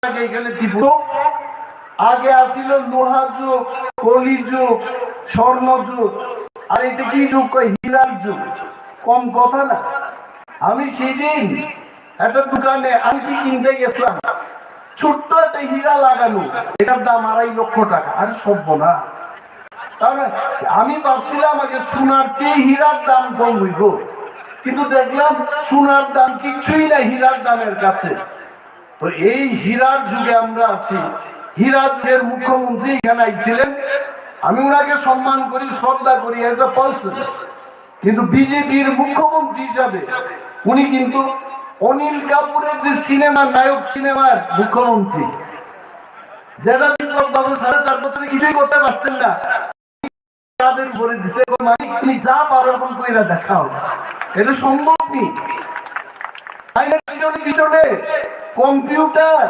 এখানে আগে আসিল লোহা যুগ, কলি যুগ, স্বর্ণ যুগ, আর এটা কি যুগ? হীরার যুগ। কম কথা না। আমি সেদিন একটা দোকানে আংটি কিনতে গেছিলাম, ছোট্ট একটা হীরা লাগানো, এটার দাম 2.5 লক্ষ টাকা। আর সভ্য না। তাহলে আমি ভাবছিলাম আগে সোনার চেয়ে হীরার দাম কম হইব, কিন্তু দেখলাম সোনার দাম কিছুই না হীরার দামের কাছে। তো এই হীরার যুগে আমরা আছি। হীরা যুগের মুখ্যমন্ত্রী এখানে আইছিলেন, আমি ওনাকে সম্মান করি, শ্রদ্ধা করি এজ এ পার্সন, কিন্তু বিজেপির মুখ্যমন্ত্রী হিসাবে উনি কিন্তু অনিল কাপুরের যে সিনেমা নায়ক সিনেমার মুখ্যমন্ত্রী, যেটা বিপ্লব বাবু 4.5 বছরে কিছুই করতে পারছেন না, তাদের উপরে দিছে মালিক তুমি যা পারো এখন কইরা দেখাও। এটা সম্ভব নেই। পিছনে কম্পিউটার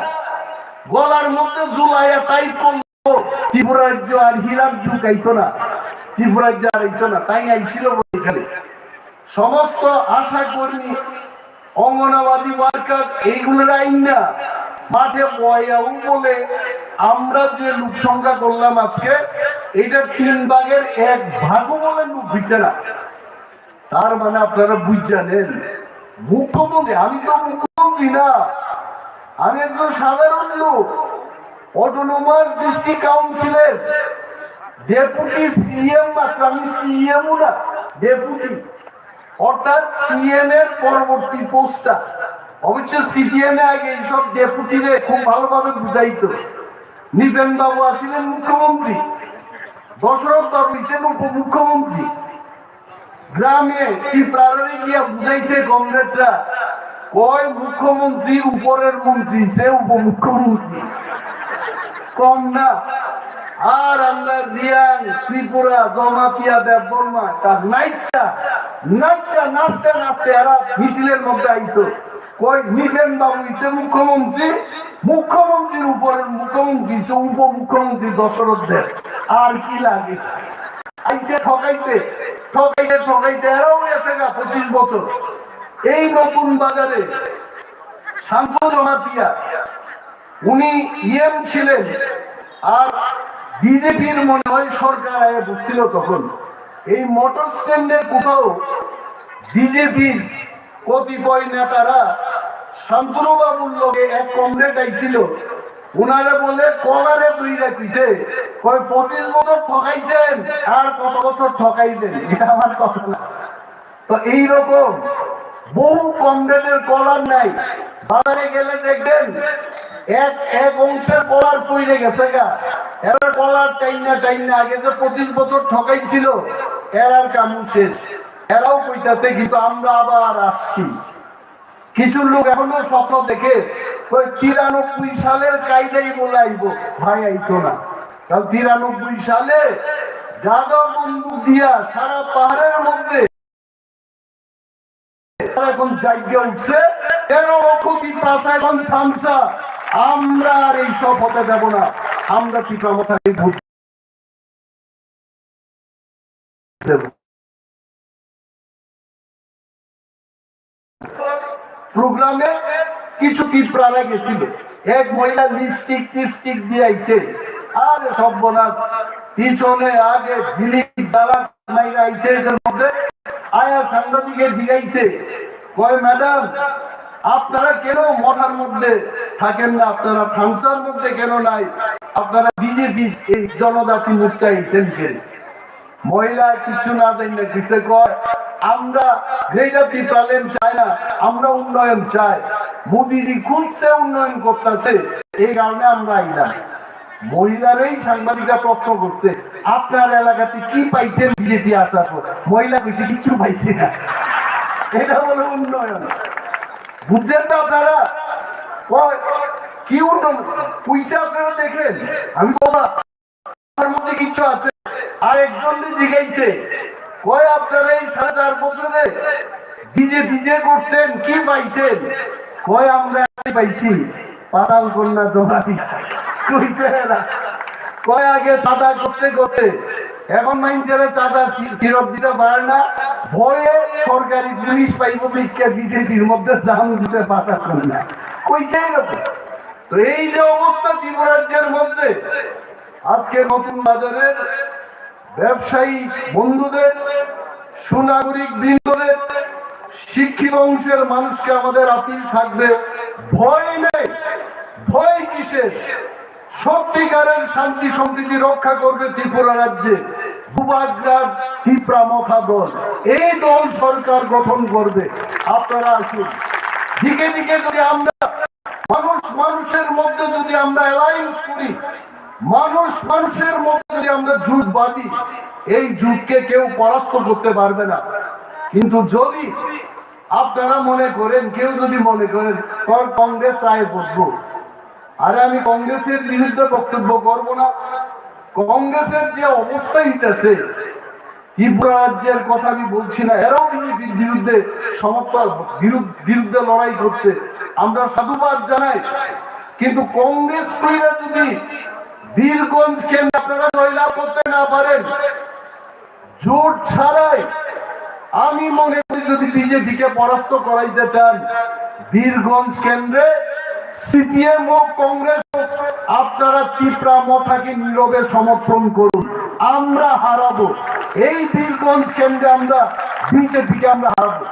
গলার মধ্যে ঝুলাইয়া টাইপ করলো, ত্রিপুরা রাজ্য আর হীরার যুগ আইতো না, ত্রিপুরা রাজ্য আর আইতো না। তাই আইছিল এখানে সমস্ত আশা কর্মী, অঙ্গনবাদী ওয়ার্কার, এইগুলোর আইন না মাঠে বয়াও বলে আমরা যে লোক সংখ্যা করলাম আজকে, এটা 3 ভাগের 1 ভাগও বলে লোক হইছে না। তার মানে আপনারা বুঝছেন মুখ্যমন্ত্রী, আমি তো মুখ্যমন্ত্রী না, আমি একজন সাধারণ লোক, অটোনোমাস ডিস্ট্রিক্ট কাউন্সিলের ডেপুটি সিএম মাত্র। আমি সিএমও না, ডেপুটি, অর্থাৎ সিএম এর পরবর্তী পোস্টটা। অবশ্য সিপিএম এ আগে এইসব ডেপুটিরে খুব ভালোভাবে বুঝাইতো। নিপেন বাবু আসিলেন মুখ্যমন্ত্রী, দশরথ বাবু ছিলেন উপমুখ্যমন্ত্রী। গ্রামে কি প্রাণে গিয়া বুঝাইছে কমরেডরা, কয় মুখ্যমন্ত্রী উপরের মন্ত্রী, সে উপমুখ্যমন্ত্রী, কম না। আর আমরা রিয়াং, ত্রিপুরা, জমাতিয়া, দেববর্মা, তার নাইচা নাচতে নাচতে এরা মিছিলের মধ্যে আইতো, কই মিঠেন বাবু ইচ্ছে মুখ্যমন্ত্রী, মুখ্যমন্ত্রীর উপরের মুখ্যমন্ত্রী উপমুখ্যমন্ত্রী দশরথ দেব। আর কি লাগে? আইছে ঠকাইছে, ঠকাইতে ঠকাইতে এরাও গেছে গা 25 বছর। এই নতুন বাজারে শান্ত জমাতিয়া উনি ইএম ছিলেন, আর বিজেপির মনে হয় সরকার আয়ে বুঝছিল তখন। এই মোটর স্ট্যান্ডের কোথাও বিজেপির কতিপয় নেতারা শান্তনু বাবুর লগে এক কমরেড আইছিল, উনারা বলে কলারে 2 পিঠে, কয় 25 বছর ঠকাইছেন আর কত বছর ঠকাইবেন, এটা আমার কথা না। তো এইরকম বহু কমরেডের কলার নাই। বাজারে গেলে দেখবেন এক অংশের কলার পইরে গেছে গা, এরা কলার টাইনা আগে যে 25 বছর ঠকাইছিল এরার কামু শেষ। এরাও কইতাছে কিন্তু আমরা আবার আসছি। কিছু লোক এখনো স্বপ্ন দেখে 93 সালের কায়দাই বলে আইব, ভাই আইতো না। কারণ 93 সালে গাদা বন্দুক দিয়া সারা পাহাড়ের মধ্যে এখন জায়গা উঠছে, 13 কোটি প্রাসাদ থামসা। আমরা আর এই সব হতে দেব না। আমরা পিতামাতাকে ভোট দেব। প্রোগ্রামে কিছু পিঁপড়ারা গেছিল, এক মহিলা লিপস্টিক দিয়ে আইছে, আর সর্বনাশ, পিছনে আগে ঝিলিক জ্বালা মাইরা আইছে। এর মধ্যে আয়া সাংবাদিকে জিগাইছে, কয় ম্যাডাম আপনারা কেন মঠার মধ্যে থাকেন না, আপনারা থামসার মধ্যে কেন নাই, আপনারা বিজেপি এই জনজাতি মোর্চা আইছেন কেন? মহিলা কিছু না জানে দিতে কয়, আমরা গ্রেটার পিপলেন চাই না, আমরা উন্নয়ন চাই। মোদিজি খুঁজছে উন্নয়ন করতেছে, এই কারণে আমরা আইলাম। মহিলারাই সাংবাদিকরা প্রশ্ন করছে, আপনার এলাকাতে কি পাইছেন বিজেপি আসার পর? মহিলা কইছে কিছু পাইছি না। এটা হলো উন্নয়ন, বুঝছেন না আপনারা? কি উন্নয়ন? পয়সা আপনারা দেখেন, আমি বাবা তার মধ্যে কিছু আছে। আর একজন জিগাইছে, কয় আপনারা এই 4.5 বছরে বিজেপি যে করছেন কি পাইছেন? কয় আমরা পাইছি পাতাল কন্যা জমা দিয়া। কইছে না, কয় আগে চাঁদা করতে করতে এখন মাইনচারে চাঁদা ফেরত দিতে পারে না, ভয়ে সরকারি পুলিশ পাইব বিজ্ঞা বিজেপির মধ্যে জাম দিতে পাতাল কন্যা। কইছে এরকম তো এই যে অবস্থা ত্রিপুরা রাজ্যের মধ্যে, আজকে নতুন বাজারের ব্যবসায়ী বন্ধুদের, সুনাগরিক বৃন্দদের, শিক্ষিত অংশের মানুষকে আমাদের আপিল থাকবে, ভয় নেই, ভয় কিসের? সত্যিকারের শান্তি সম্প্রীতি রক্ষা করবে ত্রিপুরা রাজ্যে ভূভাগ্রার ত্রিপুরা মথা দল। এই দল সরকার গঠন করবে। আপনারা আসুন, দিকে দিকে যদি আমরা মানুষের মধ্যে যদি আমরা অ্যালায়েন্স করি, মানুষের মধ্যে যদি আমরা জোট বাঁধি, এই জোটকে কেউ পরাস্ত করতে পারবে না। কিন্তু যদি আপনারা মনে করেন, কেউ যদি মনে করেন কংগ্রেস আয় করবো, আরে আমি কংগ্রেসের বিরুদ্ধে বক্তব্য করব না। কংগ্রেসের যে অবস্থা হইতেছে, ত্রিপুরা রাজ্যের কথা আমি বলছি না, এরাও বিজেপির বিরুদ্ধে বিরুদ্ধে লড়াই করছে, আমরা সাধুবাদ জানাই। কিন্তু কংগ্রেস যদি বীরগঞ্জ কেন্দ্রে আপনারা জয়লাভ করতে না পারেন, জোট ছাড়াই, আমি মনে করি যদি বিজেপিকে পরাস্ত করাইতে চান, বীরগঞ্জ কেন্দ্রে সিপিএম ও কংগ্রেস, আপনারা ত্রিপুরা মথাকে নীরবে সমর্থন করুন। আমরা হারাবো এই বীরগঞ্জ কেন্দ্রে, আমরা বিজেপিকে আমরা হারাবো।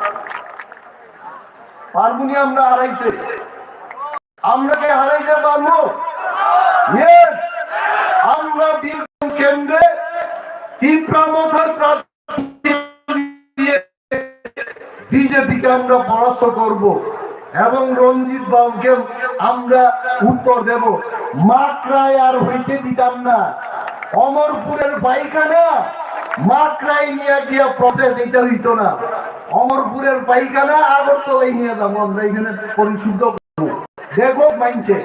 পারবুনি আমরা হারাইতে? আমরা কে হারাইতে পারবো? আমরা বীরগঞ্জ কেন্দ্রে ত্রিপুরা মথার বিজেপিকে আমরা পরাস্ত করব এবং রঞ্জিত বাবুকে আমরা উত্তর দেব। মাকড়ায় আর হইতে দিতাম না। অমরপুরের পায়খানা মাকড়ায় নিয়ে গিয়া প্রসেস, এটা হইতো না। অমরপুরের পায়খানা আগরতলায় নিয়ে যাবো আমরা, এখানে পরিশুদ্ধ করবো। দেখো মাইনছে,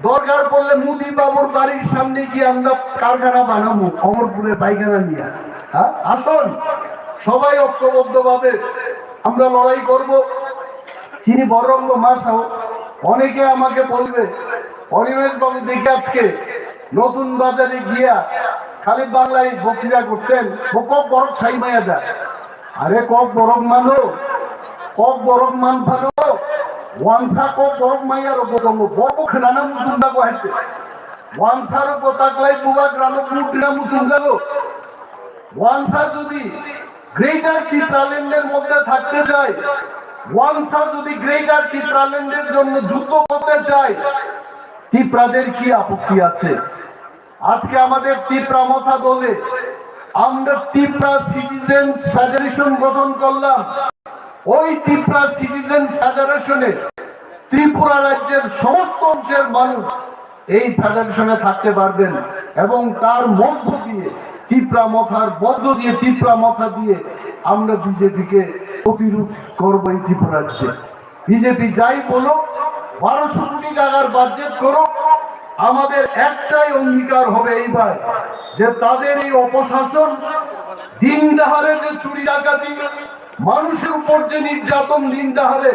দরকার পড়লে মুদি বাবুর বাড়ির সামনে গিয়ে আমরা কারখানা বানাবো অমরপুরের পায়খানা নিয়ে। হ্যাঁ, আসুন সবাই ঐক্যবদ্ধ ভাবে আমরা লড়াই করব। চিনি বরঙ্গ মাস, অনেকে আমাকে বলবে অনিমেষ বাবু দেখে আজকে নতুন বাজারে গিয়া খালি বাংলায় বক্তৃতা করছেন, কক বরফ ছাই মায়া দেয়। আরে কক বরফ মানো, কক বরফ মান ভালো, ওয়ানসা কক বরফ মাইয়ার বদঙ্গ বরফ খেলানা মুসুন দাগো হাইতে ওয়ানসার পোতাকলাই বুবা গ্রাম পুটিনা মুসুন দাগো। ওয়ানসা যদি গ্রেটার ত্রিপুরাল্যান্ডের মধ্যে থাকতে চায়, ওয়ানসা যদি গ্রেটার ত্রিপুরাল্যান্ডের জন্য যুদ্ধ করতে চায়, ত্রিপুরাদের কি আপত্তি আছে? আজকে আমাদের ত্রিপুরা মথা দলে আমরা ত্রিপুরা সিটিজেন্স ফেডারেশন গঠন করলাম। ওই ত্রিপুরা সিটিজেন্স ফেডারেশনে ত্রিপুরা রাজ্যের সমস্ত অংশের মানুষ এই ফেডারেশনে থাকতে পারবেন এবং তার মধ্য দিয়ে ত্রিপুরা মথা দিয়ে আমরা বিজেপিকে প্রতিরোধ করবো। এই ত্রিপুরা রাজ্যে বিজেপি যাই বলো, 1200 কোটি টাকার বাজেট করো, আমাদের একটাই অঙ্গীকার হবে এইবার, যে তাদের এই অপশাসন, দিন দাহারে যে চুরি ডাকাতি, মানুষের উপর যে নির্যাতন দিন দাহারে,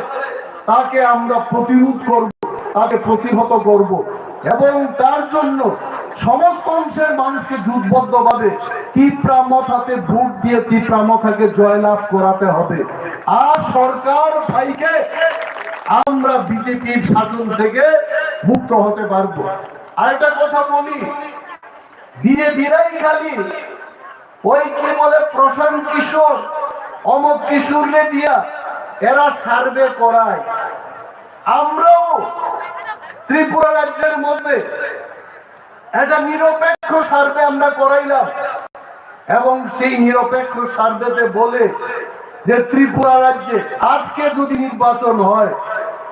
তাকে আমরা প্রতিরোধ করব, তাকে প্রতিহত করব এবং তার জন্য সমস্ত অংশের মানুষকে জোটবদ্ধভাবে ত্রিপুরা মথাতে ভোট দিয়ে ত্রিপুরা মথাকে জয়লাভ করাতে হবে। আর সরকার ভাইকে আমরা বিজেপির শাসন থেকে মুক্ত হতে পারবো। আরেকটা কথা বলি, বিজেপিরাই খালি ওই কি বলে প্রশান্ত কিশোর, অমক কিশোরকে দিয়া এরা সার্ভে করায়। আমরাও ত্রিপুরা রাজ্যের মধ্যে একটা নিরপেক্ষ সার্ভে আমরা করাইলাম এবং সেই নিরপেক্ষ সার্ভেতে বলে যে ত্রিপুরা রাজ্যে আজকে যদি নির্বাচন হয়,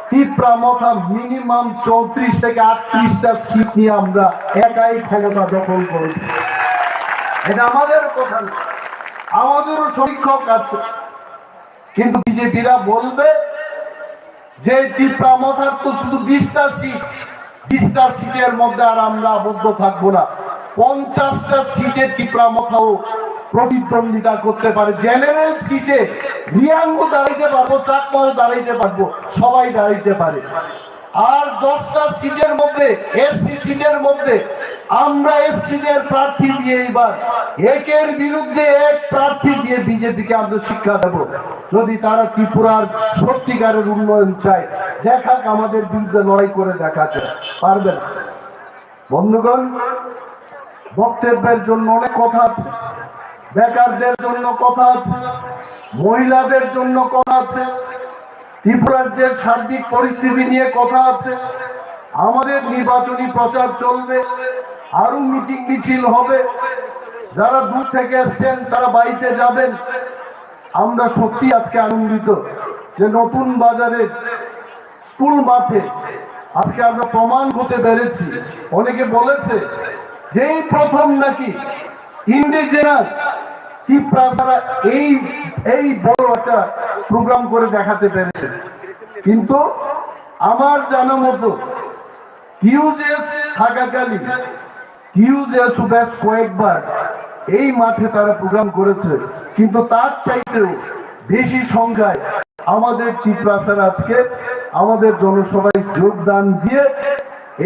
ত্রিপুরা মথা মিনিমাম 34 থেকে 38টা সিট নিয়ে আমরা একাই ক্ষমতা দখল করব। এটা আমাদের কথা না, আমাদেরও সমীক্ষক আছে। কিন্তু বিজেপিরা বলবে যে ত্রিপুরা মথার তো শুধু 20টা সিট, 20টা সিটের মধ্যে আর আমরা আবদ্ধ থাকবো না, 50টা সিটে ত্রিপুরা মথাও প্রতিদ্বন্দ্বিতা করতে পারে। জেনারেল সিটে রিয়াঙ্গ দাঁড়াইতে পারবো, চাকমাও দাঁড়াইতে পারবো, সবাই দাঁড়াইতে পারে। আর 10টা সিটের মধ্যে, এসসি সিটের মধ্যে আমরা এসসিদের প্রার্থী দিয়ে এবার একের বিরুদ্ধে এক প্রার্থী দিয়ে বিজেপিকে আমরা শিক্ষা দেব। যদি তারা ত্রিপুরার সত্যিকারের উন্নয়ন চায়, দেখাক, আমাদের বিরুদ্ধে লড়াই করে দেখাতে পারবে না। বন্ধুগণ, বক্তব্যের জন্য অনেক কথা আছে, বেকারদের জন্য কথা আছে, মহিলাদের জন্য কথা আছে, ত্রিপুরার যে সার্বিক পরিস্থিতি নিয়ে কথা আছে। আমাদের নির্বাচনী প্রচার চলবে, আরো মিটিং মিছিল হবে। যারা দূর থেকে এসছেন তারা বাড়িতে যাবেন। আমরা সত্যি আজকে আনন্দিত যে নতুন বাজারে স্কুল মাঠে আজকে আমরা প্রমাণ করতে পেরেছি। অনেকে বলেছে যেই প্রথম নাকি ইন্ডিজেনাস ত্রিপুরা এই বড় একটা প্রোগ্রাম করে দেখাতে পেরেছে। কিন্তু আমার জানা মতো কিউজেস থাকাকালীন কিউজেস বেশ কয়েকবার এই মাঠে তারা প্রোগ্রাম করেছে, কিন্তু তার চাইতেও বেশি সংখ্যায় আমাদের ত্রিপুরার আজকে আমাদের জনসভায় যোগদান দিয়ে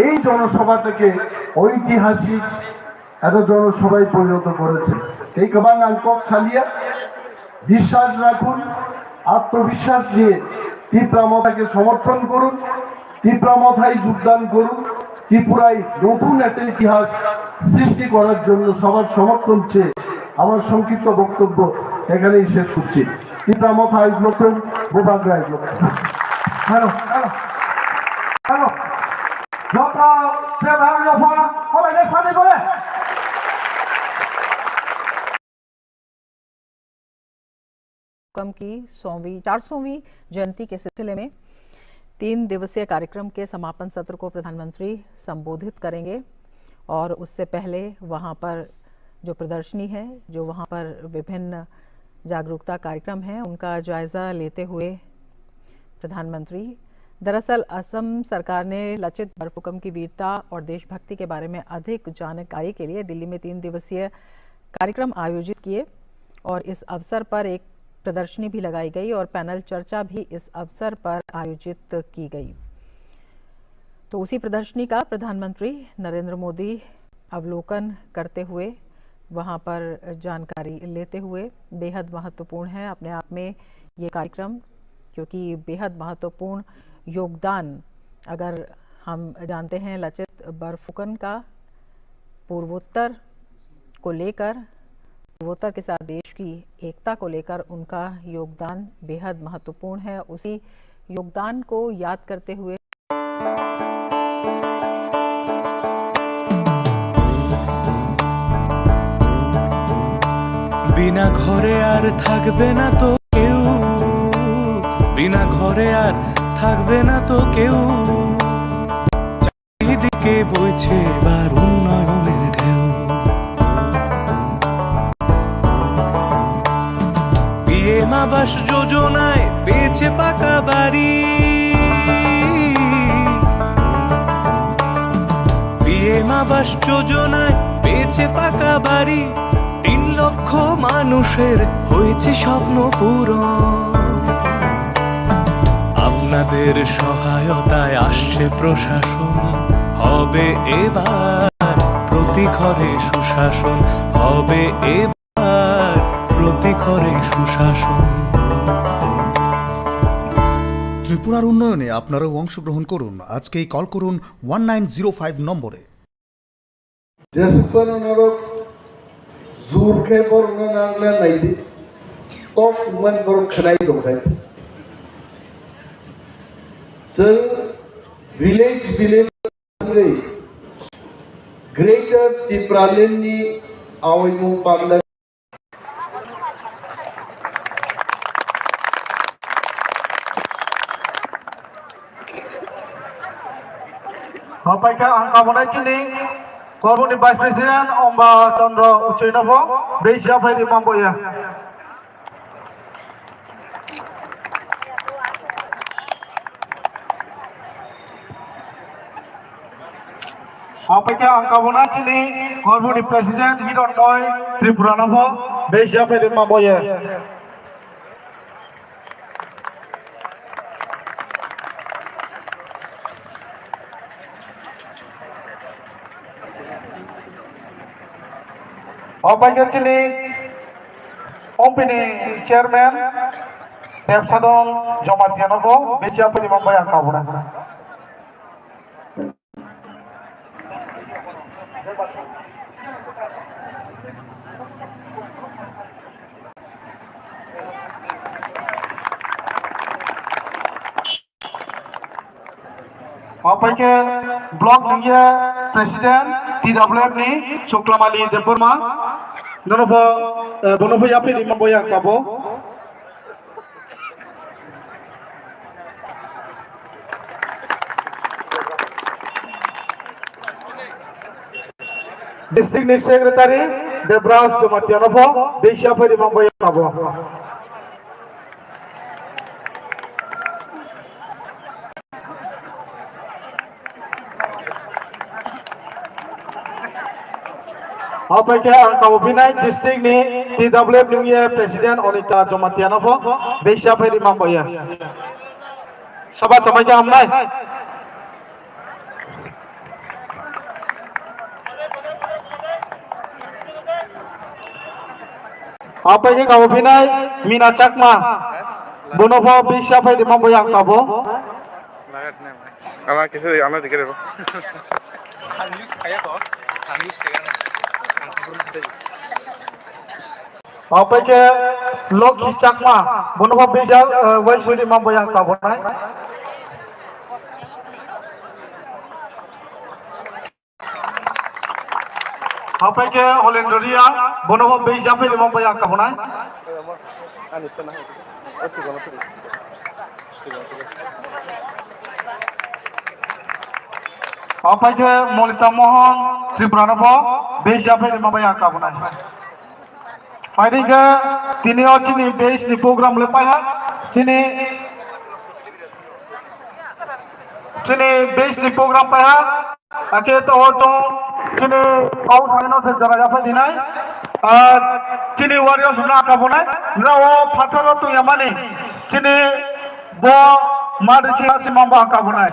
এই জনসভাটাকে ঐতিহাসিক একটা জনসভায় পরিণত করেছে। এই কবাং আংকক সালিয়া বিশ্বাস রাখুন, আত্মবিশ্বাস দিয়ে ত্রিপুরা মাতাকে সমর্থন করুন, ত্রিপুরা মাথায় যোগদান করুন। ত্রিপুরায় নতুন একটা ইতিহাস সৃষ্টি করার জন্য সবার সমর্থন চেয়ে আমার সংক্ষিপ্ত বক্তব্য এখানেই শেষ করছি। ত্রিপুরা মাথায় নতুন বোবাগ্রায় की 400वीं जयंती के सिलसिले में 3 दिवसीय कार्यक्रम के समापन सत्र को प्रधानमंत्री संबोधित करेंगे। और उससे पहले वहां पर जो प्रदर्शनी है, जो वहां पर विभिन्न जागरूकता कार्यक्रम हैं, उनका जायजा लेते हुए प्रधानमंत्री दरअसल असम सरकार ने लचित बरफुकन की वीरता और देशभक्ति के बारे में अधिक जानकारी के लिए दिल्ली में 3 दिवसीय कार्यक्रम आयोजित किए और इस अवसर पर एक प्रदर्शनी भी लगाई गई और पैनल चर्चा भी इस अवसर पर आयोजित की गई। तो उसी प्रदर्शनी का प्रधानमंत्री नरेंद्र मोदी अवलोकन करते हुए वहां पर जानकारी लेते हुए बेहद महत्वपूर्ण है अपने आप में ये कार्यक्रम, क्योंकि बेहद महत्वपूर्ण योगदान अगर हम जानते हैं लचित बरफुकन का पूर्वोत्तर को लेकर, पूर्वोत्तर के साथ देश की एकता को लेकर उनका योगदान बेहद महत्वपूर्ण है। उसी योगदान को याद करते हुए बिना घरे आर थाकबे ना तो केउ, बिना घरे आर थाकबे ना तो केउ, चारिदिके বইছে এবার উন্নয়নের ঢেউ। পিএম আবাস যোজনায় পেয়েছে পাকা বাড়ি, পিএম আবাস যোজনায় পেয়েছে পাকা বাড়ি, 3 লক্ষ মানুষের হয়েছে স্বপ্ন পূরণ। আপনাদের সহায়তায় আসছে প্রশাসন, হবে এবার প্রতি ঘরে সুশাসন, হবে এবার প্রতি ঘরে সুশাসন। ত্রিপুরার উন্নয়নে আপনারাও অংশগ্রহণ করুন। আজকেই কল করুন 1905 নম্বরে। জোরকে বর্ণনা নাইদি top one বড় খেলাই দোকাই সর ভিলেজ গ্রেটার ত্রিপুরালেনি আওয়াইমু পান্ডা Hapaika angka monai cini Korban Vice President Omba Chandra Uchainavo Beja Bhai Mamboya. Hapaika angka monai cini Korban President Hiranmoy Tripuranavo Beja Bhai Mamboya. Obaike chini Ompini Chairman Debsadon Jomatianovo Bechapuri Mambaya Kabuna. Obaike Block Ninja President TWF ni Suklamali Deburma Bonovo Yapiri Mambaya Kabo. District Secretary Debraus Jomatianovo Bechapuri Mambaya Kabo. Obaike Angkau Binai District ni TWF ni Presiden Onita Jomatianovo Bechapuri Mambaya. Sahabat sampai jam nai. Obaike Angkau Binai Mina Chakma Bonovo Bechapuri Mambaya Kabo. আমার কিছু আমরা দিকে দেবো Obaike Lokhi Chakma Bonovo Bechapuri Mambaya Kabo nai. Obaike Holendoria Bonovo Bechapuri Mambaya Kabo nai. Obaike Molita Mohon Tripuranovo Bechapuri Mambaya Kabo nai. Faidika tini chini base ni program lepai ha chini base ni program pai ha ake to chini kau thano se jara jafa dinai chini warriors na ka bonai na o phatharo tu yamani chini bo madchi simamba ka bonai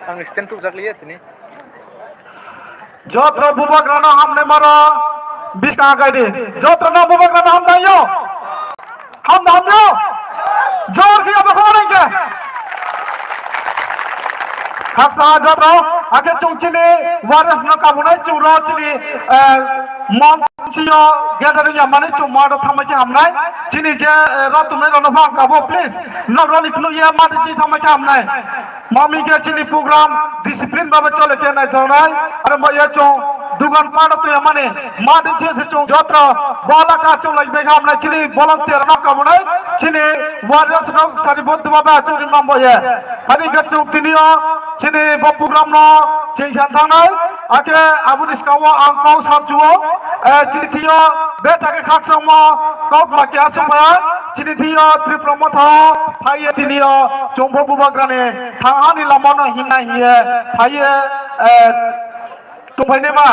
ang stand to jakliye tini Jotra Bubagrana हमने मारा 20 कहाँ गए थे जोत्र ना बुबग्राना हम नहीं हो जोर किया बखोरेंगे haksa jotra ake chungchini waras na kabunai chura chini monchio gathering yamani chumado thamaki hamnai chini je ratumai ronova kabo please na roni knu ya mati chi thamaki hamnai mami ke chini program discipline baba chole ke nai thonai are ma ye chong dugan pada tu yamani mati chi se chong jotra bola ka chong lai bega hamnai chini volunteer na kabunai chini waras na saribodh baba churi mambo ye hari ke chong tinio chini bo program no chinsan thanai ake abunis kawa angkau sabjuo chini thio beta ke khaksama kok laki asumaya chini thio tripromatha phaiye tinio chombo bubagrane thangani lamano hina hiye phaiye tumphai nema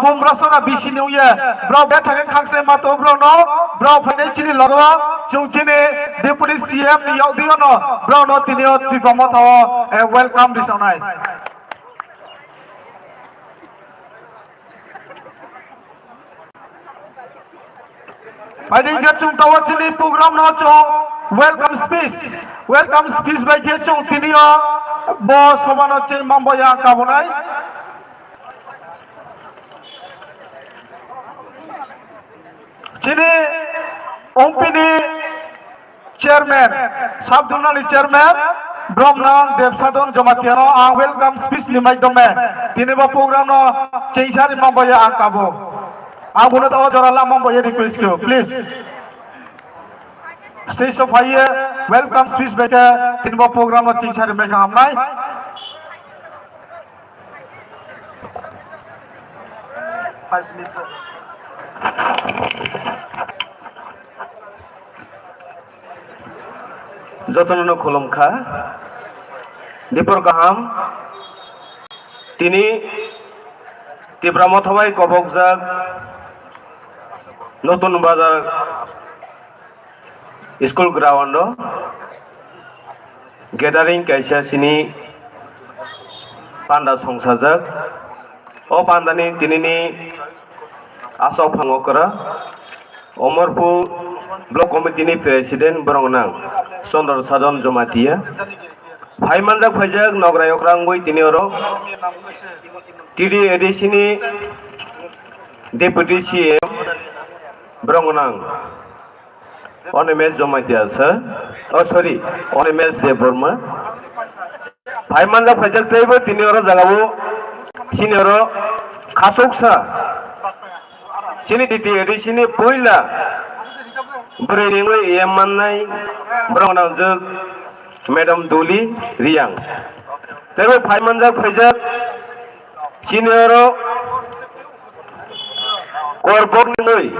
bumrasona bisi neuye bro beta ke khakse ma to bro no bro phaine chini lagwa chung chini deputy cm ni yaudi no bro no tinio tripromatha welcome disonai Padingga chung tawa chini program no cho welcome speech by ke chung tinio bo sobano che mamboya kabonai chini ompini chairman sabdunali chairman Brahman Debsadon Jomatiano welcome speech ni mai dome tini bo program no cheisari mamboya akabo Abu Nato Jorala Mambo request you, please. Stage of high welcome speech baker tinbo program of teacher make hamnai. যতন খোলমখা দীপর কাহাম তিনি তীব্রামথবাই কবকজাক নতুন বাজার school ground gathering কাইসা সিনি পান্ডা সংসাজাক o pandani tinini asok phangokra Omorpur Block Committee ni President Brongnang Sondor Sadon Jomatia Phaimanjak Phajak Nograyok Rangui Tinioro TD Edisini Deputy CM Brongnang on MS Jomatia sir oh sorry on MS De Burma Phaimanjak Phajak Taibo Tinioro Jagabu Sinioro Khasoksa Sini titi edi sini poila bereningwe ia manai beronang jek Madam Duli Riang tapi Phaimanjak Phajak sini oro korbok ningoi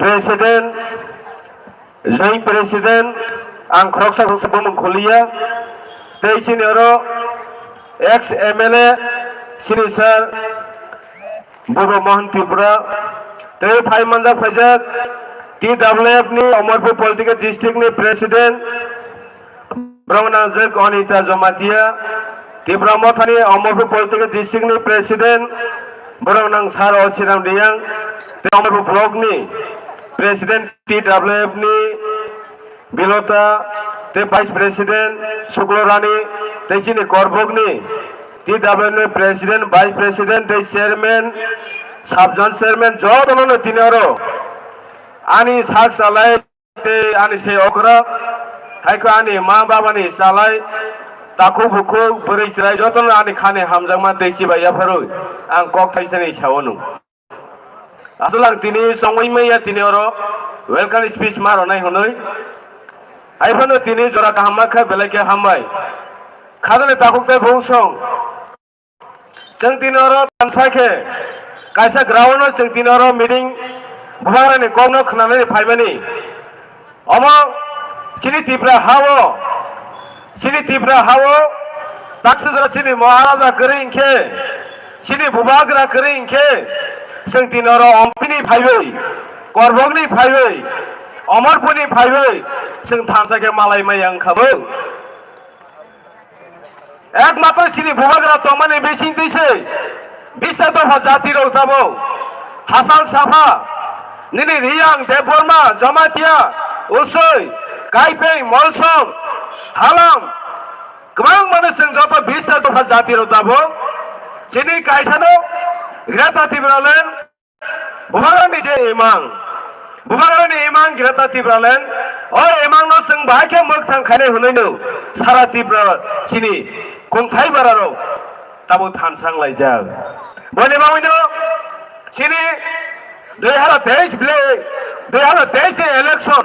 Presiden Joint Presiden ang kroksa sebelum kuliah tapi sini oro ex MLA sini sir Bobo Mohan Tripura Tapi Phaimanjak Phajak TWF ni Omorpur Political District ni Presiden Brongnang Jek Onita Jomatia Tripura Mothani Omorpur Political District ni Presiden Brongnang Sar Osiram Diang Te Omorpur Block ni Presiden TWF ni Bilota Te Vice President Suklorani Te sini Korbok ni TWF ni Presiden Vice President Te Chairman Subjon Chairman Jodono Tinoro Ani Sak Salai Te Ani Se Okra Haiko Ani Ma Baba ni Salai Taku Buku Beri Sirai Jodono Ani Khane Hamjangma Te Siba Yafaru Ang Kok Taisani Chawonu Asulang Tini Songwai Meya Tinoro Welcome speech Maro Nai Honoi Aifano Tini Jora Kahamaka Beleke Hambai Khadane Takuk Te Bungsong Seng Tinoro Tansake Kaisa ground seng tinoro meeting bubara ni kongno khnane phaimani omo sini tipra hawo taksudra sini maharaja kringke sini bubagra kringke seng tinoro ompini phaibai korbogni phaibai omorpuni phaibai seng thansake malai mayang khabo একমাত্র sini bubagra tomane besin tise Bisa tofa jati rotabo Hasan Safa Nini Riang Deborma Jomatia Usoi Kaipeng Molsong Halam Kemang mana sing joto bisa tofa jati rotabo Sini kaisano Greta Tibralen Bubarani je imang Bubarani imang Greta Tibralen Oh imang no sing bahake muktang khane hunino Sara Tibra sini Kungthai bararo Tabo thansang laijak Bone bawino sini 2023 election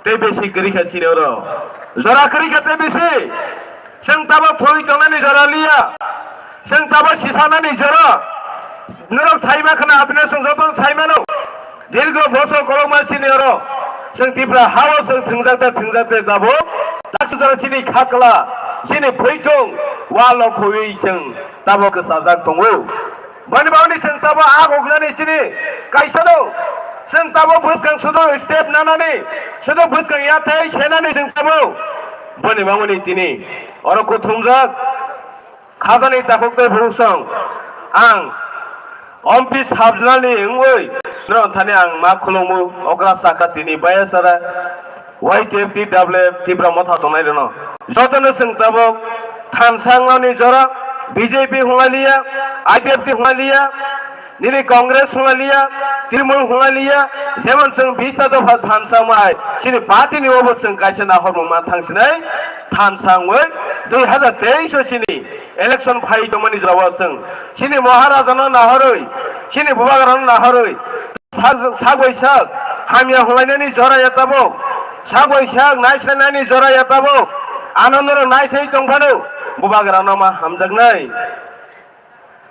te besi geri khasi ro jora kari khate besi seng tabo thoi tonani jora liya seng tabo sisanani jora nurok saima khana apne seng joton saima no dirgo boso koloma sini ro seng tipra hawo seng thingjakte tabo taksu jora sini khakla sini phoitong walo khoi seng tabo ke sajak tongo Bani bani seng tabo agoglani sini kaisano seng tabo buskang sudo step nanani sudo buskang yathai senani seng tabo bani bani tini oro ko thumjak khadani takokte burusang ang ompis habjnani ngoi no thani ang ma khulungmu okra saka tini bayasara YTFTWF Tripura motha tonai reno jotone seng tabo thansangani jora BJP hungalia IPFT hungalia nini Congress hungalia Trinamool hungalia जेमन जों 20 दफा थानसांबाय सिनि पार्टीनि अबस्था कायसे नाहरमा थांसिनाय थानसांबाय 2023 सिनि election फाइदमनि जराव जों सिनि महाराजानो नाहरै सिनि बुबागारानो नाहरै सागैसाग हामिया हुलायनायनि जरा याताबो सागैसाग नायसायनायनि जरा याताबो आनन्दरो नायसाय दंफानो बुबागारानो मा हामजागनाय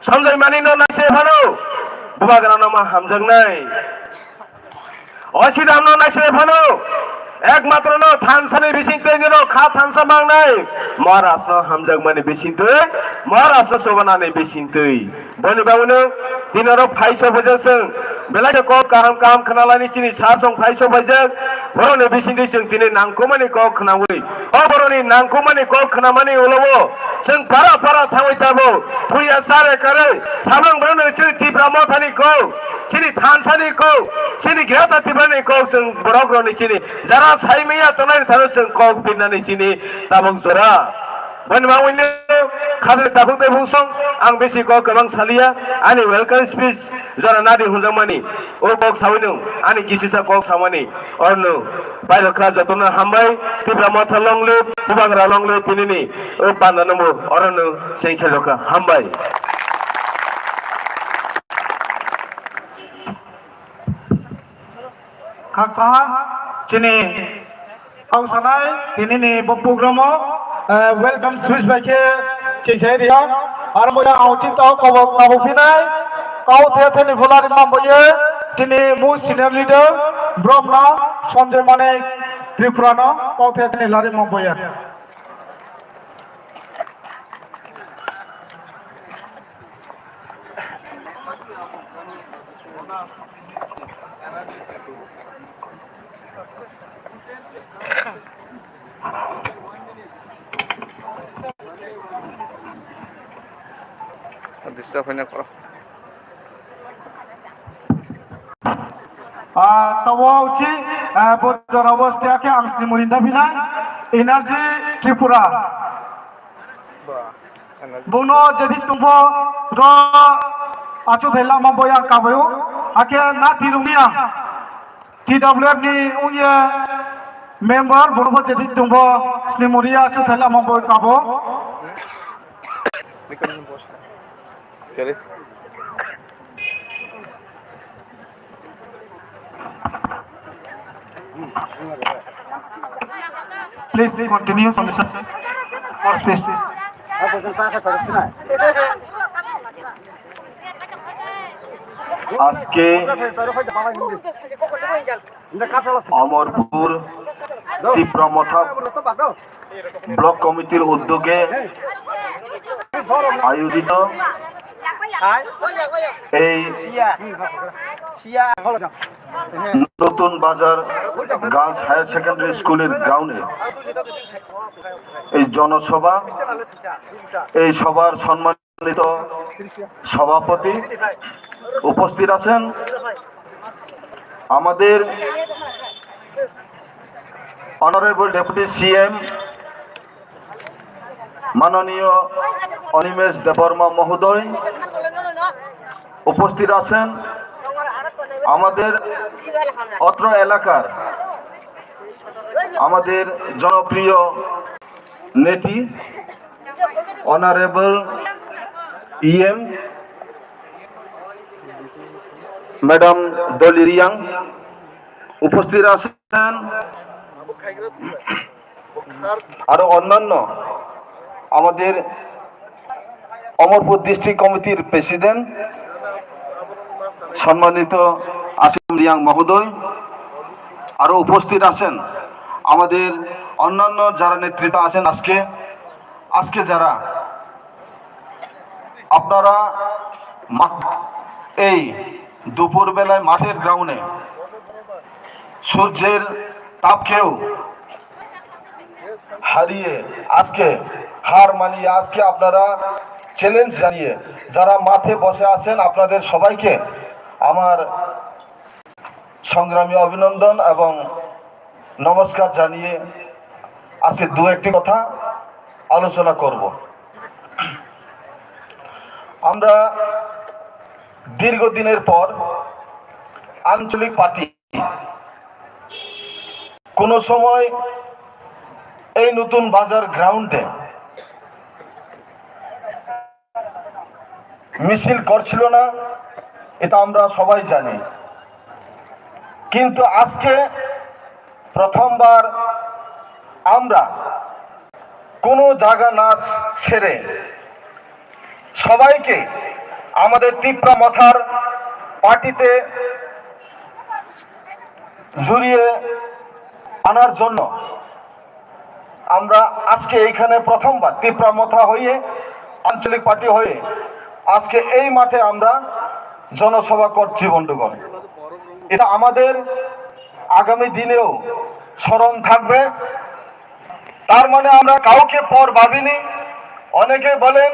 समजाय मानिनो नायसाय फानो बुबागारानो मा हामजागनाय অসিরামনো নাইছে ফানো একমাত্র ন থানসানি বিসিনতে নিরো খা থানসা মাংনাই মহারাষ্ট্র হামজাগ মানে বিসিনতে মহারাষ্ট্র সোবানানে বিসিনতে বনে বাবুনো দিনর ফাইসো বজসং বেলাকে ক কাম খনালানি চিনি সাসং ফাইসো বজক বরনে বিসিনতে जों দিনে নাংকো মানে ক খনাওই ও বরনি নাংকো মানে ক খনা মানে ওলবো जों पारा पारा थाबाय थाबो थुया सारे करे सामलांब्रानो जों तिब्रा मथानिखौ सिनि थानसालिखौ सिनि गियातातिबानिखौ जों बर'ग्रनि सिनि जारा साइमेया तनाय थानो जों कल पिननानै सिनि ताबं जरा बनबावैनो खाजल दाखुते बुंसं आं बेसि कल गोबां सालिया आनि वेलकाम स्पीच जरा नादि हुनजामानि ओ कल सावैनो आनि गिसिसा कल सामानि अरनो बायरखा जतन हामबाय तिब्रा मथा लंले बुबांरा लंले तिनिनि ओ पानानमो अरनो सेंसेलका हामबाय Kaksaha sini kau sanai ini ni program welcome speech bagi cicai dia. Aram boya awcin tahu kau finai kau tiada ni bola di mamboye sini mu senior leader Brahma Sanjay Mane Tripurana kau tiada ni lari mamboye. Disturb hanya kau. Tawa uci bocor awasnya ke angsni murinda bina energy Tripura. Buno jadi tumpo ro acu thela mamboya kabayo ake na tirumia TWF ni unye member buno jadi tumpo sni muria acu thela mamboya kabo. Kali. Please continue submission. More space. আজকে Amarpur তীব্রমথা block কমিটির উদ্যোগে আয়োজিত এই নতুন বাজার girls higher secondary স্কুলের গ্রাউন্ডে এই জনসভা এই সভার সম্মানিত সভাপতি উপস্থিত আছেন আমাদের অনারেবল ডেপুটি সিএম মাননীয় অনিমেষ দেববর্মা মহোদয় উপস্থিত আছেন আমাদের অত্র এলাকার আমাদের জনপ্রিয় নেত্রী অনারেবল ইএম ম্যাডাম দলি রিয়াং উপস্থিত আছেন আরো অন্যান্য আমাদের অমরপুর ডিস্ট্রিক্ট কমিটির প্রেসিডেন্ট সম্মানিত আসিম রিয়াং মহোদয় আরো উপস্থিত আছেন আমাদের অন্যান্য যারা নেতৃত্ব আছেন আজকে যারা আপনারা এই দুপুর বেলায় মাঠের গ্রাউন্ডে সূর্যের তাপকেও হারিয়ে আজকে হার মানিয়ে আজকে আপনারা চ্যালেঞ্জ জানিয়ে যারা মাঠে বসে আছেন আপনাদের সবাইকে আমার সংগ্রামী অভিনন্দন এবং নমস্কার জানিয়ে আজকে দু একটি কথা আলোচনা করব। আমরা দীর্ঘদিনের পর আঞ্চলিক পার্টি কোনো সময় এই নতুন বাজার গ্রাউন্ডে মিছিল করছিল না, এটা আমরা সবাই জানি। কিন্তু আজকে প্রথমবার আমরা কোনো জায়গা না ছেড়ে সবাইকে আমাদের তিপ্রা মাথার পার্টিতে জড়িয়ে আনার জন্য আমরা আজকে এইখানে প্রথমবার তিপ্রা মাথা হয়ে আঞ্চলিক পার্টি হয়ে আজকে এই মাঠে আমরা জনসভা করছি বন্ধুগণ। এটা আমাদের আগামী দিনেও স্মরণ থাকবে। তার মানে আমরা কাউকে পর ভাবিনি, অনেকে বলেন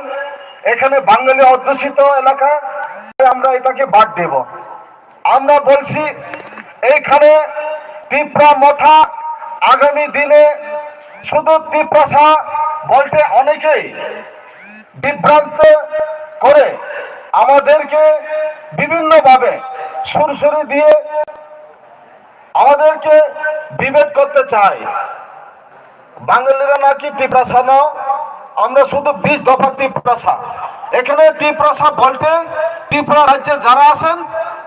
এখানে বাঙালি অধ্যুষিত এলাকা, আমরা এটাকে বাদ দেব। আমরা বলছি এইখানে তিপ্রা মথা আগামী দিনে শুধু তিপ্রাসা বলতে অনেকেই বিভ্রান্ত করে আমাদেরকে বিভিন্নভাবে সুরসুরি দিয়ে আমাদেরকে বিভেদ করতে চায়। বাঙালিরা নাকি তিপ্রাসা না, আমরা শুধু 20 দফা তিপ্রাসা। এখানে তিপ্রাসা বলতে ত্রিপুরা রাজ্যে যারা আছেন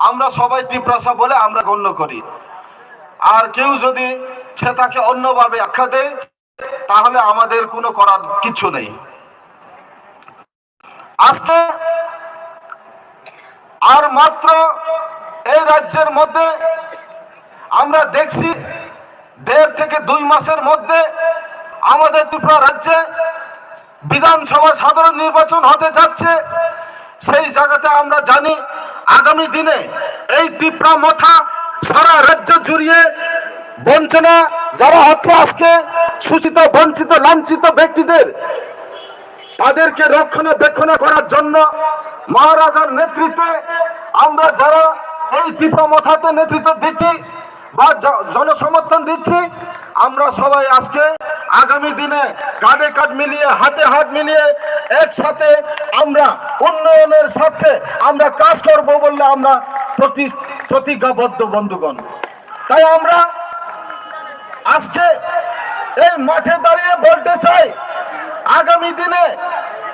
আমরা সবাই তিপ্রাসা বলে আমরা গণ্য করি। আর কেউ যদি সেটাকে অন্যভাবে আখ্যা দেয় তাহলে আমাদের কোনো করার কিছু নেই। আজকে আর মাত্র এই রাজ্যের মধ্যে আমরা দেখছি 1.5 থেকে 2 মাসের মধ্যে আমাদের ত্রিপুরা রাজ্যে বিধানসভা সাধারণ নির্বাচন হতে যাচ্ছে। সেই জায়গাতে আমরা জানি আগামী দিনে এই ত্রিপুরা মথা সারা রাজ্য জুড়িয়ে বঞ্চনা যারা হচ্ছে আজকে শোষিত বঞ্চিত লাঞ্ছিত ব্যক্তিদের তাদেরকে রক্ষণাবেক্ষণ করার জন্য মহারাজার নেতৃত্বে আমরা যারা এই ত্রিপুরা মথাতে নেতৃত্ব দিচ্ছি বা জনসমর্থন দিচ্ছি, আমরা সবাই আজকে আগামী দিনে কাঁধে কাঁধ মিলিয়ে হাতে হাত মিলিয়ে একসাথে আমরা উন্নয়নের সাথে আমরা কাজ করব বললে আমরা প্রতিজ্ঞাবদ্ধ বন্ধুগণ। তাই আমরা আজকে এই মাঠে দাঁড়িয়ে বলতে চাই আগামী দিনে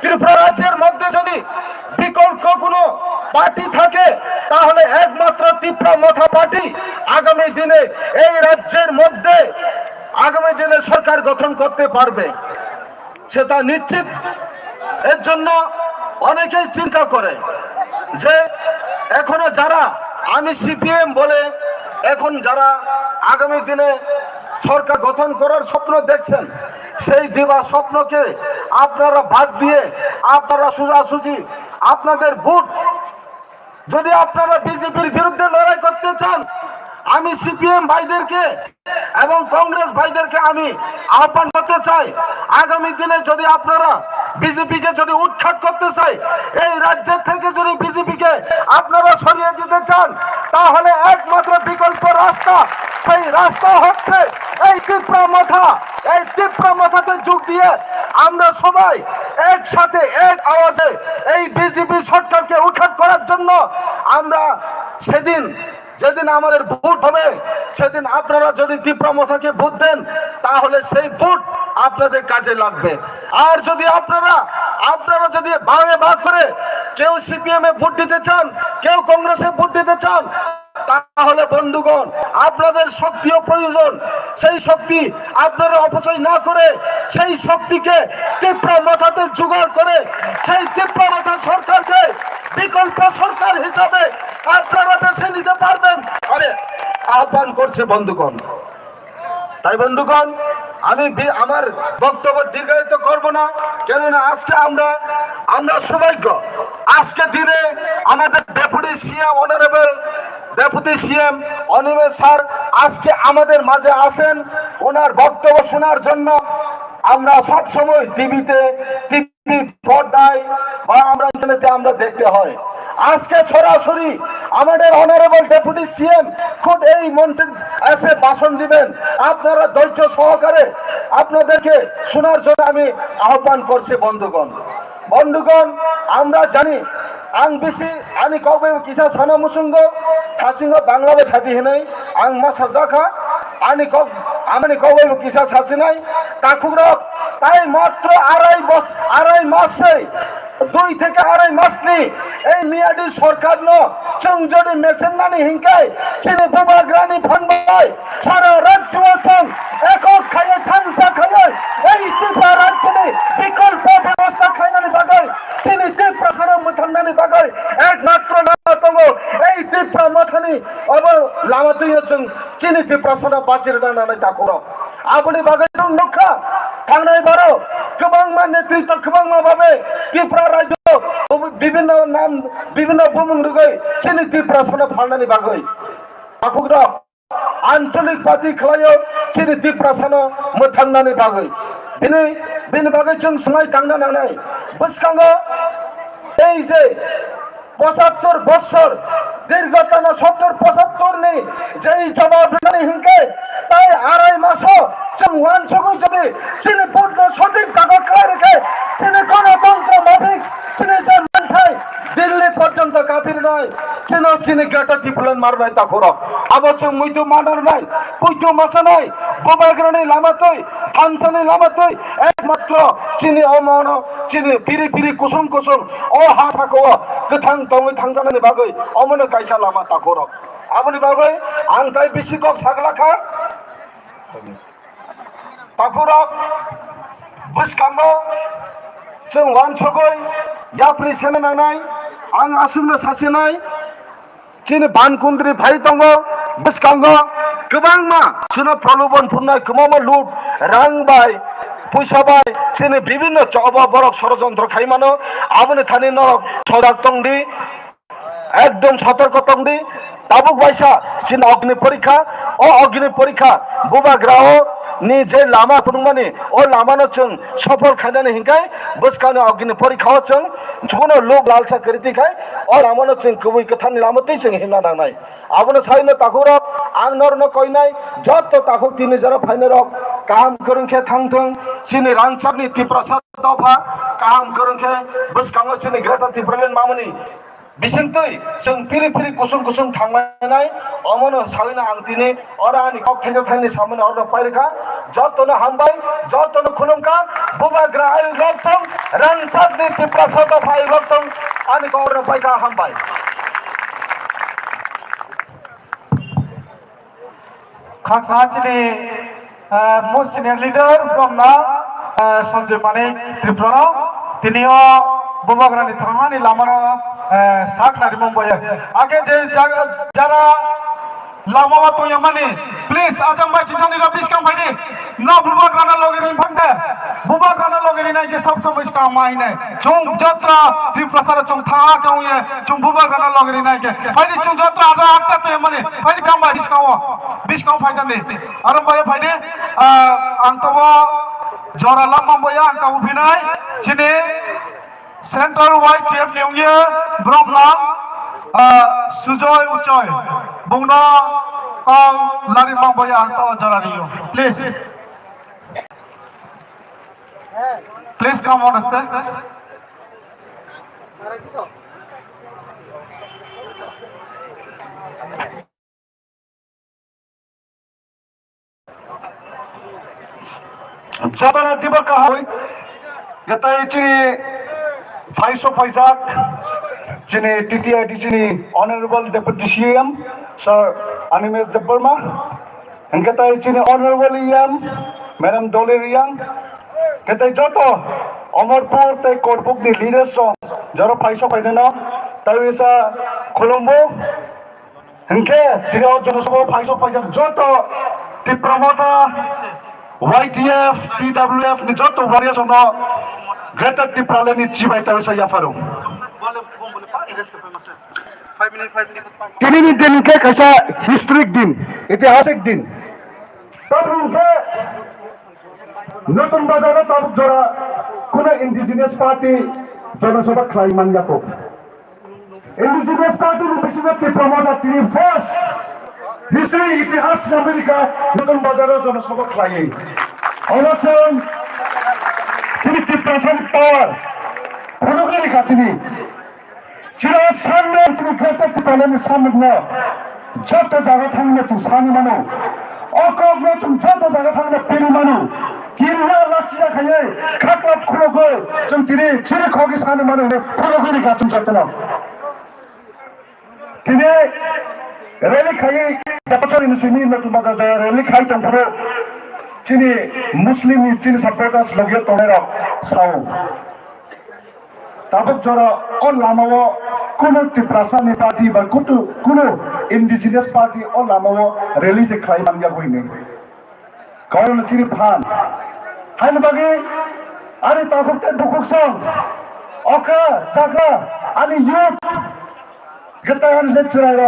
ত্রিপুরা রাজ্যের মধ্যে যদি বিকল্প কোনো পার্টি থাকে তাহলে একমাত্র ত্রিপুরা মথা পার্টি আগামী দিনে এই রাজ্যের মধ্যে আগামী দিনে সরকার গঠন করতে পারবে, সেটা নিশ্চিত। এর জন্য অনেকেই চিন্তা করে যে এখনো যারা আমি সিপিএম বলে এখন যারা আগামী দিনে সরকার গঠন করার স্বপ্ন দেখছেন, সেই দিবা স্বপ্নকে আপনারা বাদ দিয়ে আপনারা সোজাসুজি আপনাদের ভোট যদি আপনারা বিজেপির বিরুদ্ধে লড়াই করতে চান, আমি সিপিএম ভাইদেরকে এবং কংগ্রেস ভাইদেরকে আমি আহ্বান করতে চাই আগামী দিনে যদি আপনারা বিজেপিকে যদি উৎখাত করতে চাই, এই রাজ্যের থেকে যদি বিজেপিকে আপনারা সরিয়ে দিতে চান তাহলে একমাত্র বিকল্প রাস্তা, সেই রাস্তা হচ্ছে এই ত্রিপুরা মথা। এই ত্রিপুরা মথাতে যোগ দিয়ে আমরা সবাই একসাথে এক আওয়াজে এই বিজেপি সরকারকে উৎখাত করার জন্য আমরা যেদিন আমাদের ভোট হবে সেদিন আপনারা যদি ত্রিপুরা মথাকে ভোট দেন তাহলে সেই ভোট আপনাদের কাজে লাগবে। আর যদি আপনারা যদি ভাগে ভাগ করে কেউ সিপিএম এ ভোট দিতে চান, কেউ কংগ্রেসে ভোট দিতে চান, তাহলে বন্ধুগণ আপনাদের শক্তিও প্রয়োজন। সেই শক্তি আপনারা অপচয় না করে সেই শক্তিকে ত্রিপুরা মথাতে জোগাড় করে সেই ত্রিপুরা মথা সরকারকে বিকল্প সরকার হিসাবে আপনারা বেছে নিতে পারবেন আমি আহ্বান করছি বন্ধুগণ। তাই বন্ধুগণ আমি আমার বক্তব্য দীর্ঘায়িত করব না, কেননা আজকে আমরা সৌভাগ্য আজকে দিনে আমাদের deputy CM honourable deputy CM Animesh sir আজকে আমাদের মাঝে আসেন ওনার বক্তব্য শোনার জন্য। আমরা সব সময় টিভি পর্দায় বা আমরা ইন্টারনেটে আমরা দেখতে হয়, আজকে সরাসরি আমাদের অনারেবল ডেপুটি সিএম খুব এই মঞ্চে এসে ভাষণ দিবেন। আপনারা ধৈর্য সহকারে আপনাদেরকে শোনার জন্য আমি আহ্বান করছি বন্ধুগণ আমরা জানি আং বেশি আমি কবে কিসা সানা মুসুঙ্গ থাসিঙ্গ বাংলাদেশ হাতি হেনাই আং মা সাজাখা আমি কবে কিসা সাসি নাই তাকুরা তাই মাত্র আড়াই মাসে 2 থেকে আড়াই মাস নি এই মিয়াদি সরকার চংজরি মেসেন্নানি হিংকাই চিনি বুবাগ্রানি ভাঙবাই সারা রাজ্য আছেন একক খাইয়ে খানসা খাইয়ে এই ত্রিপুরা রাজ্যে বিকল্প ব্যবস্থা খাইনানি বাগাই চিনি ত্রিপুরা সারা মুথান্নানি বাগাই একমাত্র নাতঙ্গ এই ত্রিপুরা মথানি অব লামাতুই আছেন চিনি ত্রিপুরা সারা বাঁচির নানাই তাকুরা আপনি বাগাই দং নখা থানায় বারো गोबां नेतृत्व गोबां भावे त्रिपुरा राज्य विभिन्न नाम विभिन्न बुमुं रुगै चिनि त्रिपुरा सना फालनानि बागै आखुग्रा आंचलिक पार्टी खलायो चिनि त्रिपुरा सना मोथांनानि बागै बेनि बागै जों सोंनाय थांनो नांनाय बसखाङो এই যে ৭৫ বছর দীর্ঘতম ৭০-৭৫ নি যেই জবাব হিংকে তাই ২.৫ মাসও जों ওয়ানসগৈ যদি চিনি পূর্ণ সঠিক জায়গা খাই রেখে চিনি গণতন্ত্র মাফিক চিনি যে মানঠাই দিল্লি পর্যন্ত কাফির নয় চিনি চিনি গেটা টিপুলেন মারবাই তা করো আবার जों মুইতো মানার নাই পুইতো মাসা নাই বোবাগ্রানি লামাতই থানসানি লামাতই একমাত্র চিনি অমন চিনি পিরি পিরি কুসুম কুসুম ও হাসাকো गोथां दङै थांजानायनि बागै अमनो गायसा लामा ता करো आबनि बागै आं ताइ बेसि कक सागलाखा Takurok, Buskamo, जों वानसगै याप्रि सेनानाय आं आसुमनो सासेनाय चिनि बानकुन्द्रि भाइ दङ बुसखाङो गोबां मा जोंनो प्रलोभन फुननाय गोमामा लुट रां बाय पैसा बाय जोंनि বিভিন্ন জবা বরক ষড়যন্ত্র খাইমানো আবনে থানি নরক সজাগ তংদি একদম সতর্ক তংদি তাবুক বাইসা চিন অগ্নি পরীক্ষা ও অগ্নি পরীক্ষা বুবা গ্রাহ ni je lama purungmani o lama no chung sofol khaidani hingkai buskano ogini porikha chung jono log lalsa kriti khai o lama no chung kubui kathani lama tei chung himna nangnai abono saino takurok ang nor no koinai jotto takuk tini jara phaine rok kaham korungkhe thangthong chini rangchakni tiprasad dopha kaham korungkhe buskango chini greta tipralen mamani बिसिंतै जों पिरि पिरि कुसुम कुसुम थांनाय अमनो सालिना आंतिनि अरानि कक्थेजो थाइनि सामने अरनो पाइरखा जतनो हामबाय जतनो खुलुमका बुबाग्रा आइ लक्तम रानचादनि तिप्रासद phi लक्तम अनि गौरनो पाइका हामबाय खाकसाचिनि मोस्ट सिनियर लीडर ब्रह्मा संजय माने त्रिपुरा तिनियो बुबाग्रानि थांहानि लामाना साख नारी मुंबई आगे जे जरा लामा तो यमनी प्लीज आजम भाई चिंतानी रबिश काम भाई ना बुबा ग्राना लोगेरी फंडे बुबा ग्राना लोगेरी नहीं के सब समझ काम माही नहीं चुंग जत्रा त्रिप्रसार चुंग था जाऊँ ये चुंग बुबा ग्राना लोगेरी नहीं के भाई चुंग जत्रा आधा अच्छा तो यमनी भाई काम भाई बिश काम भाई जाने अरे भाई भाई अंतवा जरा लामा मुंबई अंतवा उभिनाय चिने Central White Cape New Year, Bromlang, Sujoy Uchoy, Bungna, Lari Mamboya, Jarario. Please come on a sec. Jabana Tibaka, Gatachi. Vice of Isaac, Chini TTIT Chini, Honorable Deputy CM, Sir Animes de Burma, and Gatai Chini Honorable EM, Madam Dolly Yang, Gatai Joto, Omorpur, the court book the leaders song, Jaro Paiso Paidana, Tavisa Colombo, and Care, Tiro Jonoso Paiso Paisan Joto, the promoter, YTF, TWF, the Joto various on the Greta Tipralani Chiba Tavisa Yafaro. 5 minutes. Kini din ke kaisa historic din, ऐतिहासिक दिन. तब उनके नतुन बाजारो तब जोड़ा कुना indigenous party जनसभा क्लाइमान याको. इंडिजिनियस पार्टी रुपिसिने प्रमोटर तिनी फर्स्ट हिस्ट्री इतिहास अमेरिका नतुन बाजारो जनसभा क्लाइ. अवचन Sini present power, Purugari Katini. Chira Sunday to get up to Palani Samna, Jota Zagatanga to Sanimano, Okogno to Jota Zagatanga Pirimano, Kira Latia Kaye, Kakap Kurogo, Chantiri, Chirikogi Sanimano, Purugari Katum Jatana. Today, Relic Kaye, the person in the Simi, Relic Heighton Pro. Chini Muslim Chini supporters logyo tonera sao. Tabuk jora all lamawo kuno tiprasani party bar kuno indigenous party all lamawo release a claim anja hoine. Karon chini phan. Han bagi ari tabuk te dukuk song. Oka jaga ani youth gatahan lecturer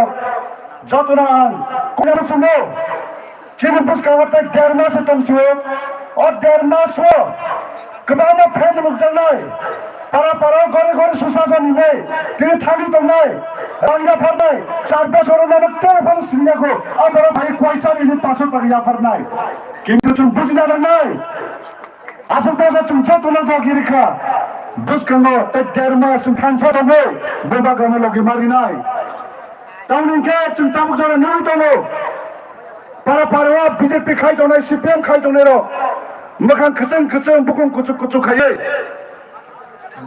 jotonan kuno chumo. Chini Buskawata Dharma se tongchuo और 1.5 मास हो गोबां फेन मुगजानाय पारा घरे घरे सुशासन होनाय তিনি থাকি দंनाय रांगा फरनाय 4 বছর নামে টেলিফোন सिंगाखौ আমরা ভাই কয়চারিনি 500 টাকা ইয়াফারনাय কিন্তু जों বুঝিনা নাই আসল কথা जों যতনা দগিরিখা বুঝকাঙ্গো তে 1.5 মাস থানছা দङो बोबा गामे लगे मारिनाय ताउनिंके जों ताबुक जरा नुइ दङो पारा बीजेपी खाय दंनाय सीपीएम खाय दंनाय मोखां खोचों बुकुं कुचु खायो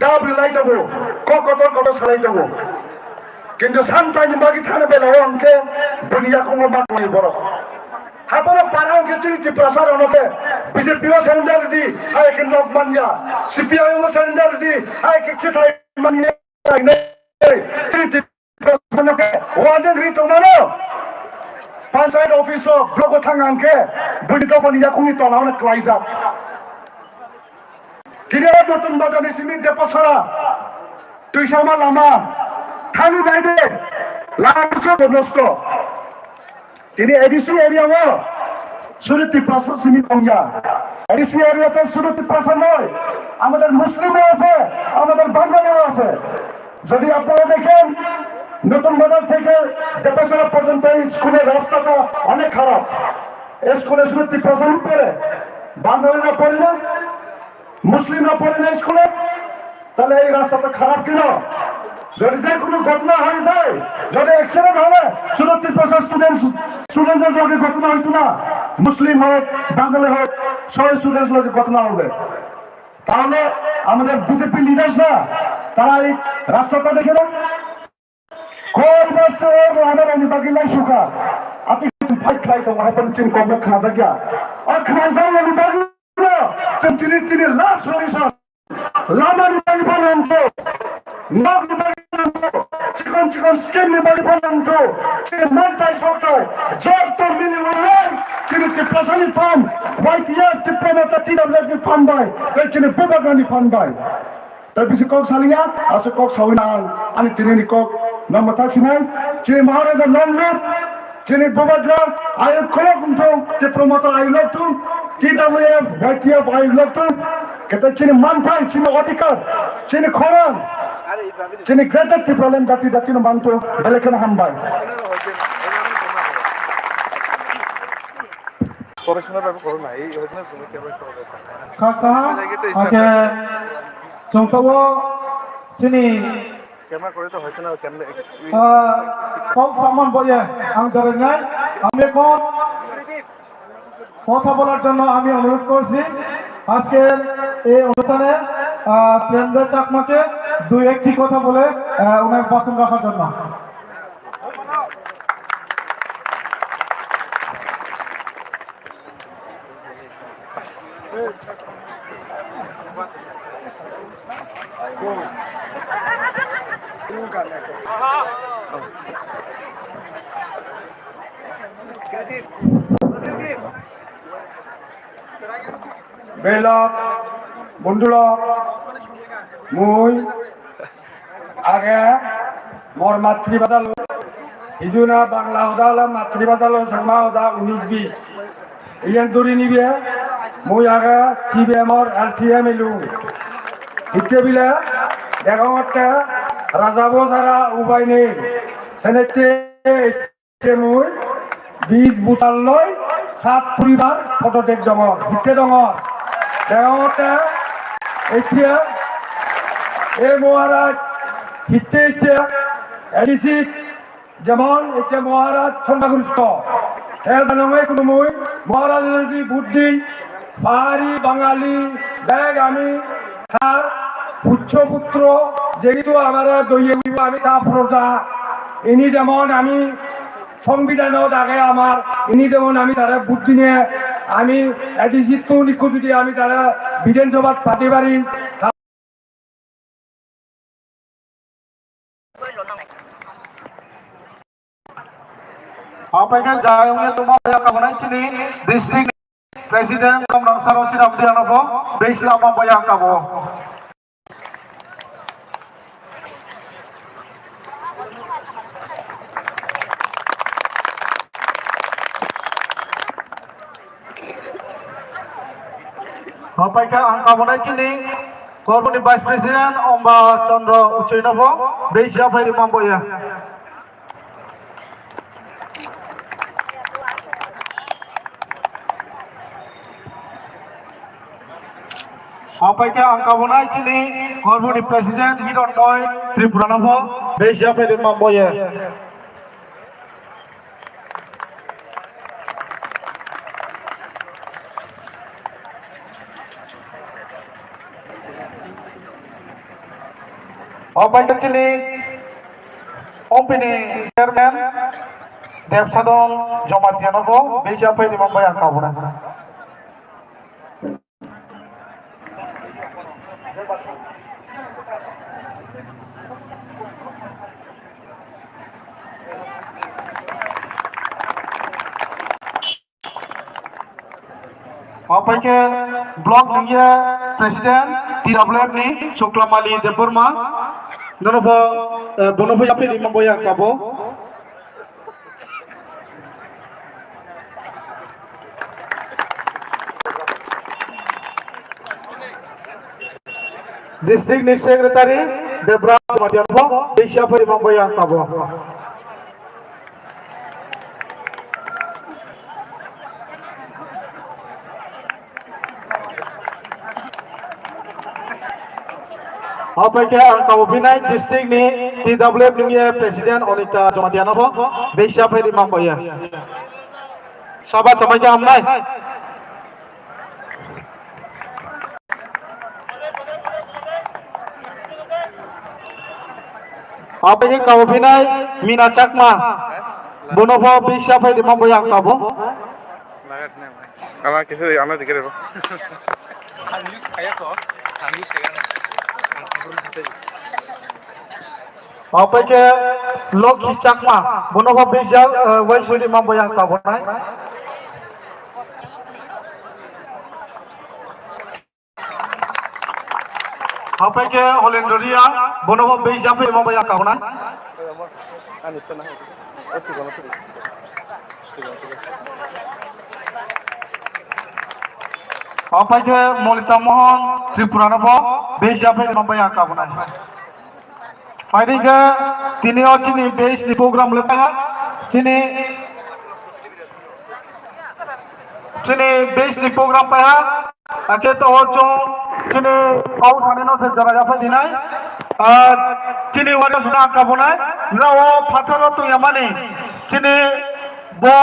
दाब्रि लाई दङो ककटर सालाय दङो किन्तु सानफानि बागि थानो बेलायाव आंखे दुनियाखौ मातलाय बर' हाबरो पारा आंखे चिनिति प्रसार अनके बीजेपी ओ सेरेंडर दी आय के नक मानिया सीपीआई ओ सेरेंडर दी आय के खिथाय मानिया नै चिनिति प्रसार अनके वादन रि दङो पंचायत ऑफिस ब्लॉक थांगांके बुदितो पनिया खुनि तलावने क्लाइजा दिनै नतुन बाजारनि सिमेन्ट डेप'सारा तुइसामा लामा थानि बायदे लामासो नষ্ট दिनै एडिसि एरियायाव सुरति प्रसाद सिमेन्ट दंया एडिसि एरियाতে সুরতি প্রসাদ নয় আমাদের মুসলিমও আছে আমাদের বাঙালিও আছে যদি আপনারা দেখেন নতুন বাজার থেকে ডেপোসারা পর্যন্ত স্কুলের রাস্তাটা অনেক খারাপ স্কুলে সুরতি প্রসাদ করে বাঙালিরা পড়ে না মুসলিমরা পড়ে না স্কুলে তাহলে এই রাস্তাটা খারাপ কেন যদি যে কোনো ঘটনা হয়ে যায় যদি অ্যাক্সিডেন্ট হলে সুরতি প্রসাদ স্টুডেন্টদের লগে ঘটনা হইতো না মুসলিম হোক বাঙালি হোক সবাই স্টুডেন্টস লগে ঘটনা হবে তাহলে আমাদের বিজেপি লিডার্সরা তারা এই রাস্তাটা দেখে না कोई बच्चे और हमारे निबागी लाई शुका आती फाइट फ्लाइट तो वहाँ पर चिन कॉम्बे खाजा गया और खाजा ये निबागी ना चिन लास्ट सोल्यूशन लामा निबागी पर हमको नॉक निबागी हमको चिकन स्किन निबागी पर हमको चिन मन टाइस होता है जॉब तो मिली वाला चिन की प्रसानी फंड वाइट यार डिप्लोमेट TWF की फंड बाय कल चिन बुबा गांधी फंड बाय तब इसी कोक सालिया आसु कोक साविनाल अनि तिनी Coke nama taksinan cini maharaja longlut cini bobadra ayo kolok untuk diplomata ayo loktu TWF YTF ayo loktu kita cini mantai cini odikar cini koran cini greater problem dati no bantu belekan hambai পড়াশোনার ব্যাপার করো না এই হচ্ছে তুমি কেমন করবে kata oke contoh cini camera করে তো হচ্ছে না কেমনে কম সম্মান বলে আমি ধরে নাই আমি এখন কথা বলার জন্য আমি অনুরোধ করছি আজকের এই অনুষ্ঠানে প্রেমদেব চাকমাকে 2-1টি কথা বলে ওনার ভাষণ রাখার জন্য বেলক বন্ধুলক মুই আগে মোর মাতৃভাষা হিজুনা বাংলা ওদা হলাম মাতৃভাষা লো সাংমা ওদা 19-20 ইয়ান দূরি নিবে মুই আগে CBMর LCM এলু হিতে বিলে দেগাওতে রাজাবো যারা উপায় নেই সেনেতে মুই 20 বুটাল লই 7 পরিবার ফটো দেখ ডঙর হিতে ডঙর দেগাওতে এতিয়া এই মহারাজ হিতে এতিয়া এডিসি যেমন এতিয়া মহারাজ সংখ্যাগরিষ্ঠ জানঙে কোনো মই মহারাজের যদি বুদ্ধি পাহাড়ি বাঙালি ব্যাগ আমি তার উচ্চপুত্র যেহেতু আমার দইয়ে উইব আমি তা প্রজা ইনি যেমন আমি সংবিধানত আগে আমার ইনি যেমন আমি তারা বুদ্ধি নিয়ে আমি এডিসি তো লিখো যদি আমি তারা বিধানসভাত পাতি পারি Apakah jayungnya tumbuh yang kamu ini distrik presiden kamu sarosi ramdi anopo besla mampu yang kamu. Hapaika angka bonai cini Korban Vice President Omba Chandra Uccainovo Beja Bhai Mamboya. Hapaika angka bonai cini Korban President Hiranmoy Tripuranovo Beja Bhai Mamboya. Bapak Cili, Ompini Chairman, Devsadon Jomatianovo, Beja Bhai Mamboya Kabuna. Bapak ke Blok Ninja Presiden TWF ni Suklamali Deburma. Nonovo Bonovo Yapi Mamboya Kabo. District ni Secretary Debra Madianvo Beja Bhai Mamboya Kabo. Apa ke angka Binai District ni TWF ni Presiden Onita Jomatianovo Beja Bhai Mamboya. Sahabat sampai jam naik. Apa ke kau Binai Mina Cakma Bonovo Beja Bhai Mamboya Kabo. Ama কিছু আমরা দিকে দেব Apa ke Loki Cakma Bonovo Beja Bhai Mamboya Kabo naik. Apa ke Holendoria Bonovo Beja Bhai Mamboya Kabo naik. Apa ke Molita Mohon Tripuranovo Beja Bhai Mamboya Kabo naik. Hari ke tini cini base di program lepas cini base di program pah akhir tu orang cini kau sana no sejarah apa dinai cini warga sudah kabunai nawa pathar tu yang mana cini bo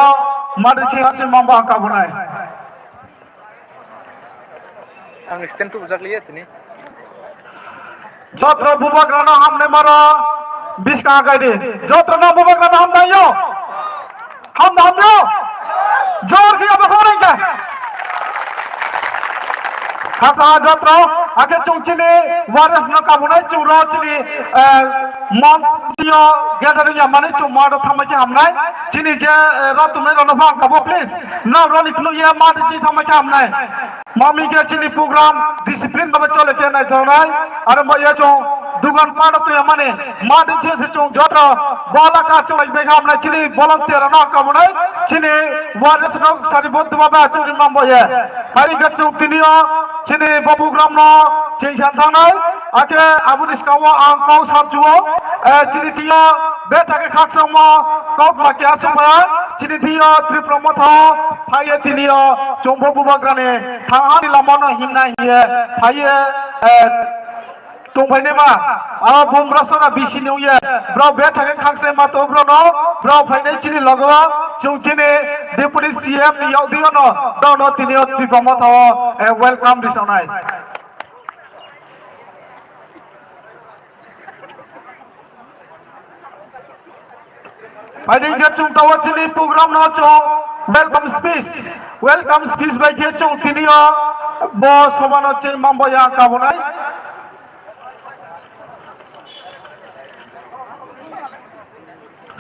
madci hasil mamba kabunai. ang stand tu bujak lihat ini Jotra Bubak Rana हमने मारा 20 कहाँ गए थे जोत्र ना Bubak Rana हम नहीं हो जोर किया बखोरे क्या खासा जोत्र आके चुंचने वारस न काबुनाई चुरा चली मंसियो गैदरिंग माने चुमार थमके हमनाई चीनी जे रात में रनफा काबो प्लीज ना रनिकनु ये मादची थमके हमनाई मामी के चीनी प्रोग्राम डिसिप्लिन बाबा चले के नहीं थोनाई अरे मैं चो दुकान पाड़ तो ये माने मादची से चो जोत्र बाला का चो एक बेगा हमने चीनी वॉलंटियर ना काबुनाई चीनी वारस न सारी बहुत बाबा चुरी मामो ये hari gacung tinio cini program no cingsan tanai akhirnya abu niskawa angkau sabjuo cini dia beta ke khak sama kau laki asupaya cini dia tripromotha phaye tinio chombo bubagrane thangani lamano himna hiye phaye tungpai nema bum rasana bisi new year bro beta ke khak se ma to bro no bro phaine cini lagwa chung cini deputy CM ni yaudio no dono tinio tripromotha welcome disonai Pada ingat cung tahu cili program no cung welcome speech bagi cung tinio bos sobano cing mamboya kabunai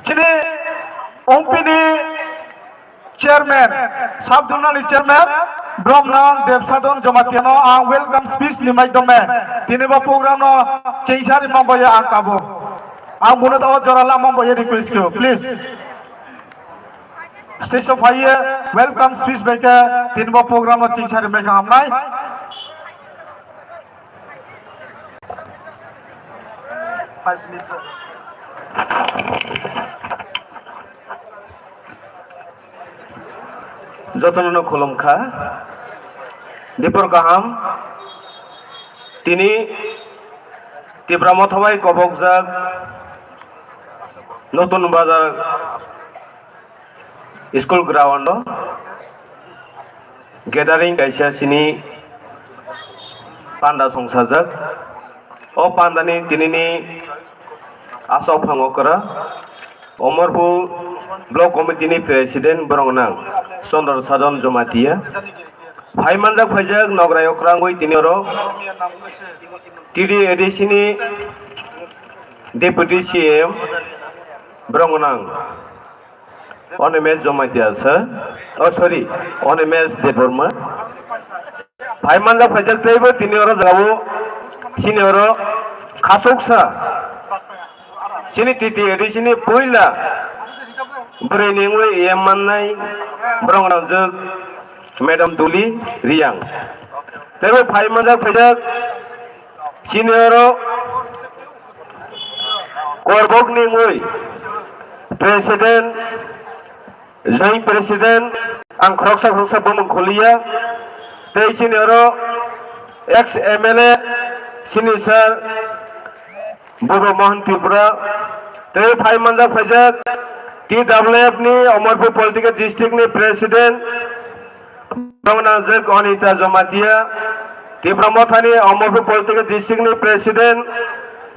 cili ompini chairman sabdunali chairman Brahman Devsadon Jomatiano welcome speech ni mai dome tini ba program no cing sari mamboya kabo Ang muna tahu jorala mamboya request kyo, please. Stage of high welcome speech beka 3 program of cing sari beka हमनाई 5 minutes. যতন খোলমখা দীপর কাহাম তিনি তীব্রামথবাই কবকজাক নতুন বাজার school ground gathering কাইসা সিনি पान्दा संसाजक ओ पान्दानि तिनिनि आसाव फांगकरा अमरपुर ब्लक कमिटिनि प्रेसिडेंट बरंगनां चंद्र साधन जमातिया फाइमानजाक फाइजाक नगरायक्रांगुइ तिनिरो टिडि एडिसिनि डेपुटी सीएम बरंगनां अनिमेश जमातिया सर ओ सॉरी अनिमेश देबर्मा फाइमानजा फाइजाक तैबो तिनिरो जावो सिनिरो खासौसा सिनि तिति एडिसिनि पहिला ब्रेनिंगवे एमाननाय ब्रंगनांजोक मैडम दुली रियां तैबो फाइमानजा फाइजाक सिनिरो करबकनिंगवे प्रेसिडेंट जॉइंट प्रेसिडेंट आं खरकसा बमखलिया तै सिनिरो एक्स एमएलए सिनि सर बबो मोहन त्रिपुरा तै फाइमानजा फाइजाक TWF नि अमरपुर पॉलिटिकल डिस्ट्रिक्ट नि प्रेसिडेंट ब्रंगनांजोक अनिता जमातिया तिब्रामथानि अमरपुर पॉलिटिकल डिस्ट्रिक्ट नि प्रेसिडेंट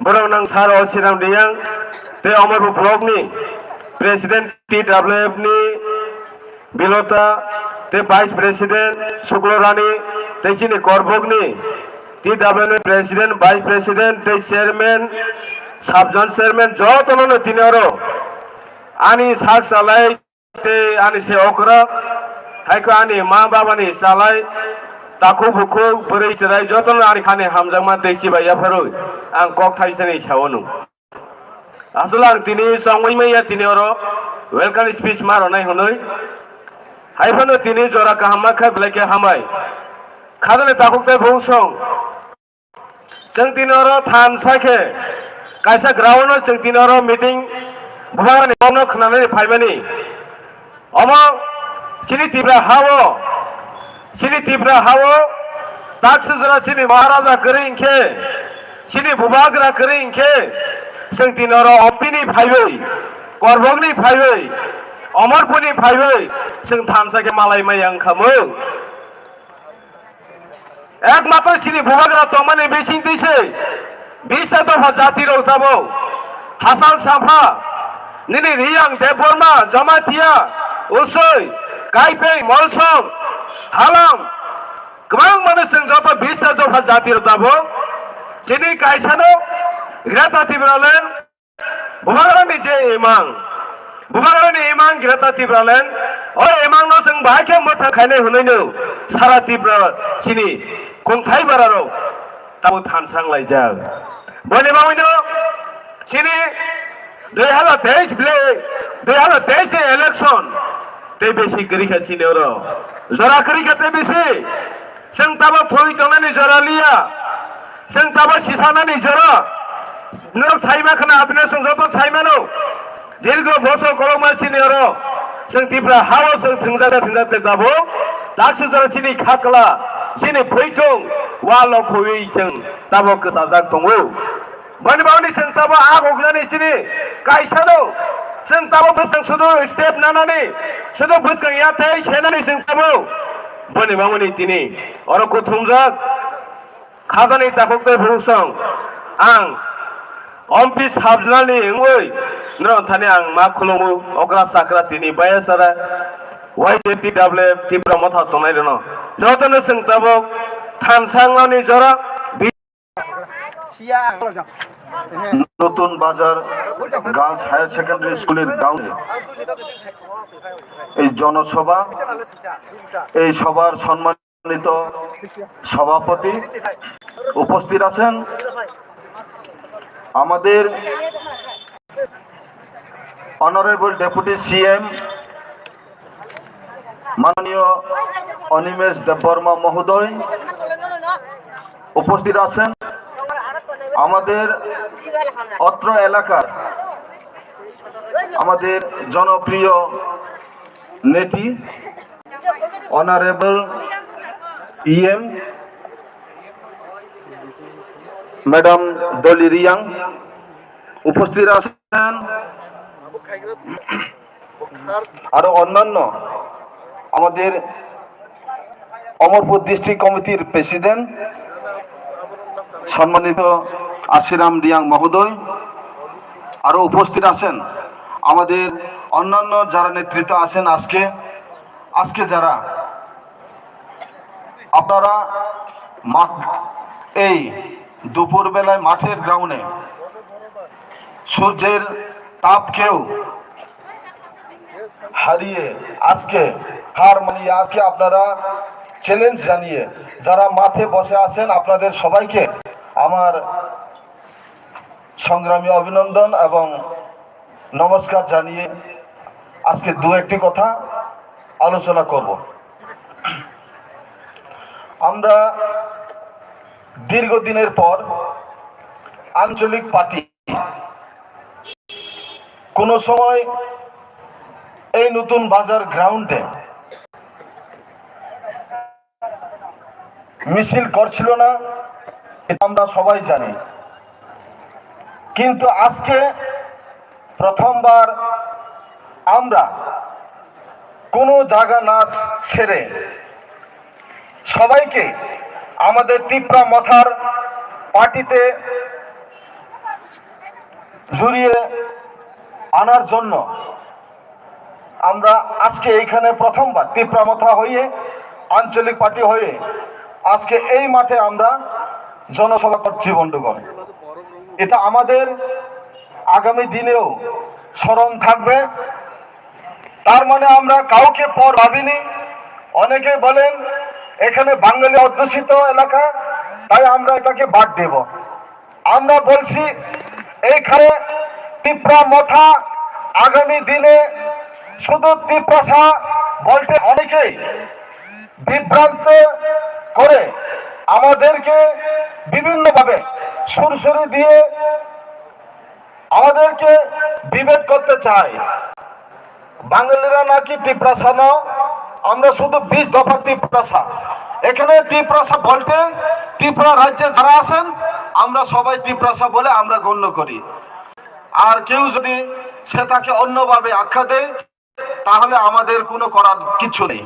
ब्रंगनां सार असिराम दियां तै अमरपुर ब्लॉक नि प्रेसिडेंट TWF नि बिलोता ते वाइस प्रेसिडेंट शुक्लरानी ते सिनि करबकनि TWF प्रेसिडेंट वाइस प्रेसिडेंट ते चेयरमैन सबजन चेयरमैन जतनो तिनिरो आनी साग सालाय ते आनी से ओकरा हायको आनी मा बाबानि सालाय ताखु बुखु बोरै जिराय जतनो आनी खाने हामजामा देसि बायाफोरो आं कक थाइसनि सावनु आसल आं तिनि संगै मैया तिनिरो वेलकाम स्पीच मारनाय हनै हायफानो तिनि जरा काहामाखा ब्लेके हामाय खादने ताकुते भौसं जों तिनिरो थान साखे कायसा ग्राउन्ड जों तिनिरो मीटिंग बुबारानि बावनो खोनानै फायबानि अमा सिनि तिब्रा हावो ताक्स जरा सिनि महाराजा करै इंखे सिनि बुबाग्रा करै इंखे जों तिनिरो अम्पिनि फायबै करबकनि फायबै अमरपुरनि फायबै जों थानसाके मालाय मायां खामो एकमात्र सिनि बुबाग्रा तमाने बेसिं दैसै 20 दफा जाति रौताबो हासाल साफा निनि रियां देबबर्मा जमातिया उसै गायपे मलसं हालाम गोबां मानसिजों जत 20 दफा जाति रौताबो सिनि कायसानो ग्रेटा तिब्रालेन बुबाग्रानि जे इमां बुबाग्रानि इमां ग्रेटा तिब्रालेन ओ इमांनो जों बाहायखे मोथां खायनाय हुनैनो सारा तिब्रा सिनि खुंथाय बारारो ताबो थानसांलायजा बनेबावैनो सिनि 2023 इलेक्शन ते बेसि गरिखा सिनिरो जरा गरिखा ते बेसि जों ताबो थई तनानि जरा लिया जों ताबो सिसानानि जरा नों साइमा खना आपने संजतो साइमानो दीर्घ बছর कलमा सिनिरो जों तिब्रा हावो जों थंजाते दाबो दाक्स जरा सिनि खाकला सिनि फैथों वाल खोयै जों ताबो गोसाजाक दङो बनेबावनि जों ताबो आगोग्लानि सिनि कायसानो जों ताबो बसं सुदु स्टेप नानानि सुदु बसं याथै सेनानि जों ताबो बनेबावनि तिनि अरको थुमजाक खाजानि ताखोक्ते भुसं आं अम्पि साबजनानि ओइ नरथानि आं मा खुलुमो अग्रा साक्रा तिनि बायसारा YTWF तिब्रामथा तनाय दनो जतनो जों ताबो थानसांनानि जरा নতুন বাজার গার্লস হায়ার সেকেন্ডারি স্কুলের গ্রাউন্ডে এই জনসভা এই সভার সম্মানিত সভাপতি উপস্থিত আছেন আমাদের অনারেবল ডেপুটি সিএম মাননীয় অনিমেষ দেববর্মা মহোদয় উপস্থিত আছেন আমাদের অত্র এলাকার আমাদের জনপ্রিয় নেত্রী অনারেবল ইএম ম্যাডাম দলি রিয়াং উপস্থিত আছেন, আরো অন্যান্য আমাদের অমরপুর ডিস্ট্রিক্ট কমিটির প্রেসিডেন্ট সম্মানিত আশিরাম রিয়াং মহোদয়, আরো উপস্থিত আছেন আমাদের অন্যান্য যারা নেতৃত্ব আছেন। আজকে যারা আপনারা এই দুপুর বেলায় মাঠের গ্রাউন্ডে সূর্যের তাপকেও হারিয়ে আজকে হার মানিয়ে আজকে আপনারা চ্যালেঞ্জ জানিয়ে যারা মাঠে বসে আছেন, আপনাদের সবাইকে আমার সংগ্রামী অভিনন্দন এবং নমস্কার জানিয়ে আজকে দু একটি কথা আলোচনা করব। আমরা দীর্ঘদিনের পর আঞ্চলিক পার্টি কোন সময় এই নতুন বাজার গ্রাউন্ডে মিছিল করছিল না, এটা আমরা সবাই জানি। কিন্তু আজকে প্রথমবার আমরা কোনো জায়গা না ছেড়ে সবাইকে আমাদের তিপ্রা মথার পার্টিতে জড়িয়ে আনার জন্য আমরা আজকে এইখানে প্রথমবার তিপ্রা মথা হয়ে আঞ্চলিক পার্টি হয়ে আজকে এই মাঠে আমরা জনসভা করছি বন্ধুগণ। এটা আমাদের আগামী দিনেও স্মরণ থাকবে। তার মানে আমরা কাউকে পর ভাবিনি। অনেকে বলেন এখানে বাঙালি অধ্যুষিত এলাকা, তাই আমরা এটাকে বাদ দেব। আমরা বলছি এইখানে তিপ্রা মথা আগামী দিনে শুধু তিপ্রাসা বলতে অনেকেই বিভ্রান্ত করে আমাদেরকে বিভিন্নভাবে সুরসুরি দিয়ে আমাদেরকে বিভেদ করতে চায়। বাঙালিরা নাকি তিপ্রাসা না, আমরা শুধু 20 দফা তিপ্রাসা। এখানে তিপ্রাসা বলতে ত্রিপুরা রাজ্যে যারা আছেন আমরা সবাই তিপ্রাসা বলে আমরা গণ্য করি। আর কেউ যদি সে তাকে অন্যভাবে আখ্যা দেয় তাহলে আমাদের কোনো করার কিছু নেই।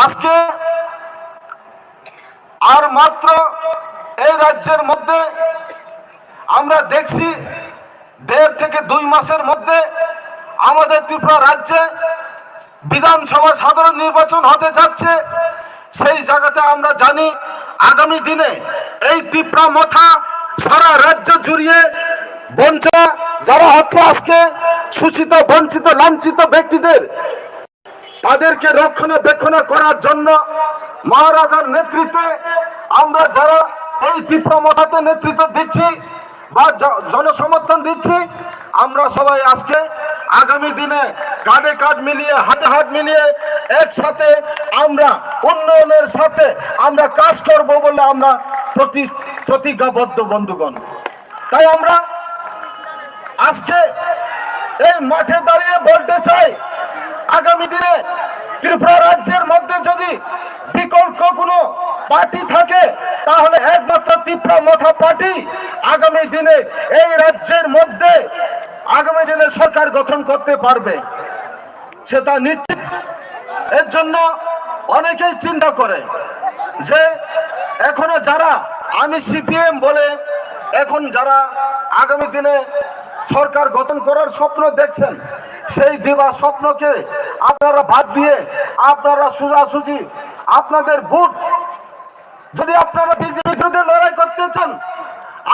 আজকে আর মাত্র এই রাজ্যের মধ্যে আমরা দেখছি 1.5 থেকে 2 মাসের মধ্যে আমাদের ত্রিপুরা রাজ্যে বিধানসভা সাধারণ নির্বাচন হতে যাচ্ছে। সেই জায়গাতে আমরা জানি আগামী দিনে এই ত্রিপুরা মথা সারা রাজ্য জুড়িয়ে বঞ্চনা যারা হচ্ছে আজকে শোষিত বঞ্চিত লাঞ্ছিত ব্যক্তিদের তাদেরকে রক্ষণাবেক্ষণ করার জন্য মহারাজার নেতৃত্বে আমরা যারা এই ত্রিপুরা মথাতে নেতৃত্ব দিচ্ছি বা জনসমর্থন দিচ্ছি, আমরা সবাই আজকে আগামী দিনে কাঁধে কাঁধ মিলিয়ে হাতে হাত মিলিয়ে একসাথে আমরা উন্নয়নের সাথে আমরা কাজ করব বলে আমরা প্রতিজ্ঞাবদ্ধ বন্ধুগণ। তাই আমরা আজকে এই মাঠে দাঁড়িয়ে বলতে চাই আগামী দিনে ত্রিপুরা রাজ্যের মধ্যে যদি বিকল্প কোনো পার্টি থাকে তাহলে একমাত্র ত্রিপুরা মথা পার্টি আগামী দিনে এই রাজ্যের মধ্যে আগামী দিনে সরকার গঠন করতে পারবে, সেটা নিশ্চিত। এর জন্য অনেকেই চিন্তা করে যে এখনো যারা আমি সিপিএম বলে এখন যারা আগামী দিনে সরকার গঠন করার স্বপ্ন দেখছেন, সেই দিবা স্বপ্নকে আপনারা বাদ দিয়ে আপনারা সোজাসুজি আপনাদের ভোট যদি আপনারা বিজেপির বিরুদ্ধে লড়াই করতে চান,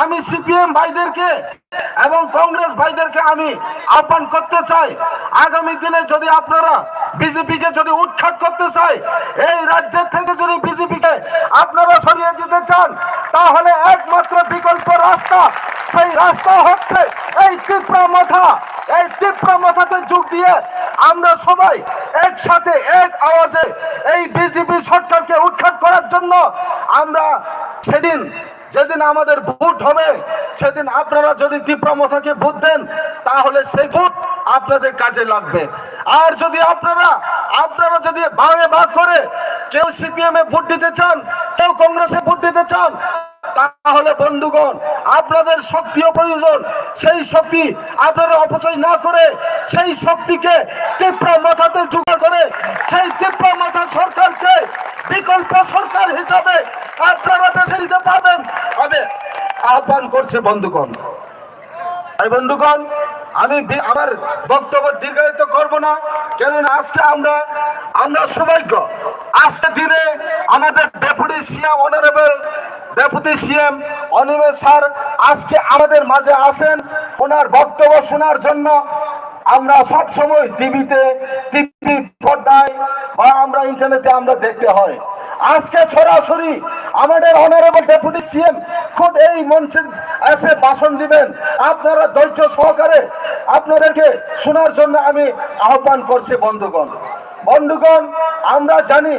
আমি সিপিএম ভাইদেরকে এবং কংগ্রেস ভাইদেরকে আমি আহ্বান করতে চাই আগামী দিনে যদি আপনারা বিজেপিকে যদি উৎখাত করতে চাই, এই রাজ্যের থেকে যদি বিজেপিকে আপনারা সরিয়ে দিতে চান তাহলে একমাত্র বিকল্প রাস্তা, সেই রাস্তা হচ্ছে এই ত্রিপুরা মথা। এই ত্রিপুরা মথাতে যোগ দিয়ে আমরা সবাই একসাথে এক আওয়াজে এই বিজেপি সরকারকে উৎখাত করার জন্য আমরা সেদিন যেদিন আমাদের ভোট হবে সেদিন আপনারা যদি ত্রিপুরা মথাকে ভোট দেন তাহলে সেই ভোট আপনাদের কাজে লাগবে। আর যদি আপনারা যদি ভাগে ভাগ করে কেউ সিপিএম এ ভোট দিতে চান, কেউ কংগ্রেসে ভোট দিতে চান, তাহলে বন্ধুগণ আপনাদের শক্তিও প্রয়োজন। সেই শক্তি আপনারা অপচয় না করে সেই শক্তিকে ত্রিপুরা মাথাতে জোগাড় করে সেই ত্রিপুরা মাথা সরকারকে বিকল্প সরকার হিসাবে আপনারা বেছে নিতে পারবেন আমি আহ্বান করছে বন্ধুগণ। তাই বন্ধুগণ আমি আমার বক্তব্য দীর্ঘায়িত করব না, কেননা আজকে আমরা সৌভাগ্য আজকে দিনে আমাদের deputy CM honourable deputy CM Animesh sir আজকে আমাদের মাঝে আসেন ওনার বক্তব্য শোনার জন্য। আমরা সব সময় টিভি পর্দায় বা আমরা ইন্টারনেটে আমরা দেখতে হয়। আজকে সরাসরি আমাদের অনারেবল ডেপুটি সিএম খুব এই মঞ্চে এসে ভাষণ দিবেন। আপনারা ধৈর্য সহকারে আপনাদেরকে শোনার জন্য আমি আহ্বান করছি বন্ধুগণ আমরা জানি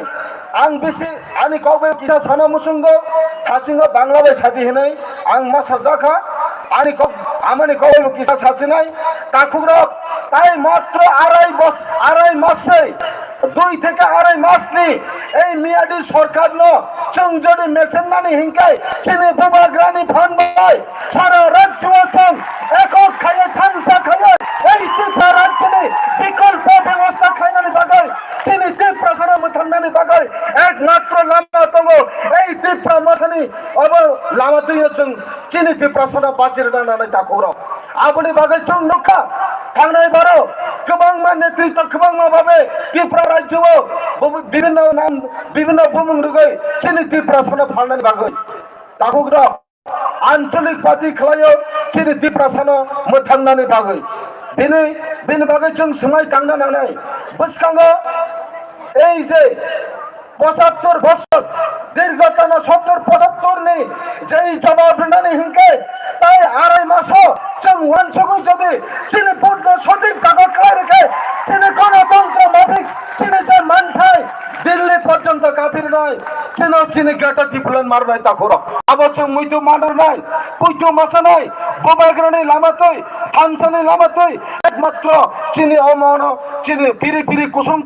আং বেশি আনি কবে কিসা সানা মুসুঙ্গ থাসিঙ্গ বাংলাদেশ সাথী নাই আং মাসা জাখা আনি আমানি কবে কিসা সাসি নাই তাকুরা তাই মাত্র আড়াই মাসে 2 থেকে 2.5 মাস নি এই মিয়াদি সরকার जों যদি মেসেননানি হিংকাই চিনি বুবাগ্রানি ফানবাই সারা রাজ্য আছেন একক খাইয়ে থানসা খাইয়ে এই ত্রিপুরা রাজ্যে বিকল্প ব্যবস্থা খাইনানি বাগাই চিনি ত্রিপুরা সারা মথান্নানি বাগাই একমাত্র লামা তঙ্গ এই ত্রিপুরা মথানি অব লামা তুই जों চিনি ত্রিপুরা সারা বাচির নানাই তাকুর আপনি বাগাই जों নখা थांनाय बारो गोबां नेतृत्व गोबां भावे त्रिपुरा राज्योआव বিভিন্ন बुमुं रुगै चिनि त्रिपुरा साना फालनाय बागै ताकुग्रा आंचलिक पार्टी खालायो चिनि त्रिपुरा साना मोथांनानै बागै बेनि बागै जों सोंनाय थांनो नांनाय बसखाङो এই যে 75 বছর দীর্ঘতম 70-75 নি যেই জবাব নানি হিংকে তাই 2.5 মাসও जों ওয়ানসগৈ যদি চিনি পূর্ণ সঠিক জায়গা করে রেখে চিনি গণতন্ত্র মাফিক চিনি যে মানঠাই দিল্লি পর্যন্ত কাফির নয় চিনি গেটা টিপুলেন মারবাই তা করো আবার जों মুইতো মানার নাই পুইতো মাসা নাই বোবাগ্রানি লামাতই থানসানি লামাতই একমাত্র চিনি অমন চিনি পিরি কুসুম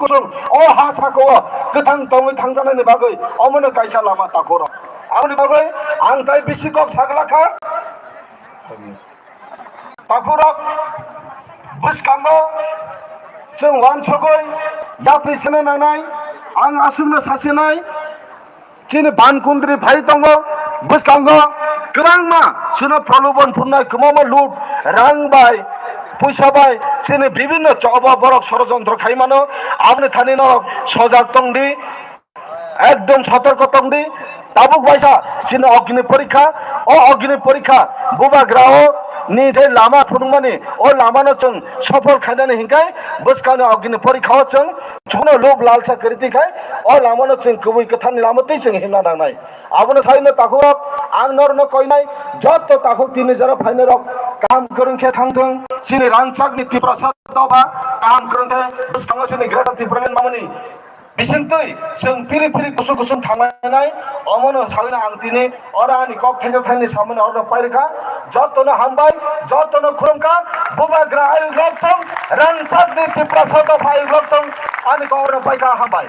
ও হাসাকো गोथां दङै थांजानायनि बागै अमनो गायसा लामा ताखर आंनि बागै आं ताय बिसिकक सागलाखा ताखरक बसखाङो जों वानसगै याफिसनो नांनाय आं आसुमनो सासेनाय चिनि बानकुन्द्रि भाई दङ बसखाङो गोबां मा जोंनो प्रलोभन फुननाय गोबां लुट रांबाय পয়সাবাই চিনি বিভিন্ন বড় ষড়যন্ত্র খাইমানো আপনি থানি সজাগ তংদি একদম সতর্ক তংদি তাবুক বাইসা চিনি অগ্নি পরীক্ষা বুবা গ্রাহ নি যে লামা ফুরুমানি ও লামানো जों সফল খাইনানি হিংকাই বসকানো অগ্নি পরীক্ষা जों ছুনো লোভ লালসা করিতি খাই ও লামানো जों কবই কথানি লামতেই जों হিমনা নাंनाय আবনো সাইনো তাকুরক आं नरनो कइनाय जत ताकुक 3000 फाइनरक काम करंखे थांथों सिनि रांचाकनि त्रिपुरा दबा काम करंथे बसखाङो सिनि ग्रेटर त्रिपुरानि मामनि बिसिंतै जों फिरि गुसुं थांनाय अमनो सागना आं दिनै अरानि कक थेजो थाइनि सामने अरनो पाइरेखा जतनो हामबाय जतनो खुरमका बुबाग्रा आयु लक्थं रांचाकनि त्रिपुरा दफा आयु लक्थं आनि कवरनो पाइका हामबाय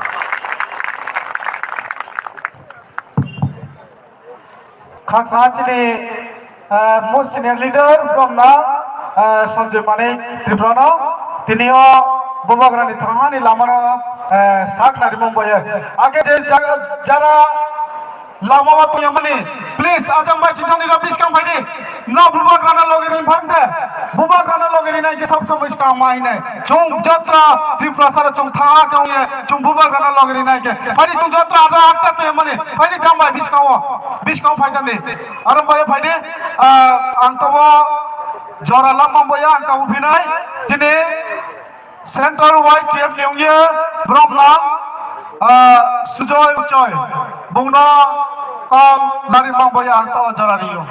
खाकसाचिनि मोस्ट सिनियर लीडर ब्रह्मा संजय माने त्रिपुरानो तिनियो बुबाग्रानि थांहानि लामाना सागनारि मुंबई आगे जे जारा लामा तो यमनी प्लीज आजम भाई चितानी रबिश काम भाई न बुबाग्राना लोगेरी भांडे बुबाग्राना लोगेरी नहीं के सब समझ काम आई नहीं चुंग जत्रा त्रिपुरा सारा चुंग था क्यों ये चुंग बुबाग्राना लोगेरी नहीं के भाई तुम जत्रा आधा अच्छा तो यमनी भाई जाम भाई बिश काम भाई जाने अरे भाई अंतवा जरा लामा बोया अंका उभिनाय जिने सेंट्रल वाइड केप न्यूये ब्रह्मा सुजय उचय बुंगना कम नारी मांगबया अंका जरा रियो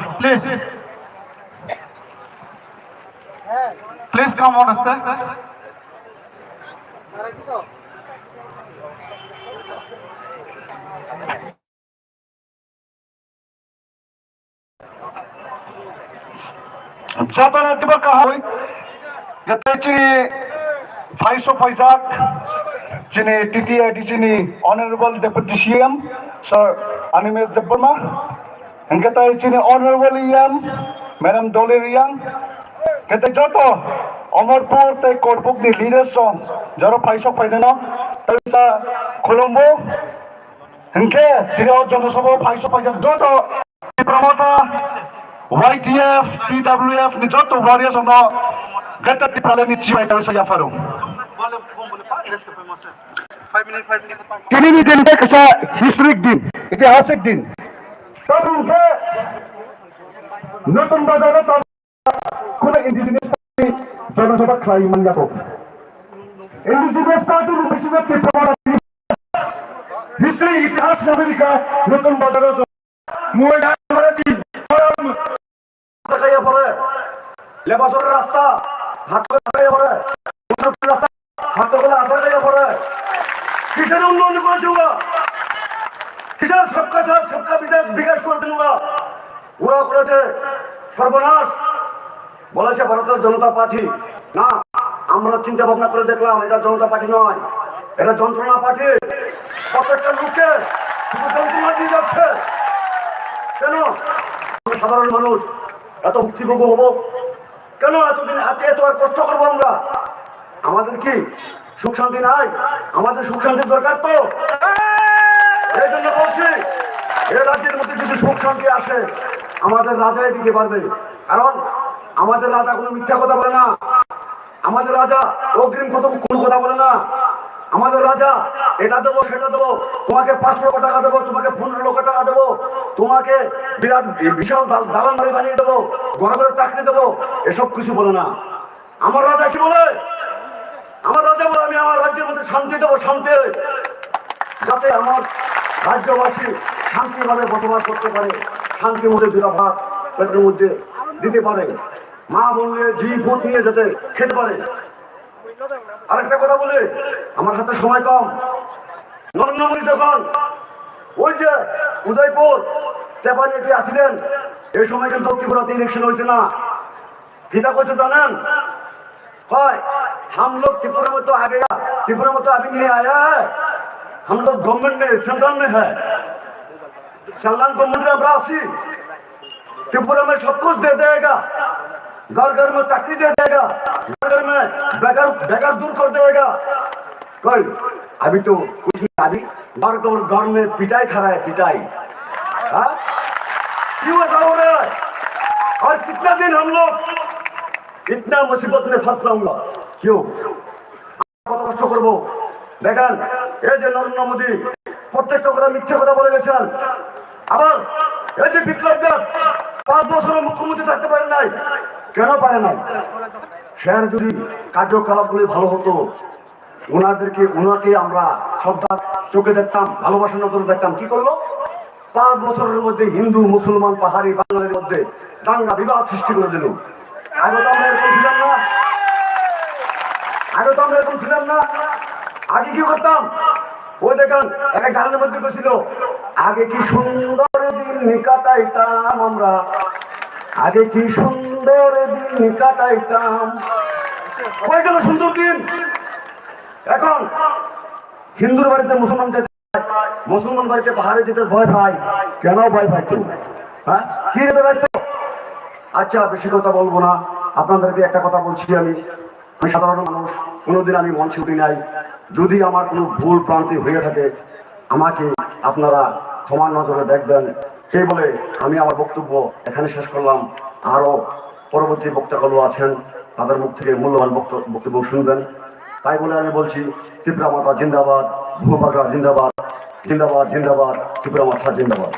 please come on sir Jatana tiba kahoi, kata cini Faiso Faizak, cini TTID cini Honorable Deputy CM Sir Animes Deburma, and kata cini Honorable Yang, Madam Dolly Yang, kata joto Amarpur te Korbuk ni leaders song, jaro Faiso Faizana, terisa Colombo, Hengke, tidak jono sobo Faiso Faizak joto Pramata. YTF, TWF ni joto warriors ono gata tipale ni jiwa itu saya faru. Ini ni din kasa historic din, ऐतिहासिक दिन. Tapi ke notun bazar itu kuna indigenous party jono soba klai manjato. Indigenous party ni bisibet tipara history इतिहास Amerika notun bazar itu muai berarti খাইয়া পড়ে লেবাসরের রাস্তা হাঁটতে খাইয়া পড়ে রাস্তা হাঁটতে গেলে আসার খাইয়া পড়ে কিসের উন্নয়ন করেছে ওরা কিসের সবকা সাথ সবকা বিকাশ করেছেন ওরা করেছে সর্বনাশ বলেছে ভারতের জনতা পার্টি না আমরা চিন্তা ভাবনা করে দেখলাম এটা জনতা পার্টি নয় এটা যন্ত্রণা পার্টি প্রত্যেকটা লোককে শুধু যন্ত্রণা দিয়ে যাচ্ছে কেন সাধারণ মানুষ এত ভুক্তিভোগ হবো কেন এতদিন এত আর কষ্ট করবো আমরা আমাদের কি সুখ শান্তি নাই আমাদের সুখ শান্তির দরকার তো এই জন্য বলছি এই রাজ্যের মধ্যে যদি সুখ শান্তি আসে আমাদের রাজাই দিতে পারবে কারণ আমাদের রাজা কোনো মিথ্যা কথা বলে না আমাদের রাজা অগ্রিম কোনো কথা বলে না আমাদের রাজা এটা দেবো সেটা দেবো তোমাকে 5 লক্ষ টাকা দেবো তোমাকে 15 লক্ষ টাকা দেবো তোমাকে বিরাট বিশাল দালান বাড়ি বানিয়ে দেবো ঘরে ঘরে চাকরি দেবো এসব কিছু বলে না আমার রাজা কি বলে আমার রাজা বলে আমি আমার রাজ্যের মধ্যে শান্তি দেবো শান্তি যাতে আমার রাজ্যবাসী শান্তিভাবে বসবাস করতে পারে শান্তির মধ্যে দুটা ভাত পেটের মধ্যে দিতে পারে মা বললে জি ভূত নিয়ে যেতে খেতে পারে আরেকটা কথা বলে আমার হাতে সময় কম নরেন্দ্র মোদী যখন ওই যে উদয়পুর টেপানিতে আসছিলেন এই সময় কিন্তু ত্রিপুরাতে ইলেকশন হয়েছে না কিতা কইছে জানেন কয় हम लोग त्रिपुरा में तो आ गया त्रिपुरा में तो अभी नहीं आया है हम लोग गवर्नमेंट में सेंट्रल में है सेंट्रल गवर्नमेंट में ब्रासी त्रिपुरा में सब कुछ दे देगा घर घर में चाकरी दे देगा घर घर में बेकार दूर कर देगा कोई अभी तो कुछ नहीं अभी घर में पिटाई खड़ा है पिटाई हाँ क्यों ऐसा हो रहा है और कितना दिन हम लोग इतना मुसीबत में फंस जाऊंगा क्यों কত কষ্ট করবো দেখেন এই যে নরেন্দ্র মোদী প্রত্যেকটা কথা মিথ্যে কথা বলে গেছেন আবার এই যে বিপ্লব দেব 5 বছর মুখ্যমন্ত্রী থাকতে পারেন নাই কেন পারে নাই স্যার যদি কার্যকলাপগুলি ভালো হতো ওনাকে আমরা শ্রদ্ধার চোখে দেখতাম ভালোবাসার নজরে দেখতাম কি করলো 5 বছরের মধ্যে হিন্দু মুসলমান পাহাড়ি বাঙালির মধ্যে দাঙ্গা বিবাদ সৃষ্টি করে দিল আগে তো আমরা এরকম ছিলাম না আগে কি করতাম ওই দেখেন একটা গানের মধ্যে বলছিল আগে কি সুন্দর দিন কাটাইতাম আমরা আগে কি সুন্দর দিন কাটাইতাম ওই গেল সুন্দর দিন এখন হিন্দুর বাড়িতে মুসলমান যেতে মুসলমান বাড়িতে পাহাড়ে যেতে ভয় পাই কেন ভয় পাই তো হ্যাঁ কি রে দায়িত্ব আচ্ছা বেশি কথা বলবো না আপনাদেরকে একটা কথা বলছি আমি সাধারণ মানুষ কোনোদিন আমি মঞ্চে উঠি নাই যদি আমার কোনো ভুল প্রান্তি হয়ে থাকে আমাকে আপনারা ক্ষমার নজরে দেখবেন এই বলে আমি আমার বক্তব্য এখানে শেষ করলাম আরও পরবর্তী বক্তাগুলো আছেন তাদের মুখ থেকে মূল্যবান বক্তব্য শুনবেন তাই বলে আমি বলছি ত্রিপুরা মাতা জিন্দাবাদ ভূভাগরা জিন্দাবাদ জিন্দাবাদ জিন্দাবাদ ত্রিপুরা মাতা জিন্দাবাদ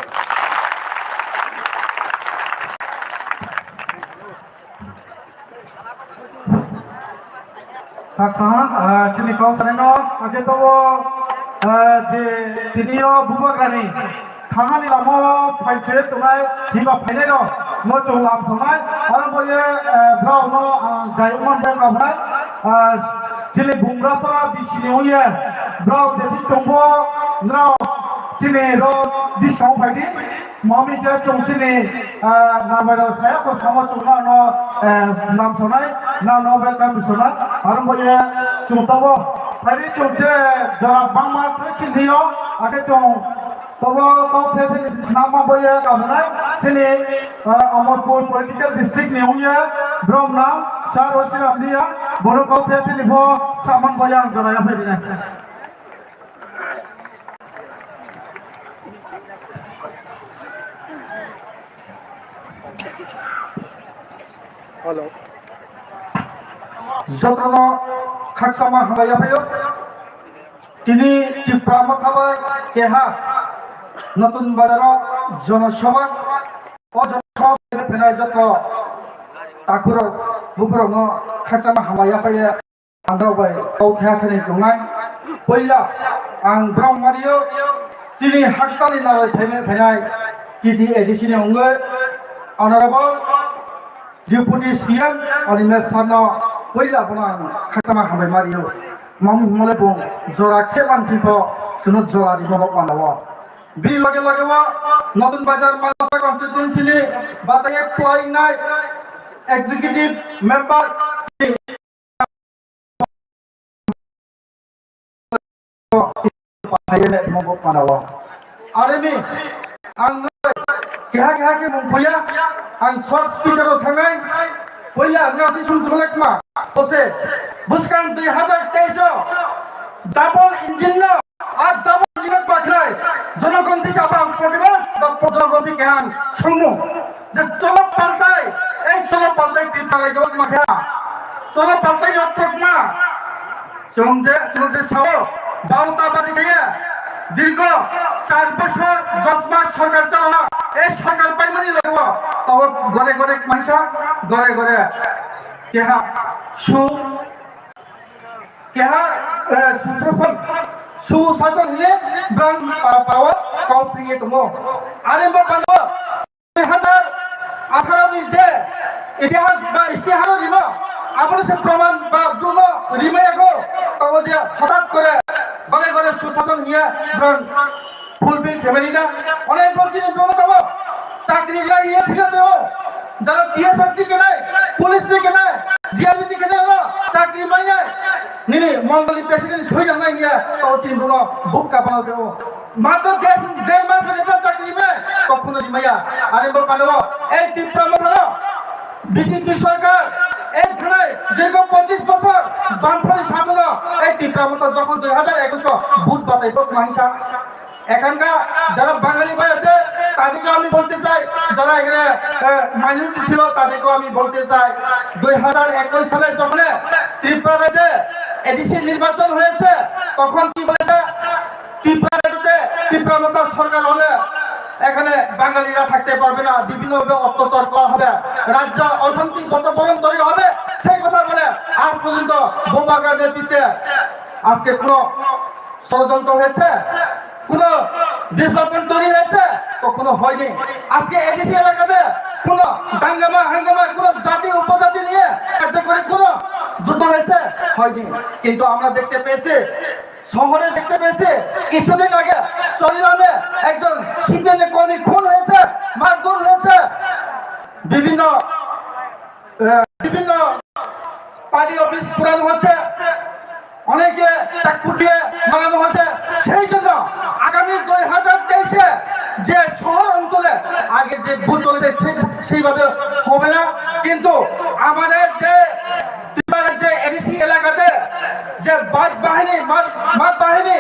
Cini kau sereno, aja tu je tiniyo bubagrani. Tangan ni lamo pancet tunai hingga pancero. No culam tunai. Orang boleh berau no jayuman dan kabai. Cini bunga sara di sini oye. Berau jadi tumbo berau sini ro di song pagi mami ke chung sini namanya saya ko sama cuma no nam sonai na no belkam sonai harum boye chung tabo hari chung je jara bangma kecil dia ada chung tabo kau pete nama boye kamunai sini Amarpur political district ni hunya Brahma Shah Roshir Abdiya Bono kau pete ni bo saman boya jara ya pete Hello. Jotono Kaksama Habaya Payo Tini Tiprama Kabai Keha Natun Badaro Jonoshoba O Jonoshoba Penai Joto Takuro Bukuro no Kaksama Habaya Payo Andro Bay Kau Thakani Dungai Poila Ang Bram Mario Sini Haksali Naro Penai Kiti Edisini Unge Honorable Deputy CM Olimes Sarno Poila Bunang Kaksama Habai Mario Mam Molebong Zorakse Mansipo Sunut Zorari Mabok Manawa Bi Lage Lagewa Notun Bazar Malasa Constituency Ni Bataya Ploy Nai Executive Member Pahayane Mabok Manawa Aremi Ang Keha ke Mumpuya Ang short speaker of Hangai Poila Nati Sumsulekma Ose Buskan 2023 Double Engine No R double engine পাঠায় জনগণ থেকে আবার প্রতিবাদ বা জনগণ কেহান শুনো যে চলো পাল্টাই এই চলো পাল্টাই ত্রিপুরা জগৎ মাখা চলো পাল্টাই অর্থক না চলছে সব 12টা বাজে গিয়ে দীর্ঘ 4 বছর 10 মাস সরকার চালানো এই সরকার পাইমানি লাগবো তবে ঘরে ঘরে মানুষ ঘরে ঘরে কেহা সুশাসন নিয়ে ব্রাং পাওয়ার কও প্রিয়ে তোমো আরেম্বর পালো 2018 নি যে ইতিহাস বা ইস্তিহার রিমা আবার সে প্রমাণ বা দুনো রিমায়াগো তবে যে হঠাৎ করে ঘরে ঘরে সুশাসন নিয়ে ব্রাং ফুলবি ফ্যামিলিটা অনেক বলছি প্রমাণ চাকরি লাগিয়ে ফিরে দেও যারা টিএসআর দিকে নাই পুলিশ দিকে নাই জিআরবি দিকে নাই চাকরি মাইনে নিনি মঙ্গলি প্রেসিডেন্ট সই জানাই গিয়া তাও চিনবো বুক কাপানো দেও মাত্র 1.5 মাস ধরে চাকরি মে কখনো দিমাইয়া আরে বল পালো এই ত্রিপুরা মহল বিজেপি সরকার এক ধারায় দীর্ঘ 25 বছর বামফ্রন্ট শাসন এই ত্রিপুরা মহল যখন 2021 বুট বাতাই বক মাহিসা এখানকার যারা বাঙালি ভাই আছে তাদেরকে আমি বলতে চাই যারা এখানে মাইনরিটি ছিল তাদেরকেও আমি বলতে চাই 2021 সালে যখন ত্রিপুরা রাজ্যে এডিসি নির্বাচন হয়েছে তখন কি বলেছে ত্রিপুরা রাজ্যে ত্রিপুরা মতো সরকার হলে এখানে বাঙালিরা থাকতে পারবে না বিভিন্নভাবে অত্যাচার করা হবে রাজ্য অশান্তি বাতাবরণ তৈরি হবে সেই কথা বলে আজ পর্যন্ত বোমাগ্রা নেতৃত্বে আজকে কোনো ষড়যন্ত্র হয়েছে কোন ডেভেলপমেন্ট তৈরি হয়েছে কখনো হয়নি আজকে এডিসি এলাকাতে কোন দাঙ্গামা হাঙ্গামা কোন জাতি উপজাতি নিয়ে কার্যকরী কোন যুদ্ধ হয়েছে হয়নি কিন্তু আমরা দেখতে পেয়েছি শহরে দেখতে পেয়েছি কিছুদিন আগে চরিলামে একজন সিপিএম কর্মী খুন হয়েছে মারধর হয়েছে বিভিন্ন পার্টি অফিস পুরানো হচ্ছে অনেকে চাকু দিয়ে মারানো হচ্ছে সেই জন্য আগামী 2023-এ যে শহর অঞ্চলে আগে যে ভোট চলেছে সেইভাবে হবে না কিন্তু আমাদের যে এডিসি এলাকাতে যে বাদ বাহিনী মাদ বাহিনী